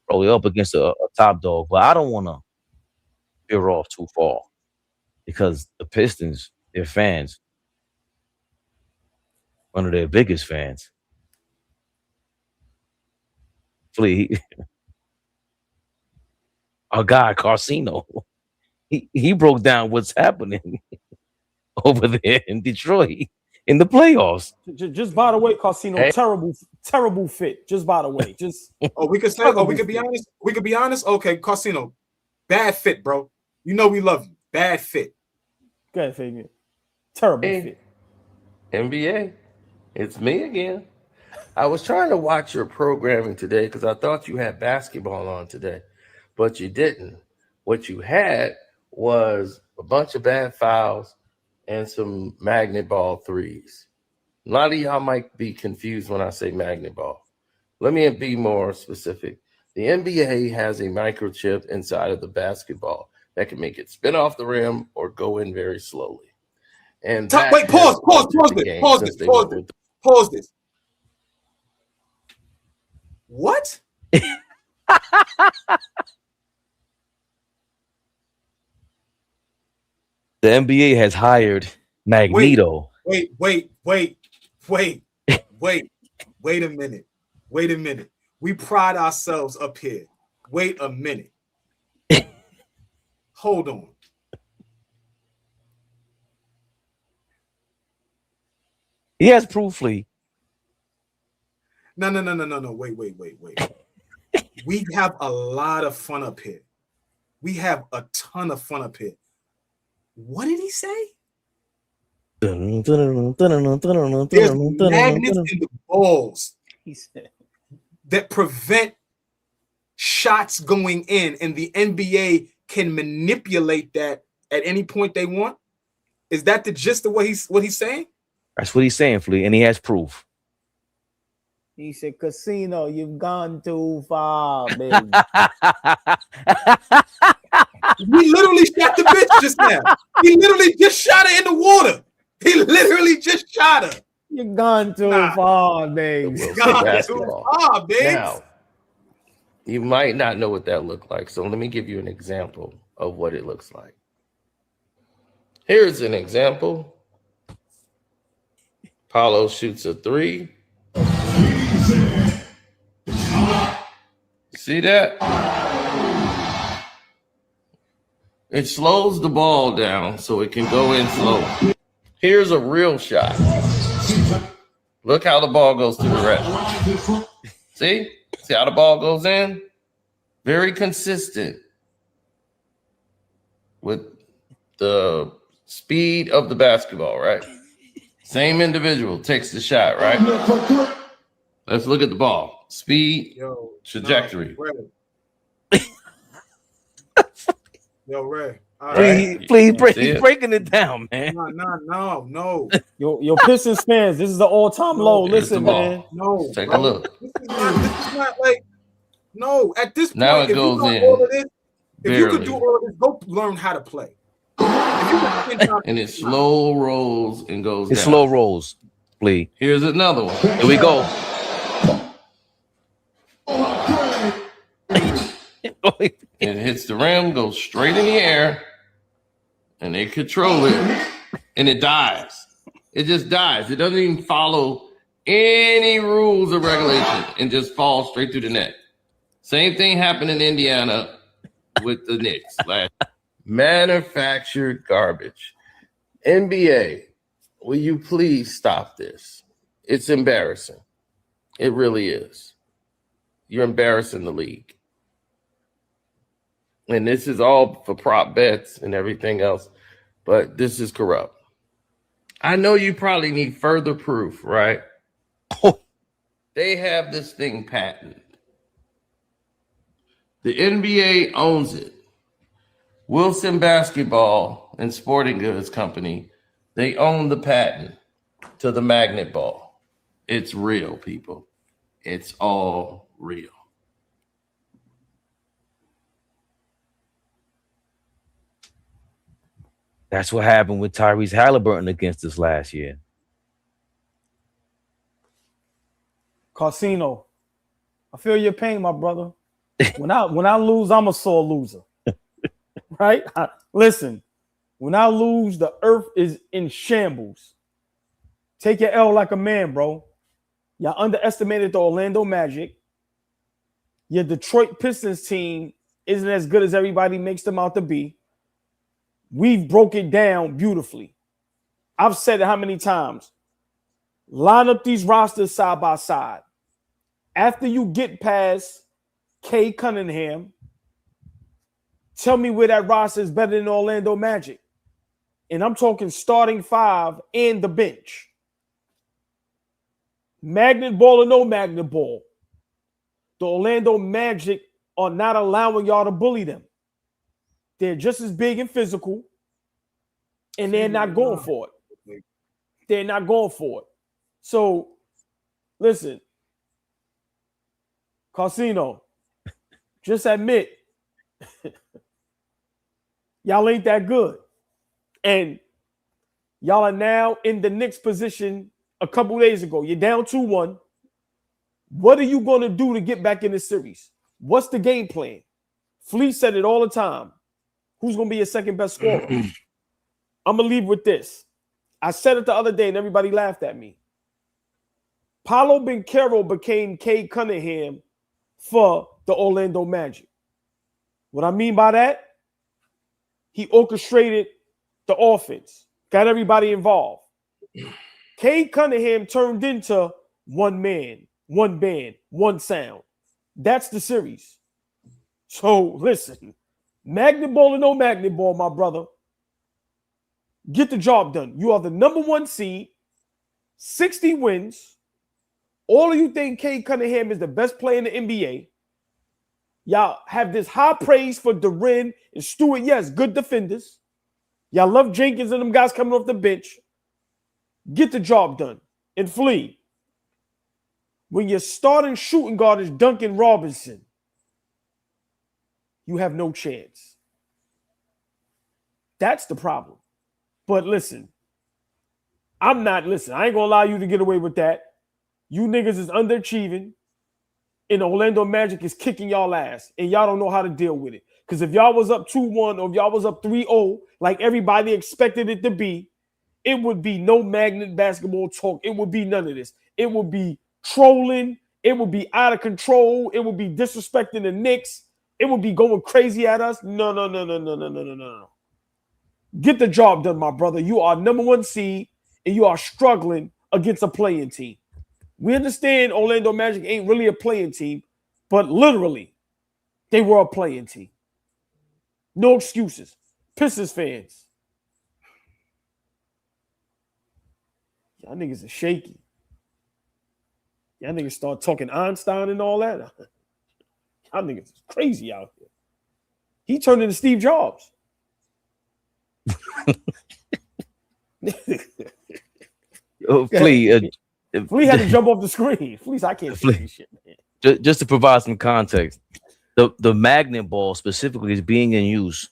Speaker 1: Probably up against a top dog, but I don't want to veer off too far because the Pistons, their fans, one of their biggest fans, Flea, our guy Carcino, he broke down what's happening over there in Detroit in the playoffs.
Speaker 3: Just by the way, Carcino, terrible fit. Just by the way, just
Speaker 4: we could say, we could be honest. We could be honest. Okay, Carcino, bad fit, bro. You know we love you. Bad fit.
Speaker 3: Go ahead, Fabian. Terrible fit.
Speaker 10: NBA, it's me again. I was trying to watch your programming today because I thought you had basketball on today, but you didn't. What you had was a bunch of bad fouls and some magnet ball threes. A lot of y'all might be confused when I say magnet ball. Let me be more specific. The NBA has a microchip inside of the basketball that can make it spin off the rim or go in very slowly. And
Speaker 4: wait, pause this. What?
Speaker 1: The NBA has hired Magneto.
Speaker 4: Wait a minute. We pride ourselves up here. Wait a minute. Hold on.
Speaker 1: He has proof, Flea.
Speaker 4: No. Wait. We have a lot of fun up here. We have a ton of fun up here. What did he say? There's magnets in the balls that prevent shots going in, and the NBA can manipulate that at any point they want. Is that the gist of what he's saying?
Speaker 1: That's what he's saying, Flea, and he has proof.
Speaker 3: He said, Casino, you've gone too far, baby.
Speaker 4: We literally shot the bitch just now. He literally just shot her in the water. He literally just shot her.
Speaker 3: You've gone too far, baby.
Speaker 4: Gone too far, baby.
Speaker 10: Now, you might not know what that looked like, so let me give you an example of what it looks like. Here's an example. Paulo shoots a 3. See that? It slows the ball down so it can go in slow. Here's a real shot. Look how the ball goes through the red. See? See how the ball goes in? Very consistent with the speed of the basketball, right? Same individual takes the shot, right? Let's look at the ball. Speed, trajectory.
Speaker 4: Ray.
Speaker 1: Please, he's breaking it down, man.
Speaker 4: No.
Speaker 3: Yo, Pistons fans, this is the all-time low. Listen, man.
Speaker 4: No.
Speaker 10: Take a look.
Speaker 4: This is not like, no, at this point,
Speaker 10: now it goes in.
Speaker 4: If you could do all of this, go learn how to play.
Speaker 10: And it slow rolls and goes down.
Speaker 1: It slow rolls, Flea.
Speaker 10: Here's another one.
Speaker 1: Here we go.
Speaker 10: It hits the rim, goes straight in the air, and they control it, and it dies. It just dies. It doesn't even follow any rules or regulation and just falls straight through the net. Same thing happened in Indiana with the Knicks last year. Manufactured garbage. NBA, will you please stop this? It's embarrassing. It really is. You're embarrassing the league. And this is all for prop bets and everything else, but this is corrupt. I know you probably need further proof, right? They have this thing patented. The NBA owns it. Wilson Basketball and Sporting Goods Company, they own the patent to the magnet ball. It's real, people. It's all real.
Speaker 1: That's what happened with Tyrese Halliburton against us last year.
Speaker 3: Casino, I feel your pain, my brother. When I lose, I'm a sore loser. Right? Listen, when I lose, the earth is in shambles. Take your L like a man, bro. Y'all underestimated the Orlando Magic. Your Detroit Pistons team isn't as good as everybody makes them out to be. We've broke it down beautifully. I've said it how many times? Line up these rosters side by side. After you get past Kay Cunningham, tell me where that roster is better than Orlando Magic. And I'm talking starting 5 and the bench. Magnet ball or no magnet ball. The Orlando Magic are not allowing y'all to bully them. They're just as big and physical, and they're not going for it. They're not going for it. So, listen, Casino, just admit y'all ain't that good. And y'all are now in the Knicks position a couple days ago. You're down 2-1. What are you going to do to get back in this series? What's the game plan? Flea said it all the time. Who's going to be your second best scorer? I'm going to leave with this. I said it the other day and everybody laughed at me. Paolo Banchero became Cade Cunningham for the Orlando Magic. What I mean by that, he orchestrated the offense, got everybody involved. Cade Cunningham turned into one man, one band, one sound. That's the series. So listen, magnet ball or no magnet ball, my brother, get the job done. You are the number 1 seed, 60 wins. All of you think Cade Cunningham is the best player in the NBA. Y'all have this high praise for Durant and Stewart. Yes, good defenders. Y'all love Jenkins and them guys coming off the bench. Get the job done and flee. When your starting shooting guard is Duncan Robinson, you have no chance. That's the problem. But listen, I ain't gonna allow you to get away with that. You niggas is underachieving, and the Orlando Magic is kicking y'all ass, and y'all don't know how to deal with it. Because if y'all was up 2-1 or if y'all was up 3-0, like everybody expected it to be, it would be no magnet basketball talk. It would be none of this. It would be trolling. It would be out of control. It would be disrespecting the Knicks. It would be going crazy at us. No. Get the job done, my brother. You are number 1 seed, and you are struggling against a playing team. We understand Orlando Magic ain't really a playing team, but literally, they were a playing team. No excuses. Pistons fans. Y'all niggas are shaky. Y'all niggas start talking Einstein and all that. Y'all niggas is crazy out here. He turned into Steve Jobs.
Speaker 1: Flea,
Speaker 3: Flea had to jump off the screen. Please, I can't see this shit, man.
Speaker 1: Just to provide some context, the magnet ball specifically is being in use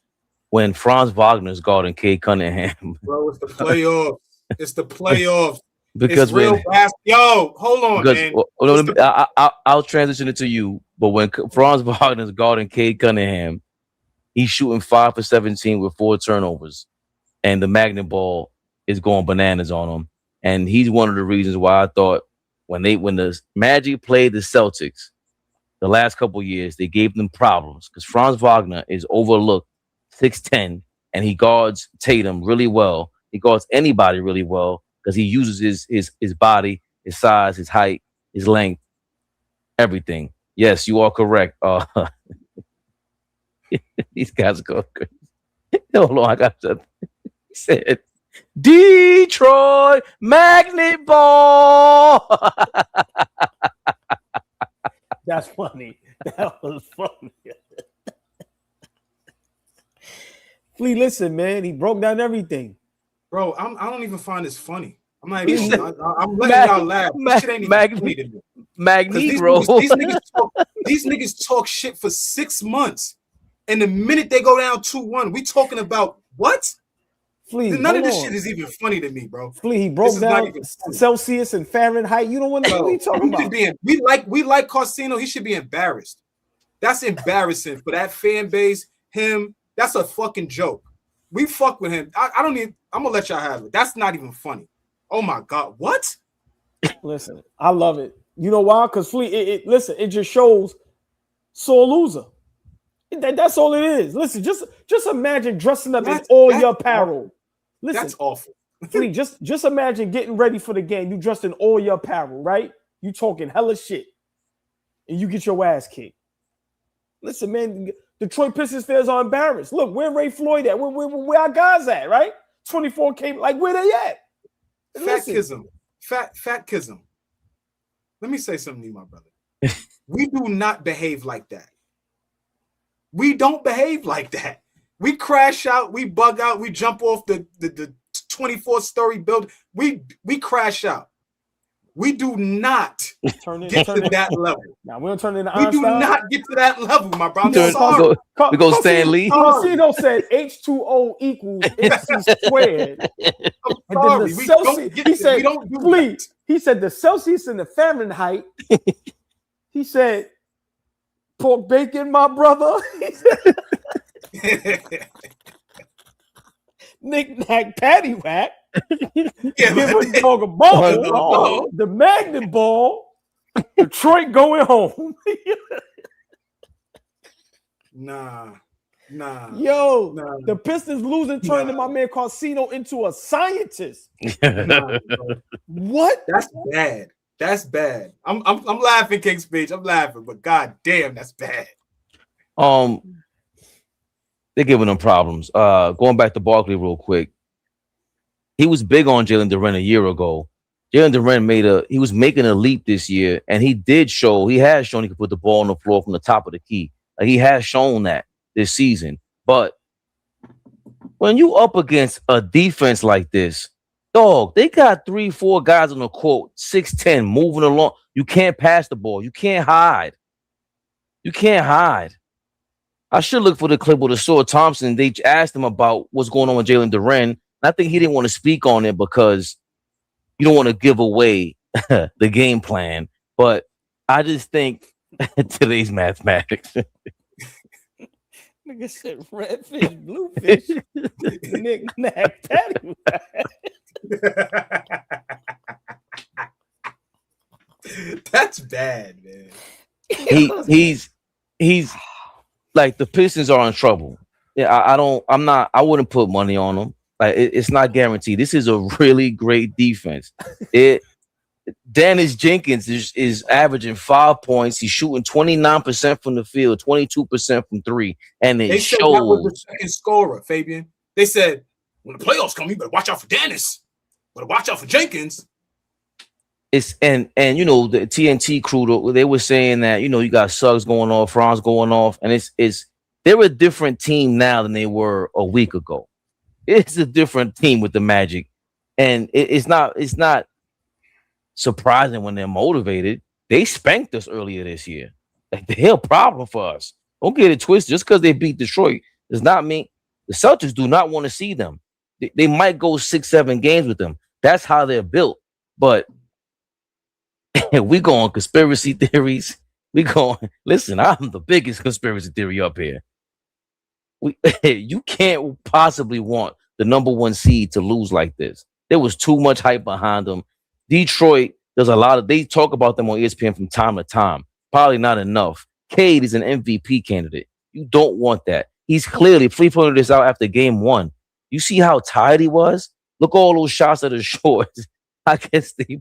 Speaker 1: when Franz Wagner is guarding Cade Cunningham.
Speaker 4: Bro, it's the playoffs. It's the playoffs.
Speaker 1: Because
Speaker 4: it's real fast. Yo, hold on, man.
Speaker 1: I'll transition it to you. But when Franz Wagner is guarding Cade Cunningham, he's shooting 5 for 17 with 4 turnovers, and the magnet ball is going bananas on him. And he's one of the reasons why I thought when the Magic played the Celtics the last couple of years, they gave them problems because Franz Wagner is overlooked 6'10", and he guards Tatum really well. He guards anybody really well because he uses his body, his size, his height, his length, everything. Yes, you are correct. These guys are going crazy. Hold on, I got something. He said, Detroit magnet ball.
Speaker 3: That's funny. That was funny. Flea, listen, man. He broke down everything.
Speaker 4: Bro, I don't even find this funny. I'm not even. I'm letting y'all laugh. This shit ain't even funny to me.
Speaker 1: Magnet, bro.
Speaker 4: These niggas talk shit for 6 months, and the minute they go down 2-1, we talking about what?
Speaker 3: Flea,
Speaker 4: none of this shit is even funny to me, bro.
Speaker 3: Flea, he broke down Celsius and Fahrenheit. You don't want to know what he's talking about.
Speaker 4: We like Carsino. He should be embarrassed. That's embarrassing for that fan base. Him. That's a fucking joke. We fuck with him. I don't need. I'm gonna let y'all have it. That's not even funny. Oh my god, what?
Speaker 3: Listen, I love it. You know why? Because Flea, listen, it just shows sore loser. That's all it is. Listen, just imagine dressing up in all your apparel. Listen,
Speaker 4: that's awful.
Speaker 3: Flea, just imagine getting ready for the game. You dressed in all your apparel, right? You talking hella shit, and you get your ass kicked. Listen, man, Detroit Pistons fans are embarrassed. Look, where Ray Floyd at? Where our guys at? Right? 24K, like where they at?
Speaker 4: Fatkism. Let me say something to you, my brother. We do not behave like that. We don't behave like that. We crash out, we bug out, we jump off the 24-story building. We crash out. We do not get to that level.
Speaker 3: Now we don't turn into
Speaker 4: Einstein. We do not get to that level, my brother.
Speaker 1: We go Stan Lee.
Speaker 3: Carsino said H2O equals MC squared.
Speaker 4: I'm sorry. We don't do that.
Speaker 3: He said the Celsius and the Fahrenheit. He said pork bacon, my brother. Knick-knack, paddywhack. Give a dog a ball. The magnet ball. Detroit going home.
Speaker 4: Nah.
Speaker 3: Yo, the Pistons losing turning my man Carsino into a scientist. What?
Speaker 4: That's bad. That's bad. I'm laughing, King Speech. I'm laughing, but god damn, that's bad.
Speaker 1: They're giving them problems. Going back to Barkley real quick. He was big on Jalen Durant a year ago. Jalen Durant he was making a leap this year, and he has shown he could put the ball on the floor from the top of the key. Like, he has shown that this season. But when you up against a defense like this, dog, they got 3-4 guys on the court, 6'10", moving along. You can't pass the ball. You can't hide. I should look for the clip with Asor Thompson. They asked him about what's going on with Jalen Durant. I think he didn't want to speak on it because you don't want to give away the game plan. But I just think today's mathematics.
Speaker 3: Nigga said redfish, bluefish, knick-knack, patty.
Speaker 4: That's bad, man.
Speaker 1: He's like, the Pistons are in trouble. Yeah, I wouldn't put money on them. Like, it's not guaranteed. This is a really great defense. Dennis Jenkins is averaging 5 points. He's shooting 29% from the field, 22% from three. And
Speaker 4: they said that was the second scorer, Fabian. They said, when the playoffs come, you better watch out for Dennis. Better watch out for Jenkins.
Speaker 1: It's and you know, the TNT crew, they were saying that, you know, you got Suggs going off, Franz going off, and they're a different team now than they were a week ago. It's a different team with the Magic, and it's not surprising when they're motivated. They spanked us earlier this year. Like, they're a problem for us. Don't get it twisted. Just because they beat Detroit does not mean the Celtics do not want to see them. They might go 6-7 games with them. That's how they're built. But we go on conspiracy theories. Listen, I'm the biggest conspiracy theory up here. You can't possibly want the number one seed to lose like this. There was too much hype behind them. Detroit, they talk about them on ESPN from time to time. Probably not enough. Cade is an MVP candidate. You don't want that. He's clearly pointed this out after game one. You see how tired he was? Look, all those shots that are short. I guess they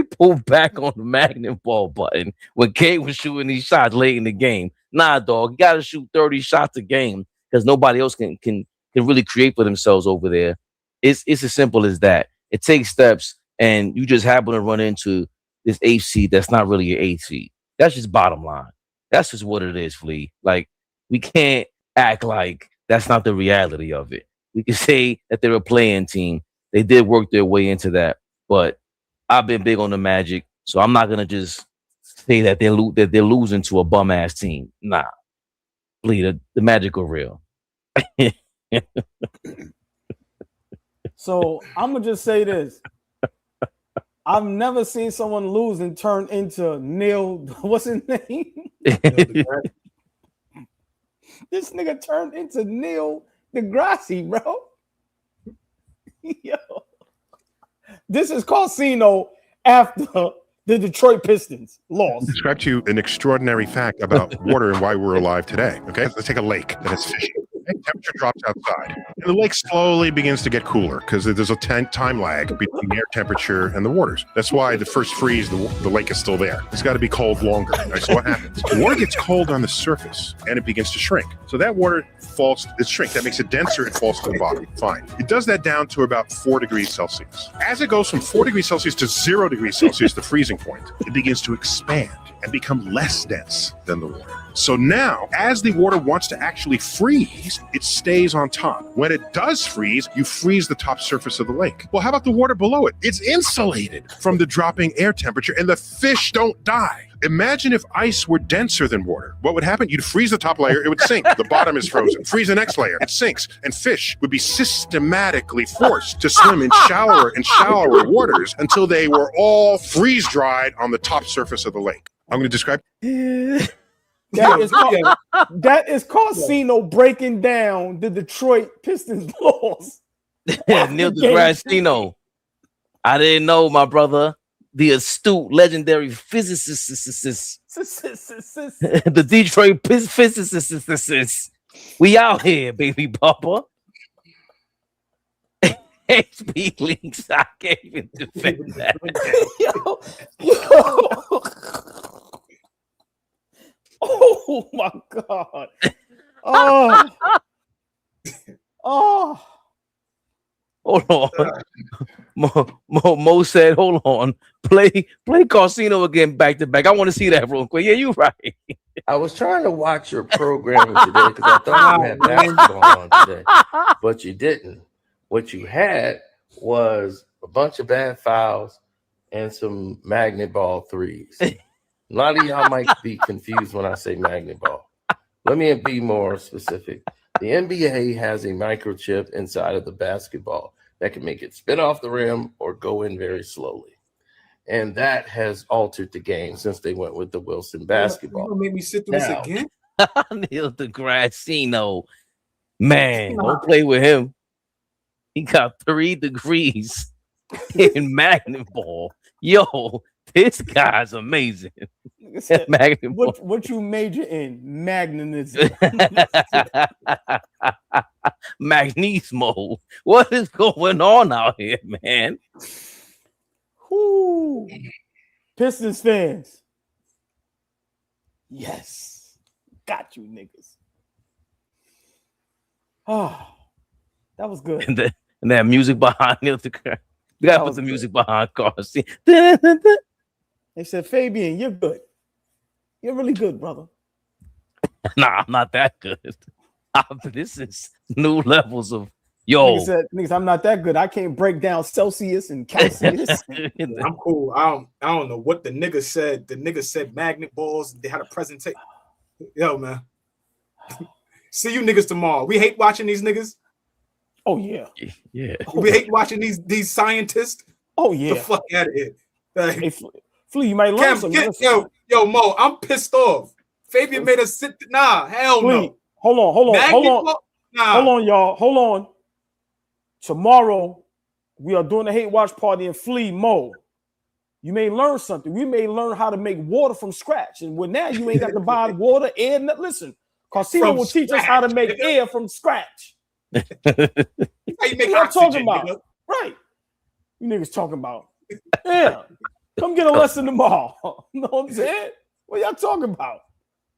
Speaker 1: pulled back on the magnet ball button when Cade was shooting these shots late in the game. Nah, dog, you got to shoot 30 shots a game because nobody else can really create for themselves over there. It's as simple as that. It takes steps, and you just happen to run into this 8th seed that's not really your 8th seed. That's just bottom line. That's just what it is, Flea. Like, we can't act like that's not the reality of it. We can say that they're a playing team. They did work their way into that, but I've been big on the Magic, so I'm not gonna just say that they're losing to a bum ass team. Nah, Flea, the Magic are real.
Speaker 3: So I'm gonna just say this. I've never seen someone lose and turn into Neil. What's his name? This nigga turned into Neil deGrasse, bro. Yo. This is Carsino after the Detroit Pistons lost.
Speaker 11: Describe to you an extraordinary fact about water and why we're alive today. Okay, let's take a lake that has fish. Temperature drops outside, and the lake slowly begins to get cooler because there's a time lag between air temperature and the waters. That's why the first freeze, the lake is still there. It's got to be cold longer. Right? So what happens? The water gets cold on the surface, and it begins to shrink. So that water it shrinks. That makes it denser. It falls to the bottom. Fine. It does that down to about 4 degrees Celsius. As it goes from 4 degrees Celsius to 0 degrees Celsius, the freezing point, it begins to expand and become less dense than the water. So now, as the water wants to actually freeze, it stays on top. When it does freeze, you freeze the top surface of the lake. Well, how about the water below it? It's insulated from the dropping air temperature, and the fish don't die. Imagine if ice were denser than water. What would happen? You'd freeze the top layer, it would sink. The bottom is frozen. Freeze the next layer, it sinks. And fish would be systematically forced to swim in shallower and shallower waters until they were all freeze-dried on the top surface of the lake. I'm going to describe.
Speaker 3: That is Carsino breaking down the Detroit Pistons loss.
Speaker 1: Neil deGrasse Tyson. I didn't know, my brother. The astute, legendary physicist, the Detroit physicist. We out here, baby papa. HP links. I can't even defend that.
Speaker 3: Oh my God. Oh.
Speaker 1: Hold on. Mo said, hold on. Play Casino again back to back. I want to see that real quick. Yeah, you're right.
Speaker 10: I was trying to watch your programming today because I thought you had basketball on today, but you didn't. What you had was a bunch of bad fouls and some magnet ball threes. A lot of y'all might be confused when I say magnet ball. Let me be more specific. The NBA has a microchip inside of the basketball that can make it spin off the rim or go in very slowly. And that has altered the game since they went with the Wilson basketball.
Speaker 4: You gonna make me sit through this again?
Speaker 1: Neil deGrasse. Man, don't play with him. He got 3 degrees in magnet ball. Yo, this guy's amazing. Magnet ball.
Speaker 3: What you major in? Magnetism.
Speaker 1: Magnismo. What is going on out here, man?
Speaker 3: Whoo. Pistons fans. Yes. Got you, niggas. Oh, that was good.
Speaker 1: And that music behind Neil deGrasse. We gotta put the music behind cars. They
Speaker 3: said, Fabian, you're good. You're really good, brother.
Speaker 1: Nah, I'm not that good. This is new levels of
Speaker 3: niggas, I'm not that good. I can't break down Celsius and Celsius.
Speaker 4: I'm cool. I don't know what the nigga said. The nigga said magnet balls. They had a presentation. Yo, man. See you niggas tomorrow. We hate watching these niggas.
Speaker 3: Oh yeah.
Speaker 1: Yeah.
Speaker 4: We hate watching these scientists.
Speaker 3: Oh yeah.
Speaker 4: The fuck out of here. Like,
Speaker 3: hey, Flea, you might learn something.
Speaker 4: Yo, Mo, I'm pissed off. Fabian made us sit. Nah, hell
Speaker 3: Flea,
Speaker 4: no.
Speaker 3: Hold on.
Speaker 4: Nah.
Speaker 3: Hold on, y'all. Hold on. Tomorrow, we are doing a hate watch party in Flea Mo. You may learn something. We may learn how to make water from scratch. And when now you ain't got to buy water, air. Listen, Casino will teach us how to make air from scratch.
Speaker 4: How you make
Speaker 3: what
Speaker 4: oxygen,
Speaker 3: talking about?
Speaker 4: Nigga?
Speaker 3: Right. You niggas talking about. Yeah. Come get a lesson tomorrow. You know what I'm saying? What y'all talking about?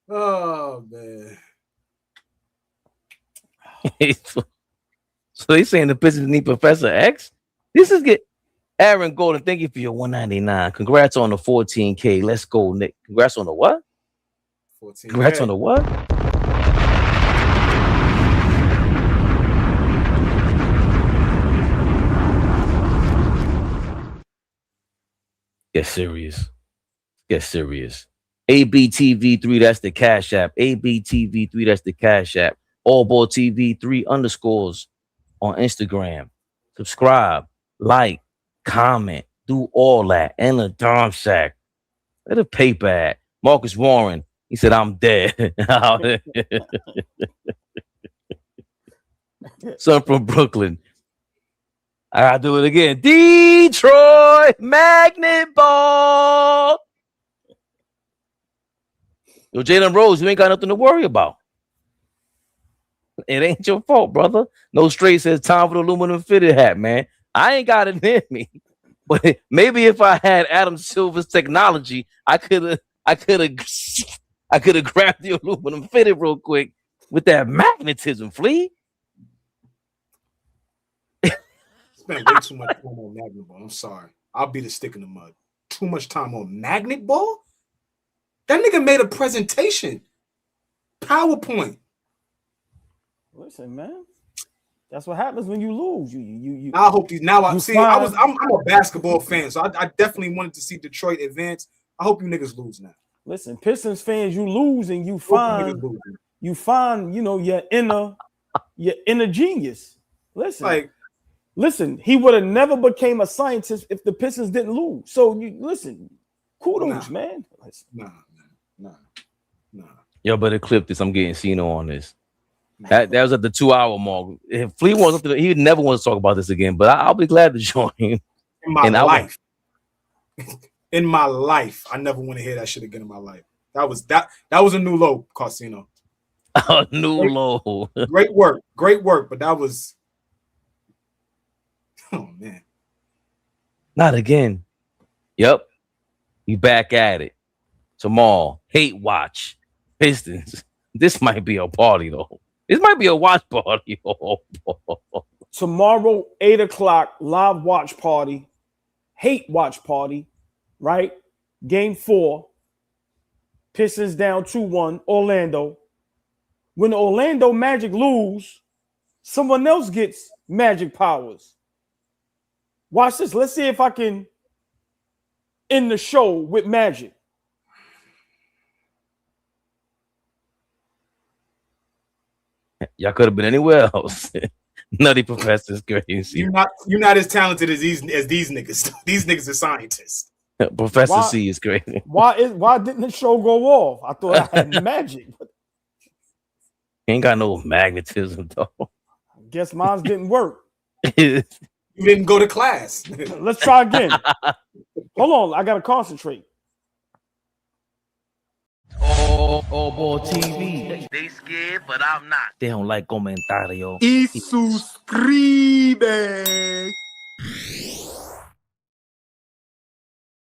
Speaker 4: Oh, man.
Speaker 1: So they saying the Pistons need Professor X? This is good. Aaron Golden, thank you for your 199. Congrats on the 14K. Let's go, Nick. Congrats on the what?
Speaker 4: 14K.
Speaker 1: Congrats on the what? Get serious. Get serious. ABTV3, that's the Cash App. ABTV3, that's the Cash App. All Ball TV 3 underscores on Instagram. Subscribe, like, comment, do all that. And the Dom Sack. Let a paper at Marcus Warren. He said, I'm dead. Son from Brooklyn. I gotta do it again. Detroit Magnet Ball. Yo, Jalen Rose, you ain't got nothing to worry about. It ain't your fault, brother. No Straight says time for the aluminum fitted hat, man. I ain't got it in me. But maybe if I had Adam Silver's technology, I could have grabbed the aluminum fitted real quick with that magnetism, Flea.
Speaker 4: Spent way too much time on magnet ball. I'm sorry. I'll be the stick in the mud. Too much time on magnet ball? That nigga made a presentation. PowerPoint.
Speaker 3: Listen, man. That's what happens when you lose. You
Speaker 4: I hope these now. I'm a basketball fan, so I definitely wanted to see Detroit advance. I hope you niggas lose now.
Speaker 3: Listen, Pistons fans, you lose and you find your inner genius. Listen, he would have never became a scientist if the Pistons didn't lose. So kudos, man.
Speaker 4: Nah.
Speaker 1: Y'all better clip this. I'm getting Cino on this. That was at the 2-hour mark. If Flea wants to, he would never want to talk about this again. But I'll be glad to join him.
Speaker 4: In my life. In my life, I never want to hear that shit again in my life. That was a new low, Carsino.
Speaker 1: A new low.
Speaker 4: Great work, but that was. Oh man.
Speaker 1: Not again. Yep. You back at it. Tomorrow, hate watch. Pistons. This might be a party though. This might be a watch party.
Speaker 3: Tomorrow, 8 o'clock, live watch party. Hate watch party. Right? Game 4. Pistons down 2-1. Orlando. When the Orlando Magic lose, someone else gets magic powers. Watch this. Let's see if I can end the show with magic.
Speaker 1: Y'all could have been anywhere else. Nutty Professor's crazy.
Speaker 4: You're not as talented as these niggas. These niggas are scientists.
Speaker 1: Professor C is crazy.
Speaker 3: Why didn't the show go off? I thought I had magic.
Speaker 1: Ain't got no magnetism though.
Speaker 3: I guess mine didn't work.
Speaker 4: You didn't go to class.
Speaker 3: Let's try again. Hold on, I gotta concentrate.
Speaker 1: Ball TV. They scared, but I'm not. They don't like comentario.
Speaker 2: Y suscribe.